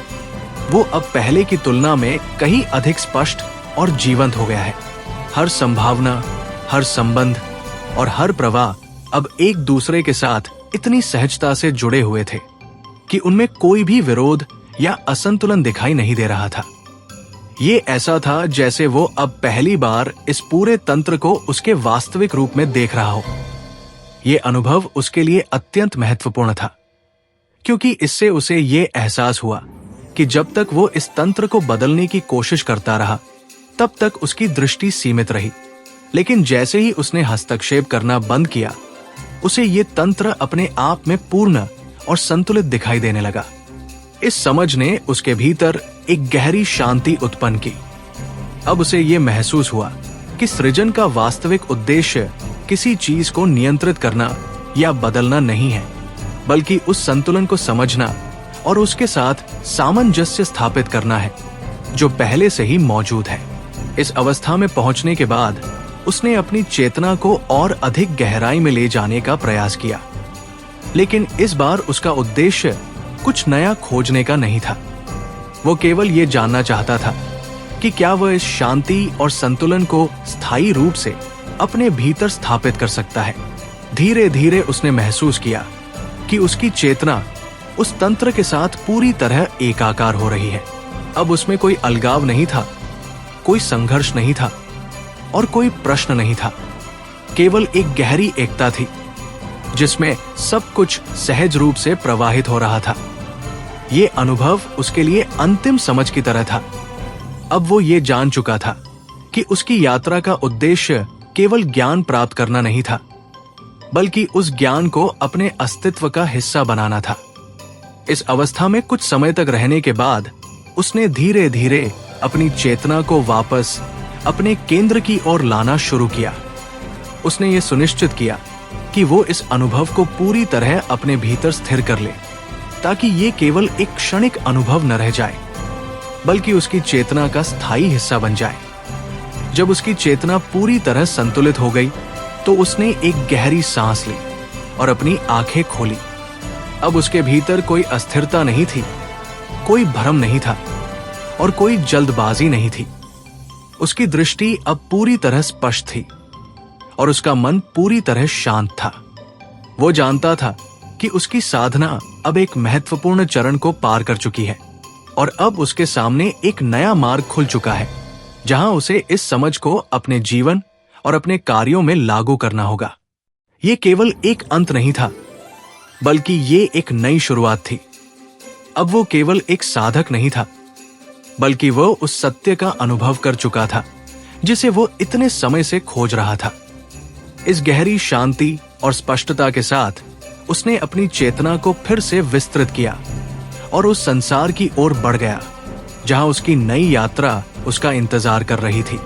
वो अब पहले की तुलना में कहीं अधिक स्पष्ट और जीवंत हो गया है। हर संभावना, हर संबंध और हर प्रवाह अब एक दूसरे के साथ इतनी सहजता से जुड़े हुए थे कि उनमें कोई भी विरोध या असंतुलन दिखाई नहीं दे रहा था। ये ऐसा था जैसे वो अब पहली बार इस पूरे तंत्र को उसके वास्तविक रूप में देख रहा हो। ये अनुभव उसके लिए अत्यंत महत्वपूर्ण था, क्योंकि इससे उसे ये एहसास हुआ कि जब तक वो इस तंत्र को बदलने की कोशिश करता रहा, तब तक उसकी दृष्टि सीमित रही। लेकिन जैसे ही उसने हस्तक्षेप करना बंद किया, उसे ये तंत्र अपने आप में पूर्ण और संतुलित दिखाई देने लगा। इस समझ ने उसके भीतर एक गहरी शांति उत्पन्न की। अब उसे ये महसूस हुआ कि सृजन का वास्तविक उद्देश्य किसी चीज को नियंत्रित करना या बदलना नहीं है, बल्कि उस संतुलन को समझना और उसके साथ सामंजस्य स्थापित करना है जो पहले से ही मौजूद है। इस अवस्था में पहुंचने के बाद उसने अपनी चेतना को और अधिक गहराई में ले जाने का प्रयास किया, लेकिन इस बार उसका उद्देश्य कुछ नया खोजने का नहीं था। वो केवल ये जानना चाहता था कि क्या वह इस शांति और संतुलन को स्थायी रूप से अपने भीतर स्थापित कर सकता है। धीरे धीरे उसने महसूस किया कि उसकी चेतना उस तंत्र के साथ पूरी तरह एकाकार हो रही है। अब उसमें कोई अलगाव नहीं था, कोई संघर्ष नहीं था और कोई प्रश्न नहीं था। केवल एक गहरी एकता थी जिसमें सब कुछ सहज रूप से प्रवाहित हो रहा था। ये अनुभव उसके लिए अंतिम समझ की तरह था। अब वो ये जान चुका था कि उसकी यात्रा का उद्देश्य केवल ज्ञान प्राप्त करना नहीं था, बल्कि उस ज्ञान को अपने अस्तित्व का हिस्सा बनाना था। इस अवस्था में कुछ समय तक रहने के बाद उसने धीरे धीरे अपनी चेतना को वापस अपने केंद्र की ओर लाना शुरू किया। उसने ये सुनिश्चित किया कि वो इस अनुभव को पूरी तरह अपने भीतर स्थिर कर ले, ताकि ये केवल एक क्षणिक अनुभव न रह जाए, बल्कि उसकी चेतना का स्थायी हिस्सा बन जाए। जब उसकी चेतना पूरी तरह संतुलित हो गई तो उसने एक गहरी सांस ली और अपनी आंखें खोली। अब उसके भीतर कोई अस्थिरता नहीं थी, कोई भ्रम नहीं था और कोई जल्दबाजी नहीं थी। उसकी दृष्टि अब पूरी तरह स्पष्ट थी और उसका मन पूरी तरह शांत था। वो जानता था कि उसकी साधना अब एक महत्वपूर्ण चरण को पार कर चुकी है और अब उसके सामने एक नया मार्ग खुल चुका है, जहां उसे इस समझ को अपने जीवन और अपने कार्यों में लागू करना होगा। ये केवल एक अंत नहीं था, बल्कि ये एक नई शुरुआत थी। अब वो केवल एक साधक नहीं था, बल्कि वो उस सत्य का अनुभव कर चुका था जिसे वो इतने समय से खोज रहा था। इस गहरी शांति और स्पष्टता के साथ उसने अपनी चेतना को फिर से विस्तृत किया और उस संसार की ओर बढ़ गया जहां उसकी नई यात्रा उसका इंतजार कर रही थी।